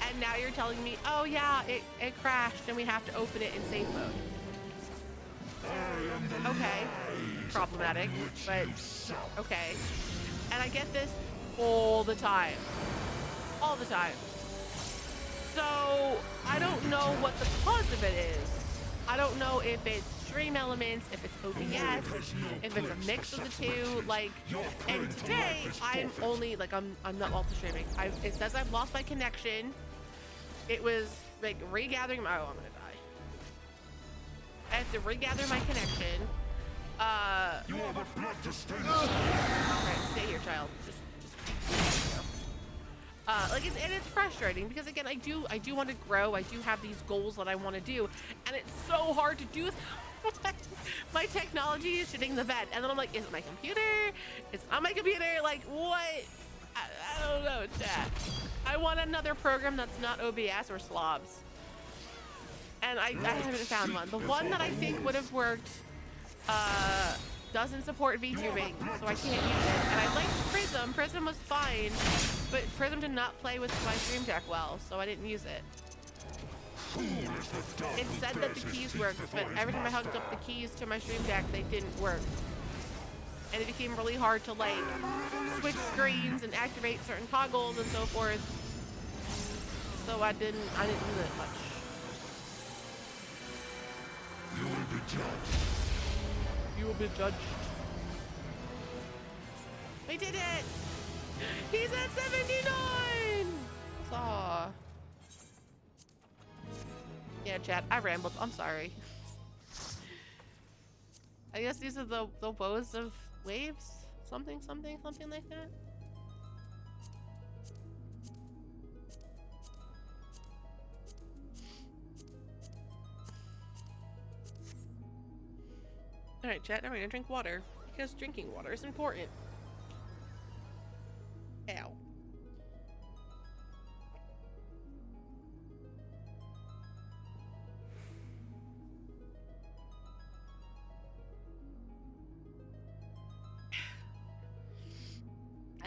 and now you're telling me, oh yeah, it crashed and we have to open it in safe mode. Okay, problematic, but okay. And I get this all the time. All the time. So I don't know what the cause of it is. I don't know if it's Stream Elements, if it's OBS, if it's a mix of the two. Like, and today I'm only like I'm not multi-streaming. It says I've lost my connection. It was like regathering my. Oh, I'm gonna die. I have to regather my connection.
You have a blood to stay.
Alright, stay here, child. Just and it's frustrating because again, I do want to grow. I do have these goals that I want to do, and it's so hard to do. My technology is shitting the bed, and then I'm like, is it my computer? Is it on my computer? Like, what? I don't know, chat. I want another program that's not OBS or slobs, and I haven't found one. The one that I think would have worked doesn't support VTubing, so I can't use it. And I liked Prism. Prism was fine, but Prism did not play with my Stream Deck well, so I didn't use it. It said that the keys worked, but every time I hooked up the keys to my Stream Deck, they didn't work. And it became really hard to like switch screens and activate certain toggles and so forth. So I didn't use it much.
You will be judged.
You will be judged. We did it! He's at 79! Aw. Yeah, chat, I rambled. I'm sorry. I guess these are the woes of waves? Something like that? Alright, chat, now we're gonna drink water. Because drinking water is important. Ow.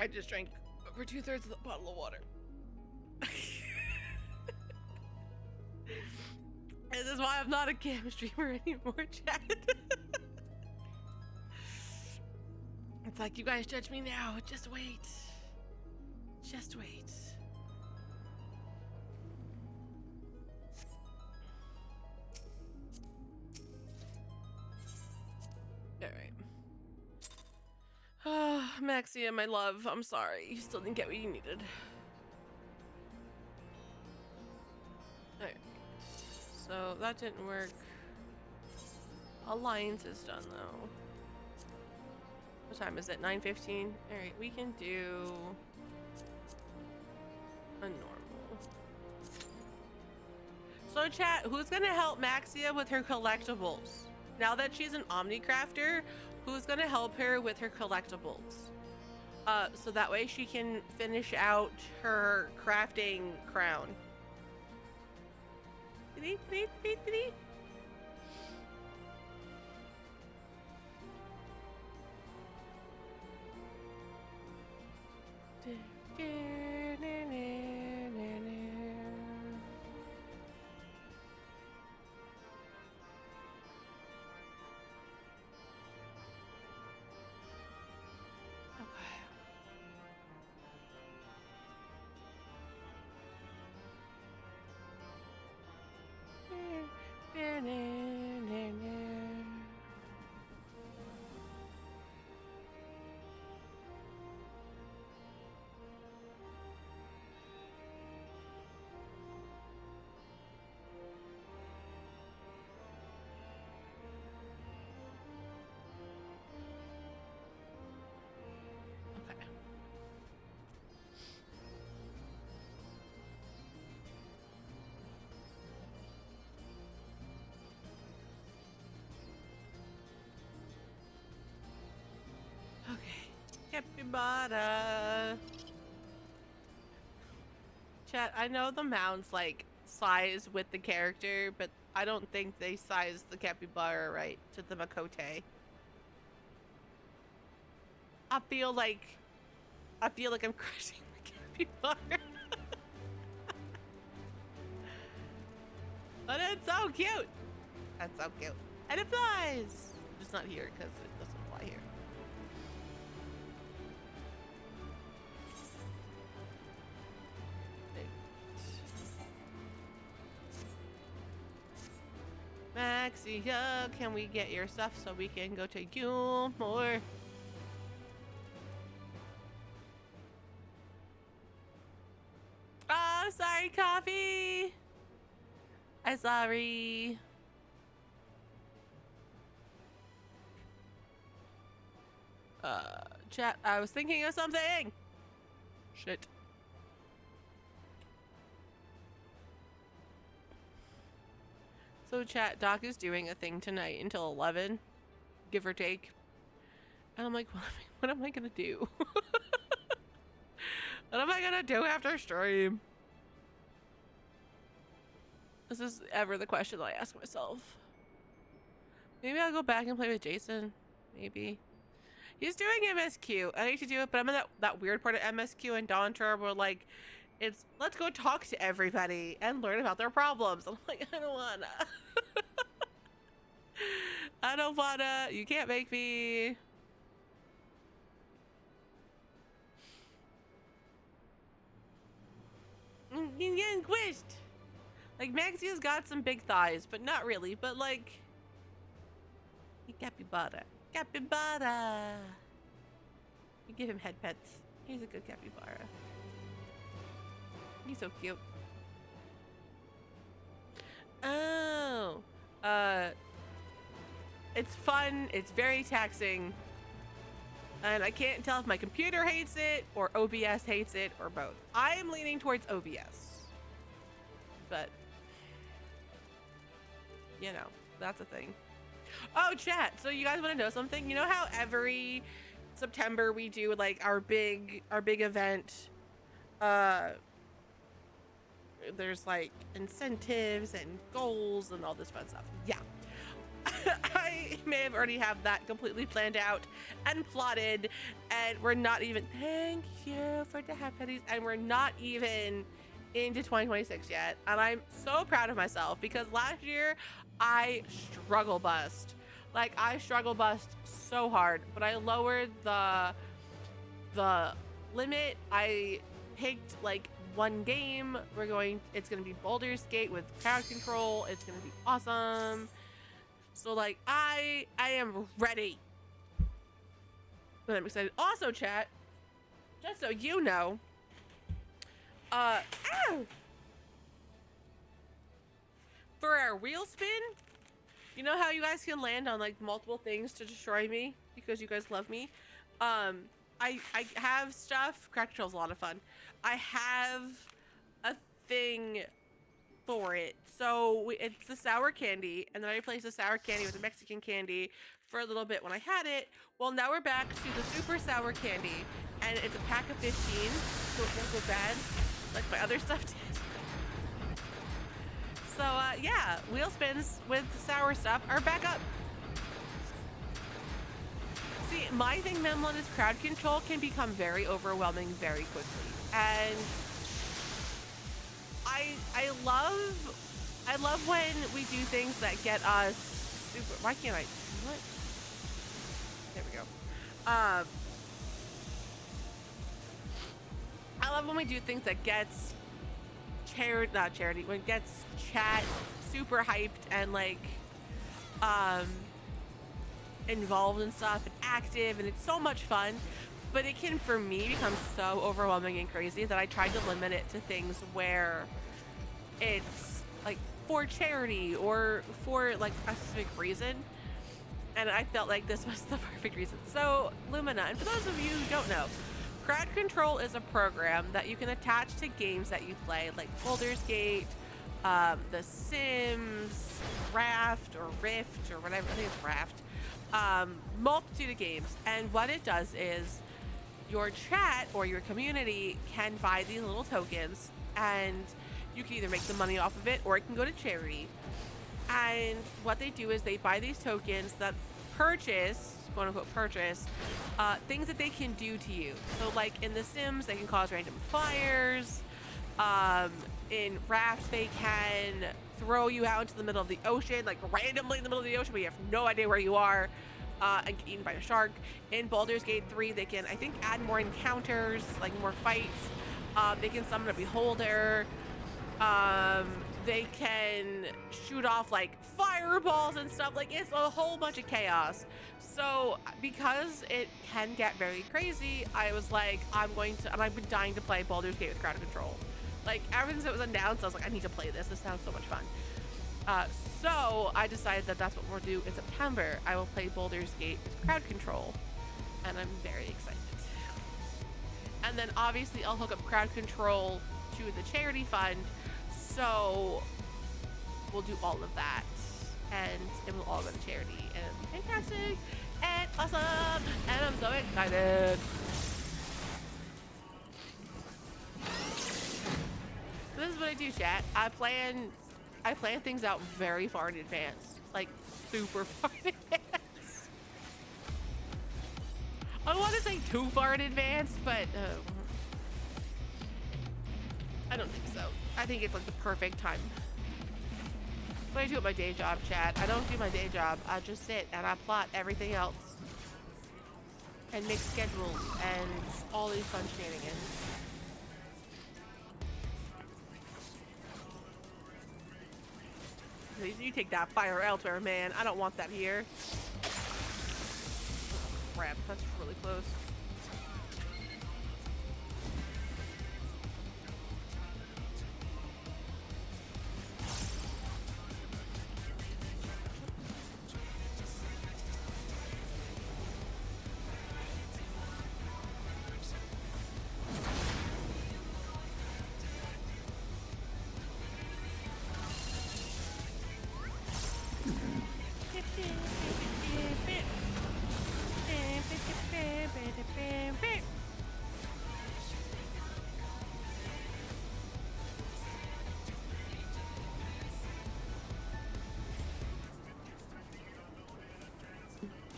I just drank over 2/3 of the bottle of water. This is why I'm not a cam streamer anymore, chat. It's like, you guys judge me now. Just wait. Just wait. Alright. Oh, Maxia, my love, I'm sorry. You still didn't get what you needed. Alright. So that didn't work. Alliance is done though. What time is it? 9:15? Alright, we can do a normal. So chat, who's gonna help Maxia with her collectibles? Now that she's an Omnicrafter, who's gonna help her with her collectibles? So that way she can finish out her crafting crown. Capybara. Chat, I know the mounts like size with the character, but I don't think they size the capybara right to the Makote. I feel like I'm crushing the capybara. But it's so cute. That's so cute. And it flies. Just not here because it doesn't fly here. Maxia, can we get your stuff so we can go to Gilmore? Oh, sorry, coffee. I'm sorry. Chat, I was thinking of something. Shit. So chat, Doc is doing a thing tonight until 11, give or take. And I'm like, what am I gonna do? What am I gonna do after stream? This is ever the question that I ask myself. Maybe I'll go back and play with Jason. Maybe. He's doing MSQ. I need to do it, but I'm in that weird part of MSQ and Dawntra where like, it's let's go talk to everybody and learn about their problems. I'm like, I don't wanna. I don't wanna. You can't make me. He's getting squished. Like, Maxia's got some big thighs, but not really. But like, capybara. Capybara. You give him head pets. He's a good capybara. He's so cute. Oh. It's fun. It's very taxing. And I can't tell if my computer hates it or OBS hates it or both. I am leaning towards OBS. But, you know, that's a thing. Oh, chat. So you guys want to know something? You know how every September we do like our big event? There's like incentives and goals and all this fun stuff. Yeah. I may have already have that completely planned out and plotted, and we're not even, thank you for the half pennies, and we're not even into 2026 yet. And I'm so proud of myself because last year I struggle bust. Like I struggle bust so hard, but I lowered the limit. I picked like one game. It's gonna be Baldur's Gate with crowd control. It's gonna be awesome. So like I am ready. But I'm excited. Also, chat, just so you know, for our wheel spin, you know how you guys can land on like multiple things to destroy me because you guys love me? I have stuff. Crack Control's a lot of fun. I have a thing for it. So it's the sour candy, and then I replaced the sour candy with the Mexican candy for a little bit when I had it. Well, now we're back to the super sour candy, and it's a pack of 15, so it won't go bad like my other stuff did. So yeah, wheel spins with sour stuff are back up. See, my thing, Memlon, is crowd control can become very overwhelming very quickly, and I love when we do things that get us super. Why can't I? What? There we go. I love when we do things that gets not charity, when it gets chat super hyped and like involved and stuff and active, and it's so much fun. But it can, for me, become so overwhelming and crazy that I tried to limit it to things where it's like for charity or for like a specific reason. And I felt like this was the perfect reason. So Lumina, and for those of you who don't know, Crowd Control is a program that you can attach to games that you play, like Baldur's Gate, The Sims, Raft or Rift or whatever. I think it's Raft. Multitude of games. And what it does is your chat or your community can buy these little tokens, and you can either make the money off of it or it can go to charity. And what they do is they buy these tokens that purchase, quote unquote purchase, things that they can do to you. So like in The Sims, they can cause random fires. In Raft, they can throw you out into the middle of the ocean, like randomly in the middle of the ocean, but you have no idea where you are, and get eaten by a shark. In Baldur's Gate 3, they can, I think, add more encounters, like more fights. They can summon a beholder. They can shoot off like fireballs and stuff. Like it's a whole bunch of chaos. So because it can get very crazy, I was like, and I've been dying to play Baldur's Gate with Crowd Control. Like ever since it was announced, I was like, I need to play this. This sounds so much fun. So I decided that that's what we'll do in September. I will play Baldur's Gate with Crowd Control, and I'm very excited. And then obviously I'll hook up Crowd Control to the charity fund. So we'll do all of that, and it will all go to charity, and it'll be fantastic and awesome, and I'm so excited. So this is what I do, chat. I plan things out very far in advance, like super far in advance. I don't want to say too far in advance, but I don't think so. I think it's like the perfect time. But I do it my day job, chat. I don't do my day job. I just sit and I plot everything else and make schedules and all these fun shenanigans. You take that fire elsewhere, man. I don't want that here. Crap, that's really close.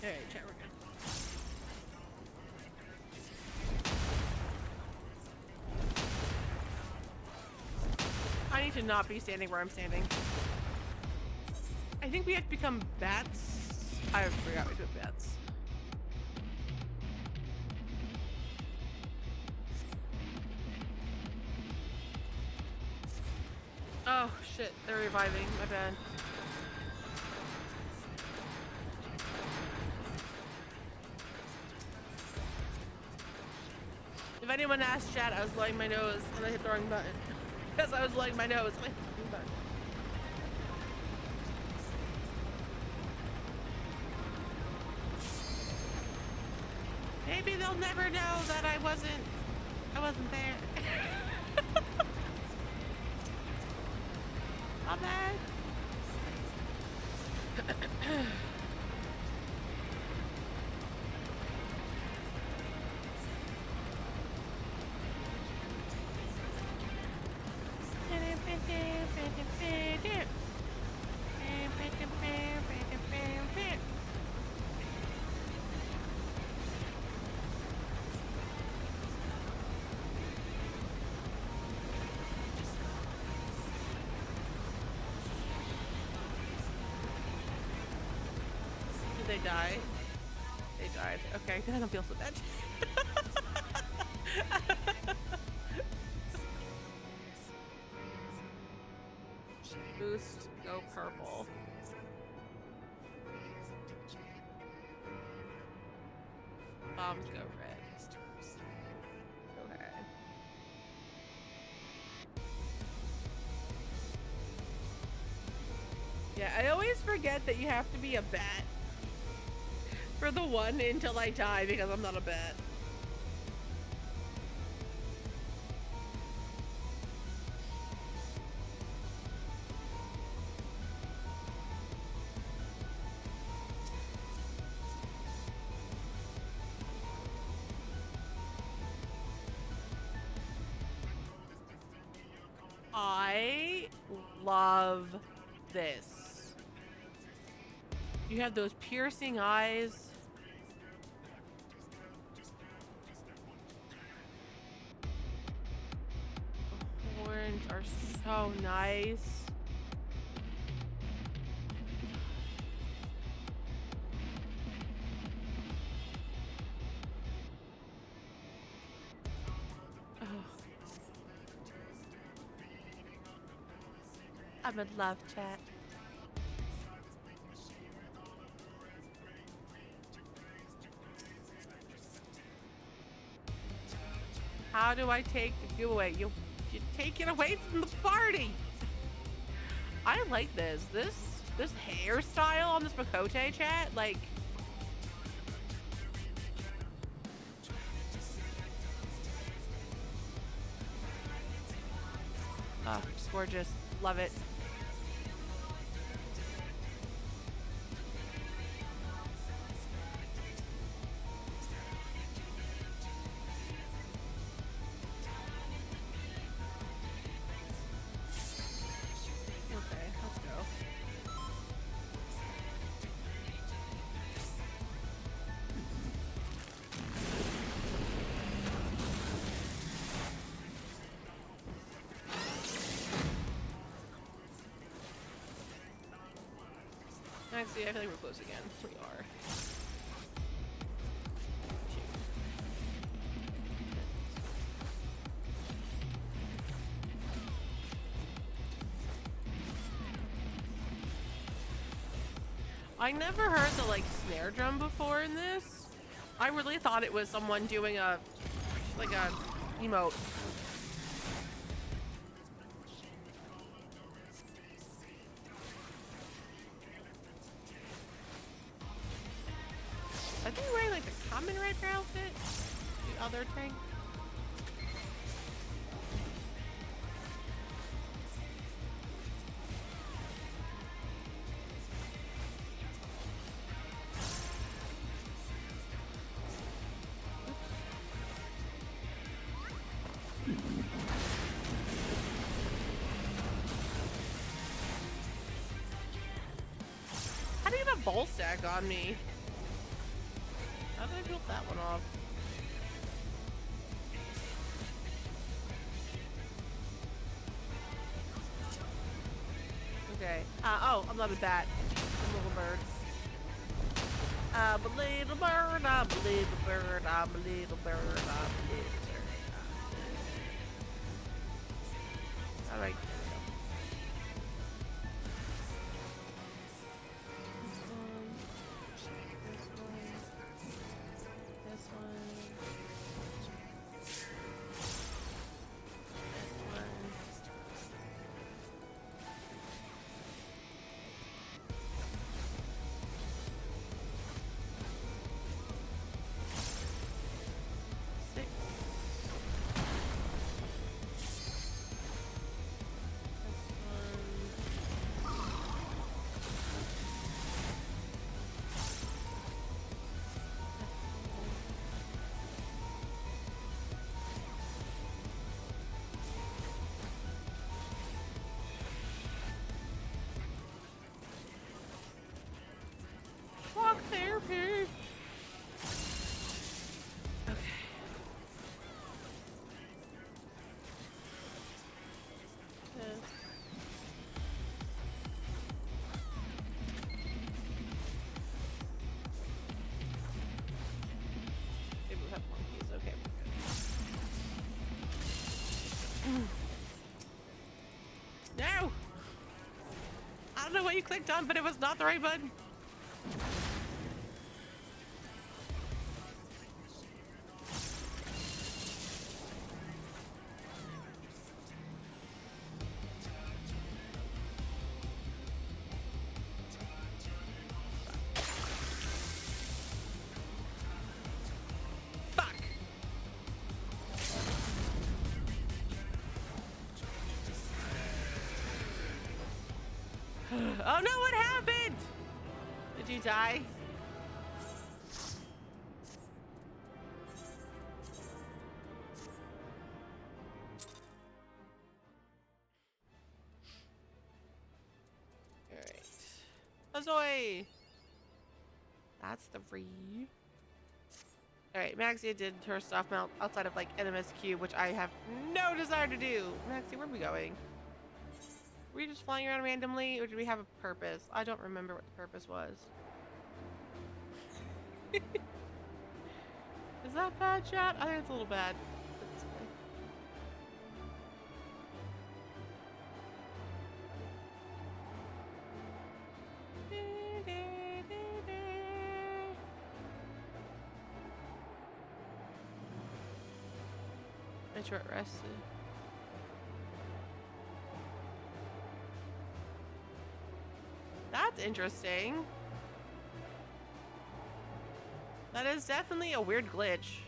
Alright, chat, we're good. I need to not be standing where I'm standing. I think we have to become bats. I forgot we put bats. Oh shit, they're reviving, my bad. If anyone asked chat, I was blowing my nose and I hit the wrong button. Because I was blowing my nose and I hit the wrong button. Maybe they'll never know that I wasn't there. Not bad. Did they die? They died. Okay, then I don't feel so bad. Boost, go purple. Bombs go red. Okay. Yeah, I always forget that you have to be a bat for the one until I die because I'm not a bat. I love this. You have those piercing eyes. The horns are so nice. I'm in love, chat. How do I take the giveaway? You take it away from the party. I like this. This hairstyle on this Makote, chat, like. Oh, it's gorgeous. Love it. Maxia, I feel like we're close again. We are. I never heard the like snare drum before in this. I really thought it was someone doing a emote. I think we're wearing like the common red outfit. The other tank. How do you have a ball stack on me? How did I build that one off? Okay. Oh, I'm not a bat. I'm a little bird. I'm a little bird. I'm a little bird. I'm a little bird. I'm a little bird. All right. Walk therapy. Okay. Maybe we have monkeys. Okay. No! I don't know what you clicked on, but it was not the right button. Fuck! Oh no, what happened? Did you die? Alright. Azoi! That's the re. Alright, Maxia did her stuff outside of like NMSQ, which I have no desire to do. Maxia, where are we going? Were we just flying around randomly, or did we have a purpose? I don't remember what the purpose was. Is that bad, chat? I think it's a little bad. But it's okay. I short rested. That's interesting. That is definitely a weird glitch.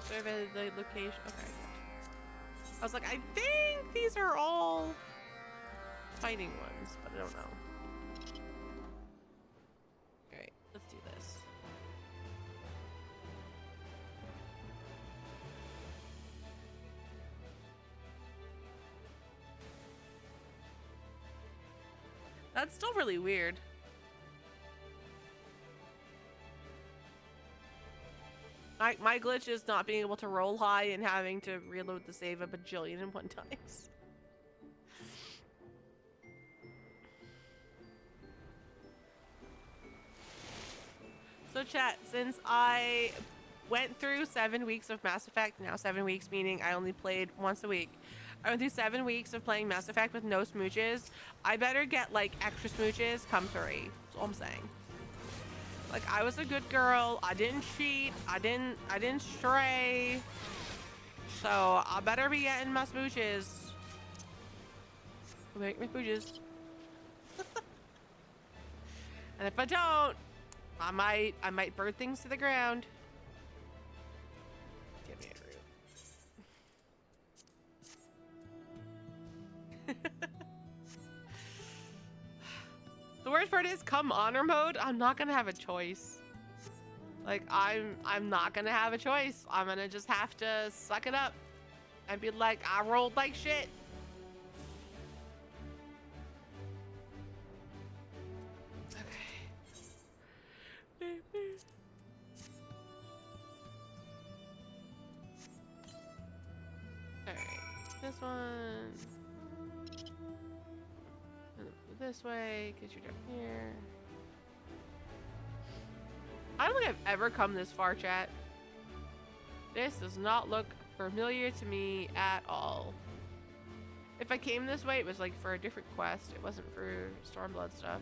Survey the location. Okay. I was like, I think these are all fighting ones, but I don't know. Alright, let's do this. That's still really weird. My glitch is not being able to roll high and having to reload the save a bajillion and one times. So chat, since I went through 7 weeks of Mass Effect, now 7 weeks meaning I only played once a week. I went through 7 weeks of playing Mass Effect with no smooches. I better get like extra smooches come 3. That's all I'm saying. Like, I was a good girl. I didn't cheat. I didn't stray. So I better be getting my smooches. Make my smooches. And if I don't, I might burn things to the ground. Give me a root. The worst part is, come honor mode, I'm not gonna have a choice. Like, I'm not gonna have a choice. I'm gonna just have to suck it up and be like, I rolled like shit. Okay. Alright, this one. And this way, because you're down here. I don't think I've ever come this far, chat. This does not look familiar to me at all. If I came this way, it was like for a different quest. It wasn't for Stormblood stuff.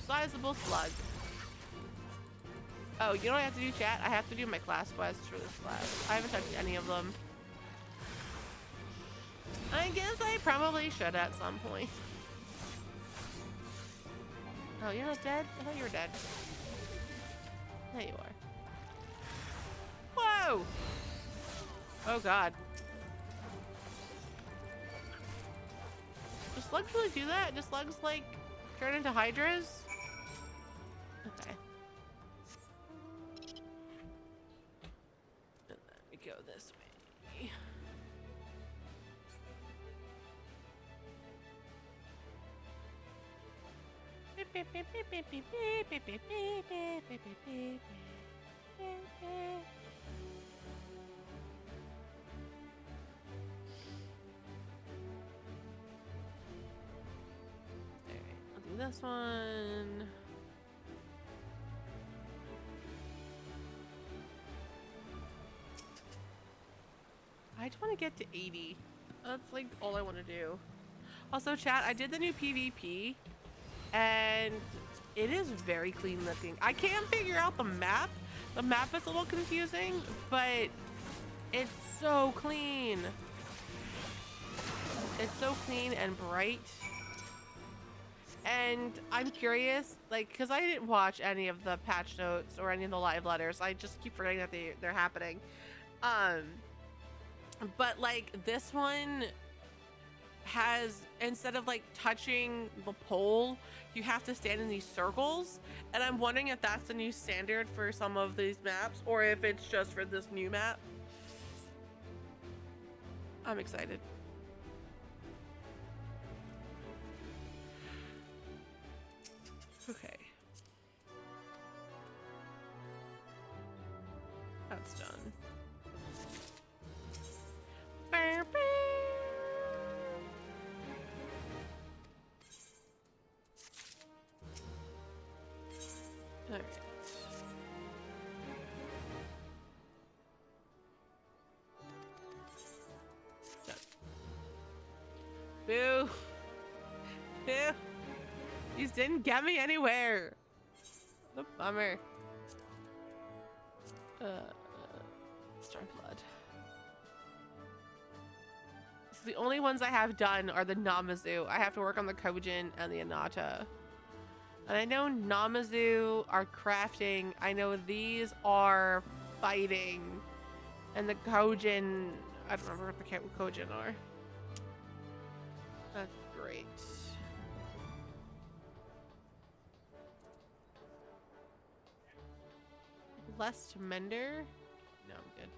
Sizable slug. Oh, you know what I have to do, chat? I have to do my class quests for this class. I haven't touched any of them. I guess I probably should at some point. Oh, you're not dead? I thought you were dead. There you are. Whoa! Oh god. Do slugs really do that? Do slugs, like, turn into hydras? Okay. And then we go this way. Alright, I'll do this one. I just want to get to 80. That's like all I want to do. Also, chat, I did the new PvP and it is very clean looking. I can't figure out the map. The map is a little confusing, but it's so clean. It's so clean and bright. And I'm curious, like, because I didn't watch any of the patch notes or any of the live letters. I just keep forgetting that they're happening. But like this one has, instead of like touching the pole, you have to stand in these circles. And I'm wondering if that's the new standard for some of these maps or if it's just for this new map. I'm excited. Okay. That's done. All right. Done. Boo. Boo. These didn't get me anywhere. The bummer. Stormblood. So the only ones I have done are the Namazu. I have to work on the Kojin and the Anata. And I know Namazu are crafting. I know these are fighting. And the Kojin, I don't remember what the Kojin are. That's great. Less to mender? No, I'm good.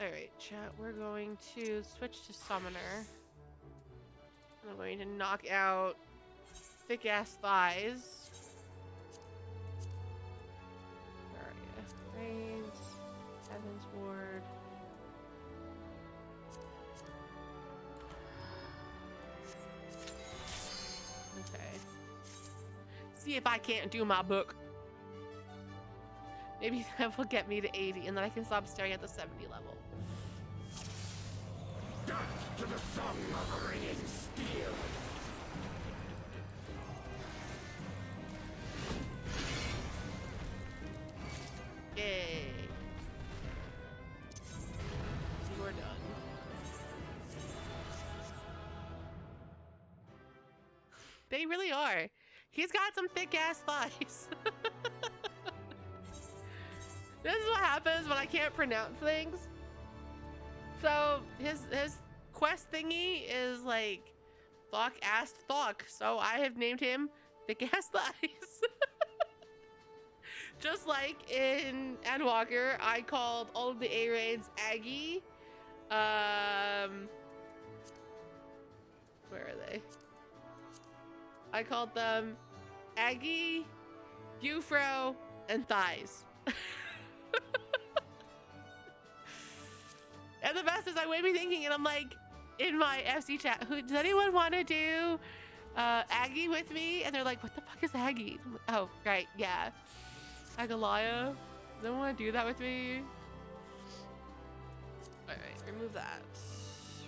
Alright, chat, we're going to switch to summoner. I'm going to knock out thick ass thighs. Where are you? Reigns, Heaven's Ward. Okay. See if I can't do my book. Maybe that will get me to 80 and then I can stop staring at the 70 level.
Dance to the song of ringing steel.
Yay. So we're done. They really are. He's got some thick ass thighs. This is what happens when I can't pronounce things. So his quest thingy is like Thok asked Thok, so I have named him Thick Ass Thighs. Just like in Endwalker, I called all of the A raids Aggie. Where are they? I called them Aggie, Bufro, and Thighs. And the best is I would be thinking, and I'm like, in my FC chat, does anyone want to do Aggie with me? And they're like, what the fuck is Aggie? I'm like, oh, right, yeah. Agalaya. Does anyone want to do that with me? Alright, remove that.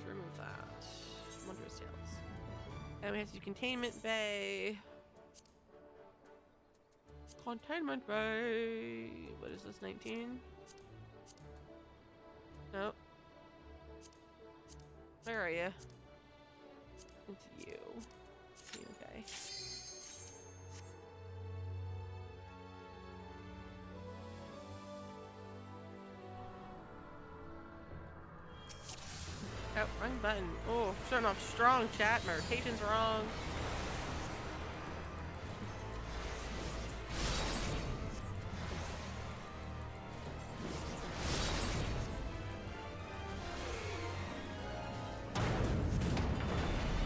Remove that. Wondrous Tales. And we have to do Containment Bay. Containment Bay. What is this, 19? Nope. Where are you? It's you. Okay. Oh, wrong button. Oh, starting off strong, chat. My rotation's wrong.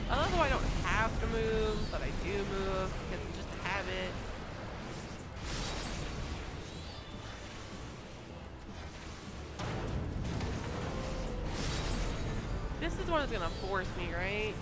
I love how I don't have to move, but I do move because it's just a habit. This is the one that's gonna force me, right?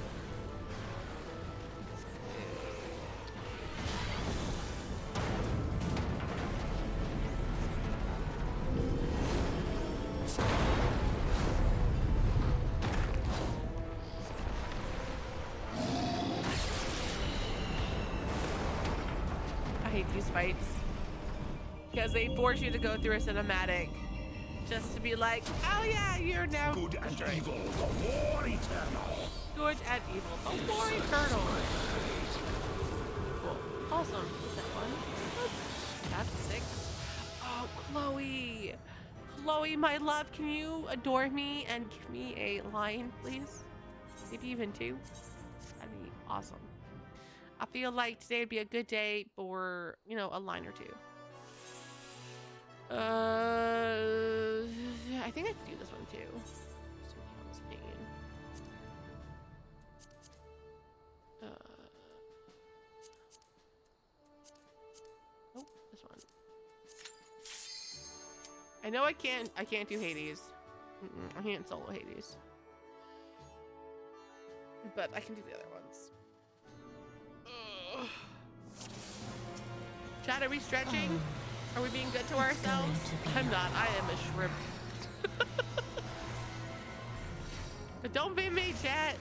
I hate these fights because they force you to go through a cinematic just to be like, oh yeah, you're now
Good and
destroyed.
evil, the war eternal.
Good and evil, the war eternal. Cool. Awesome. That one. That's 6. Oh, Chloe. Chloe, my love, can you adore me and give me a line, please? Maybe even 2. That'd be awesome. I feel like today would be a good day for, you know, a line or 2. I think I could do this one too. So we count this pain. Oh, this one. I know I can't do Hades. I can't solo Hades. But I can do the other ones. Ugh. Chat, are we stretching? Are we being good to ourselves? I'm not. I am a shrimp. But don't be me, chat.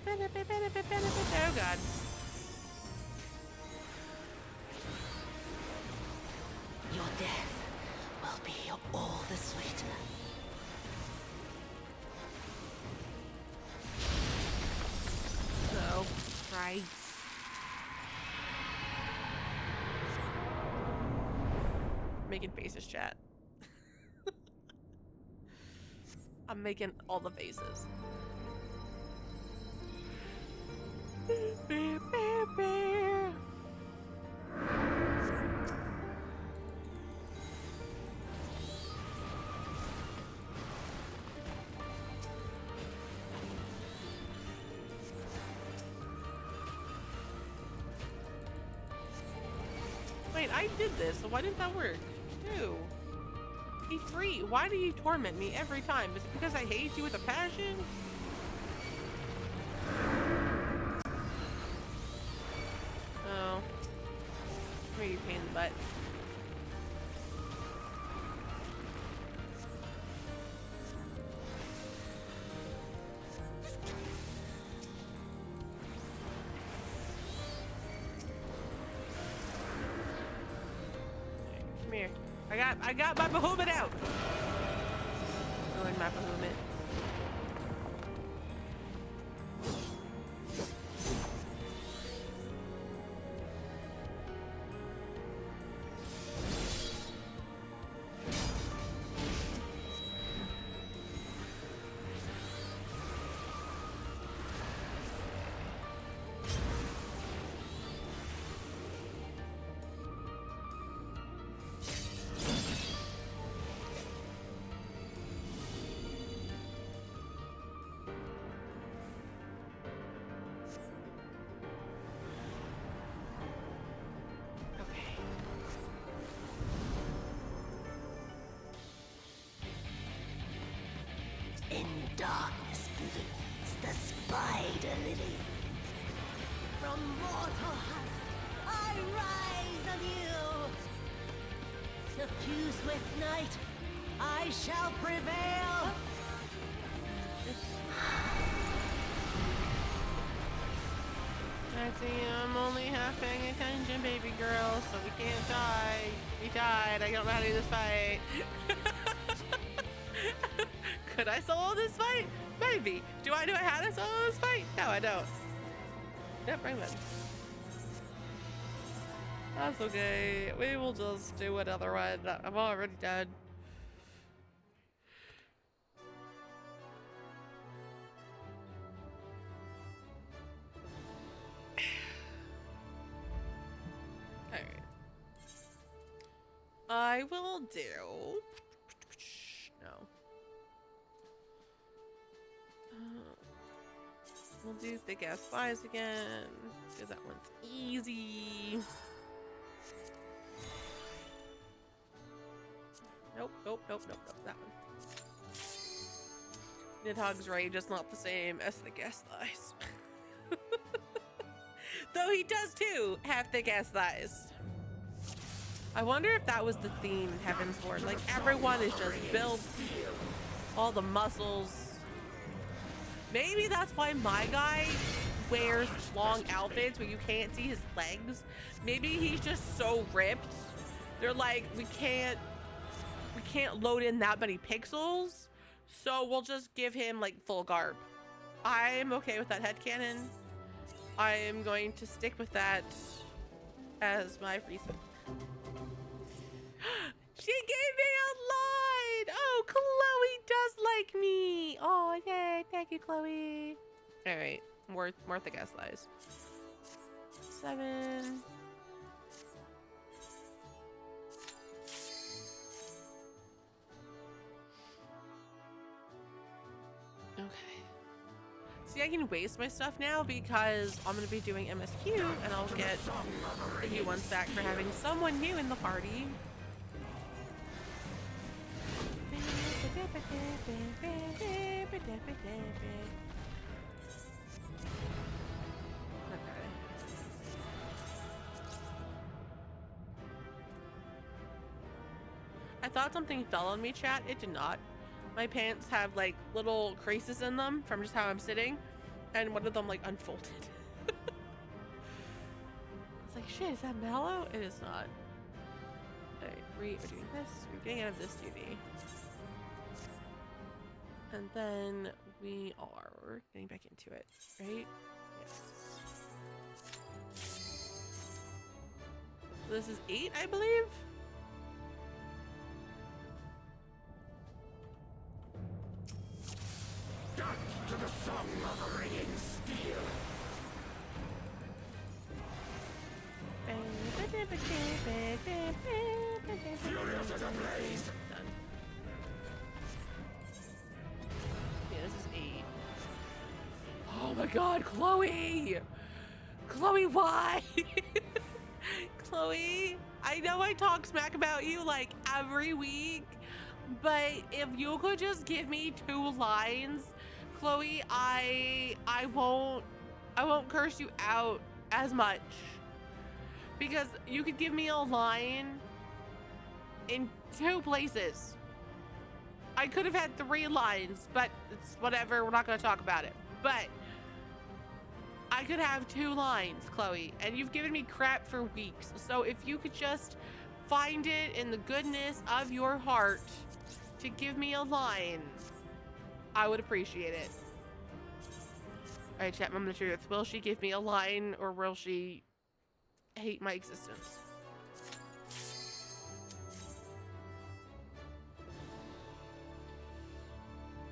Oh god.
Your death will be all the sweeter.
So, right. Making faces, chat. I'm making all the faces. Wait, I did this, so why didn't that work? Ew. Be free. Why do you torment me every time? Is it because I hate you with a passion? Oh. Maybe pain in the butt. Come here. I got my Bahamut out. Going my Bahamut.
identity.
From mortal husk, I rise anew. Suffused with night, I shall prevail.
Maxia, I'm only half paying attention, baby girl, so we can't die. We died. I don't know how to do this fight. Could I solo this fight? Maybe. Do I know how to solo this fight? No, I don't. Yep, bring them. That's okay. We will just do another one. I'm already done. Alright. I will do... No. We'll do thick ass flies again, because that one's easy. Nope, nope, nope, nope, nope, that one. Nidhogg's rage is not the same as thick ass thighs. Though he does too have thick ass thighs. I wonder if that was the theme in Heaven's Ward. Like everyone is just built, all the muscles. Maybe that's why my guy wears long outfits where you can't see his legs. Maybe he's just so ripped. They're like, we can't load in that many pixels, so we'll just give him like full garb. I'm okay with that headcanon. I am going to stick with that as my reason. She gave me a line! Oh, Chloe does like me! Oh, yay, thank you, Chloe. Alright, more thick ass lies. 7. Okay. See, I can waste my stuff now because I'm gonna be doing MSQ and I'll get the new ones back for having someone new in the party. I thought something fell on me, chat. It did not. My pants have like little creases in them from just how I'm sitting, and one of them like unfolded. It's like, shit, is that mallow? It is not. Alright, we are doing this. We're getting out of this TV. And then we are getting back into it, right? Yes. So this is 8, I believe?
Dance to the song of ringing steel. Furious as a blaze.
Done. Yeah, this is 8. Oh my god, Chloe! Chloe, why? Chloe, I know I talk smack about you like every week, but if you could just give me 2 lines, Chloe, I won't curse you out as much. Because you could give me a line in 2 places. I could have had 3 lines, but it's whatever, we're not gonna talk about it. But I could have 2 lines, Chloe, and you've given me crap for weeks. So if you could just find it in the goodness of your heart to give me a line, I would appreciate it. All right, chat, moment of truth. Will she give me a line or will she hate my existence?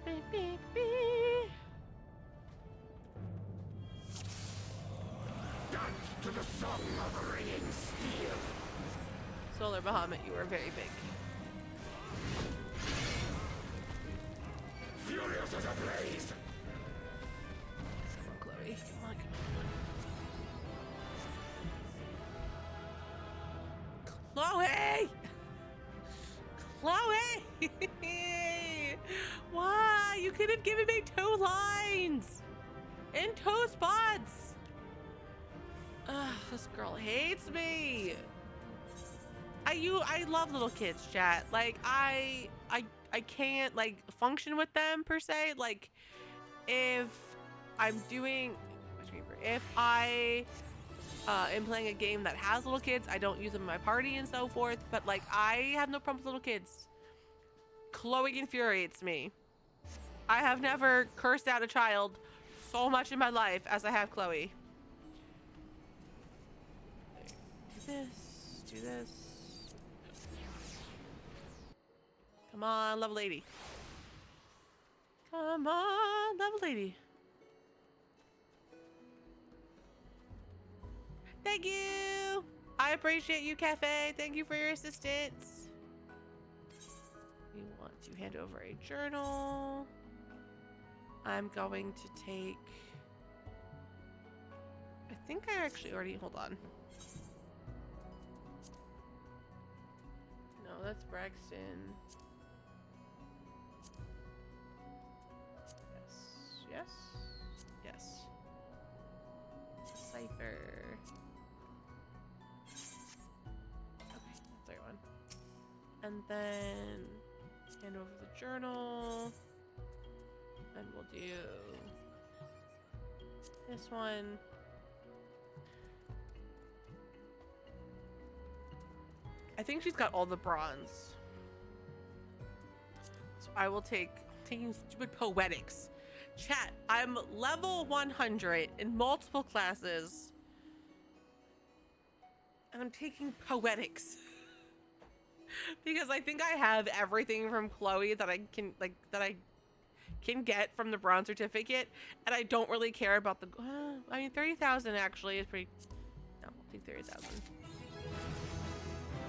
Beep, beep, beep.
Dance to the song of ringing steel.
Solar Bahamut, you are very big.
Furious as a blaze.
Come on, Chloe. Come on, come on. Chloe! Chloe! Why? You could have given me 2 lines. In 2 spots. Ugh, this girl hates me. I love little kids, chat. Like I can't like function with them per se. Like if I'm doing if I am playing a game that has little kids, I don't use them in my party and so forth. But like I have no problem with little kids. Chloe infuriates me. I have never cursed out a child so much in my life as I have Chloe. Do this, do this. Come on, level 80. Come on, level 80. Thank you. I appreciate you, Cafe. Thank you for your assistance. We want to hand over a journal. I'm going to take... I think I actually already... Hold on. No, that's Braxton. Yes. Yes. Cipher. Okay, that's the right one. And then hand over the journal. And we'll do this one. I think she's got all the bronze. So I will take taking stupid poetics. Chat, I'm level 100 in multiple classes. And I'm taking poetics. Because I think I have everything from Chloe that I can get from the bronze certificate, and I don't really care about the I mean 30,000 actually is pretty. No, I'll take 30,000.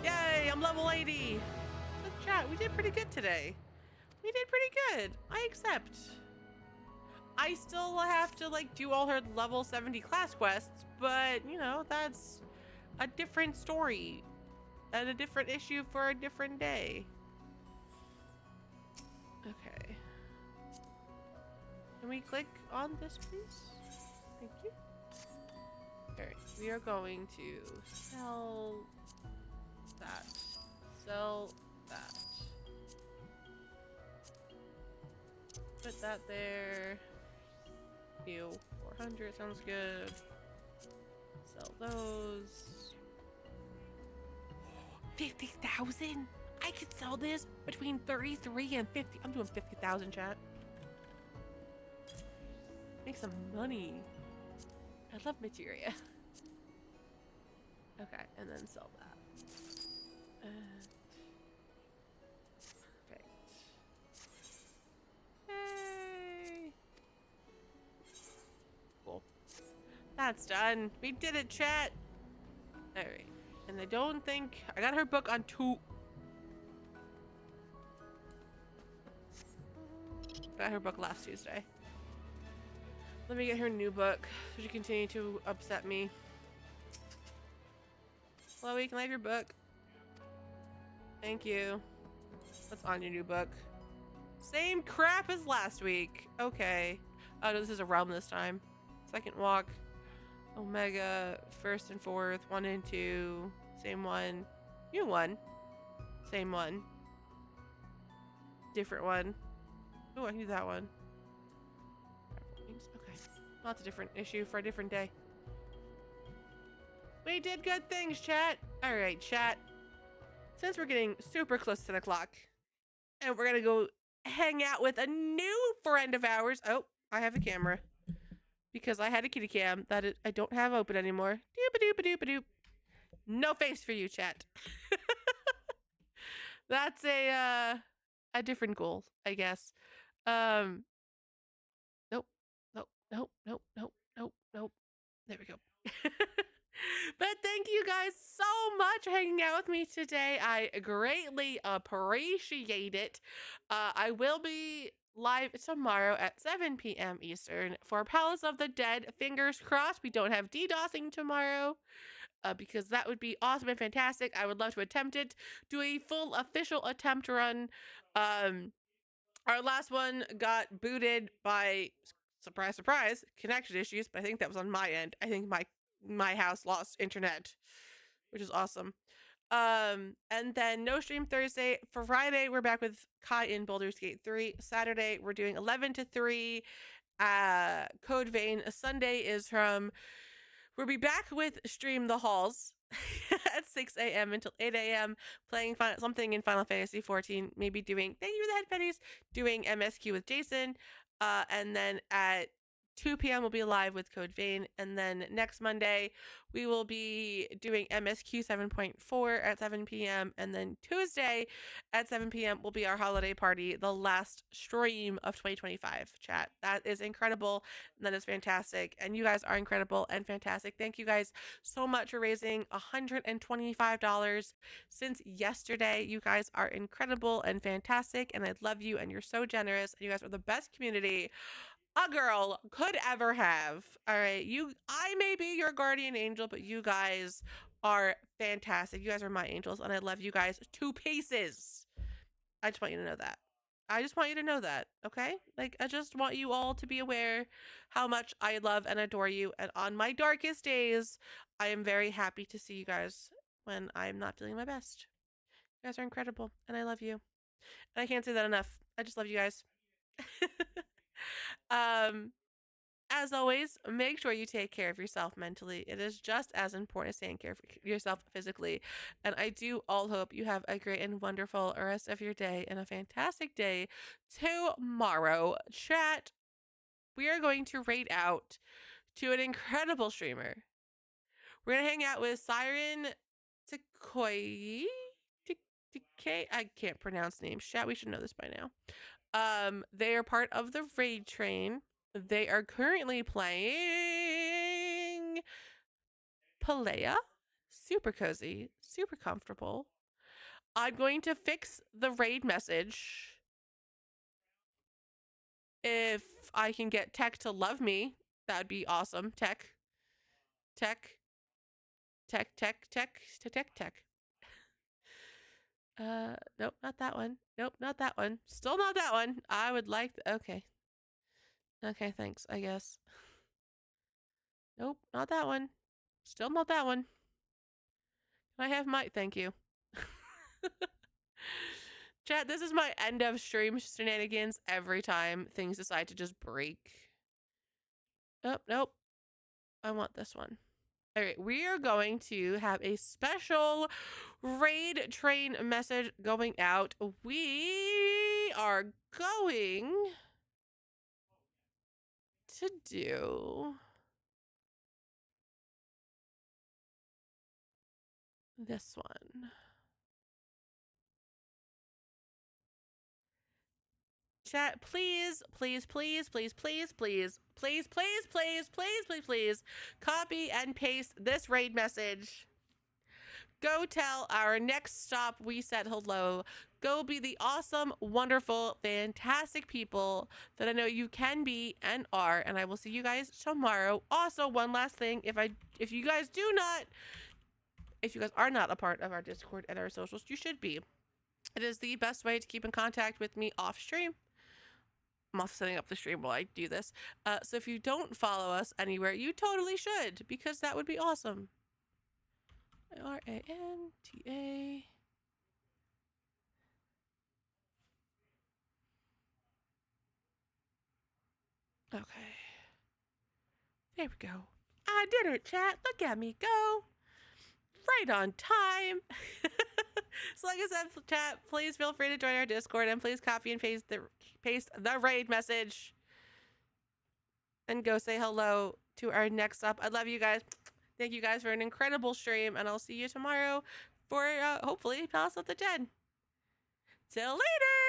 Yay, I'm level 80. So chat, we did pretty good today. We did pretty good. I accept. I still have to like do all her level 70 class quests, but you know, that's a different story and a different issue for a different day. Okay. Can we click on this, please? Thank you. Alright, we are going to sell that. Sell that. Put that there. Ew, 400 sounds good. Sell those. 50,000? I could sell this between 33 and 50. I'm doing 50,000, chat. Make some money. I love materia. Okay, and then sell that. Perfect. Yay! Cool. That's done. We did it, chat. Alright. And I don't think... I got her book on 2... Got her book last Tuesday. Let me get her new book so she continue to upset me. Chloe, can I have your book? Thank you. What's on your new book? Same crap as last week. Okay. Oh, no, this is a realm this time. Second walk. Omega, first and fourth, 1 and 2. Same one. New one. Same one. Different one. Oh, I need that one. Okay. Well, that's a different issue for a different day. We did good things, chat. All right, chat. Since we're getting super close to 10 o'clock, and we're gonna go hang out with a new friend of ours. Oh, I have a camera because I had a kitty cam that I don't have open anymore. Doop-a-doop-a-doop-a-doop. No face for you, chat. That's a different goal, I guess. Nope. Nope. There we go. But thank you guys so much for hanging out with me today. I greatly appreciate it. I will be live tomorrow at 7 p.m. Eastern for Palace of the Dead. Fingers crossed we don't have DDoSing tomorrow. Because that would be awesome and fantastic. I would love to attempt it. Do a full official attempt run. Our last one got booted by surprise, surprise, connection issues, but I think that was on my end. I think my house lost internet, which is awesome. And then no stream Thursday. For Friday, we're back with Kai in Baldur's Gate 3. Saturday, we're doing 11 to 3. Code Vein. Sunday is from we'll be back with Stream the Halls at 6 a.m. until 8 a.m. playing something in Final Fantasy 14. Maybe doing thank you for the head petties. Doing MSQ with Jason. And then at 2 p.m. we'll be live with Code Vein, and then next Monday we will be doing MSQ 7.4 at 7 p.m. and then Tuesday at 7 p.m. will be our holiday party, the last stream of 2025. Chat, that is incredible. That is fantastic, and you guys are incredible and fantastic. Thank you guys so much for raising $125 since yesterday. You guys are incredible and fantastic, and I love you, and you're so generous, and you guys are the best community a girl could ever have. All right, I may be your guardian angel, but you guys are fantastic. You guys are my angels, and I love you guys to pieces. I just want you to know that. I just want you to know that, okay? Like, I just want you all to be aware how much I love and adore you. And on my darkest days, I am very happy to see you guys when I'm not feeling my best. You guys are incredible, and I love you. And I can't say that enough. I just love you guys. As always, make sure you take care of yourself mentally. It is just as important as taking care of yourself physically. And I do all hope you have a great and wonderful rest of your day and a fantastic day tomorrow. Chat, we are going to raid out to an incredible streamer. We're going to hang out with Siren Takoi. I can't pronounce names. Chat, we should know this by now. They are part of the raid train. They are currently playing Palea. Super cozy, super comfortable. I'm going to fix the raid message. If I can get Tech to love me, that'd be awesome. Tech. Nope, not that one. Nope, not that one. Still not that one. I would like, okay. Okay, thanks, I guess. Nope, not that one. Still not that one. Can I have my, thank you. Chat, this is my end of stream shenanigans every time things decide to just break. Oh, nope. I want this one. All right, we are going to have a special raid train message going out. We are going to do this one. Chat, please, please, please, please, please, please, please, please, please, please, please, please, copy and paste this raid message. Go tell our next stop we said hello. Go be the awesome, wonderful, fantastic people that I know you can be and are. And I will see you guys tomorrow. Also, one last thing, if you guys are not a part of our Discord and our socials, you should be. It is the best way to keep in contact with me off stream. I'm also setting up the stream while I do this. So if you don't follow us anywhere, you totally should, because that would be awesome. RANTA. Okay. There we go. I did it, chat. Look at me go. Right on time. So like I said, chat, please feel free to join our Discord and please copy and paste the raid message and go say hello to our next up. I love you guys. Thank you guys for an incredible stream, and I'll see you tomorrow for hopefully Palace of the Dead. Till later.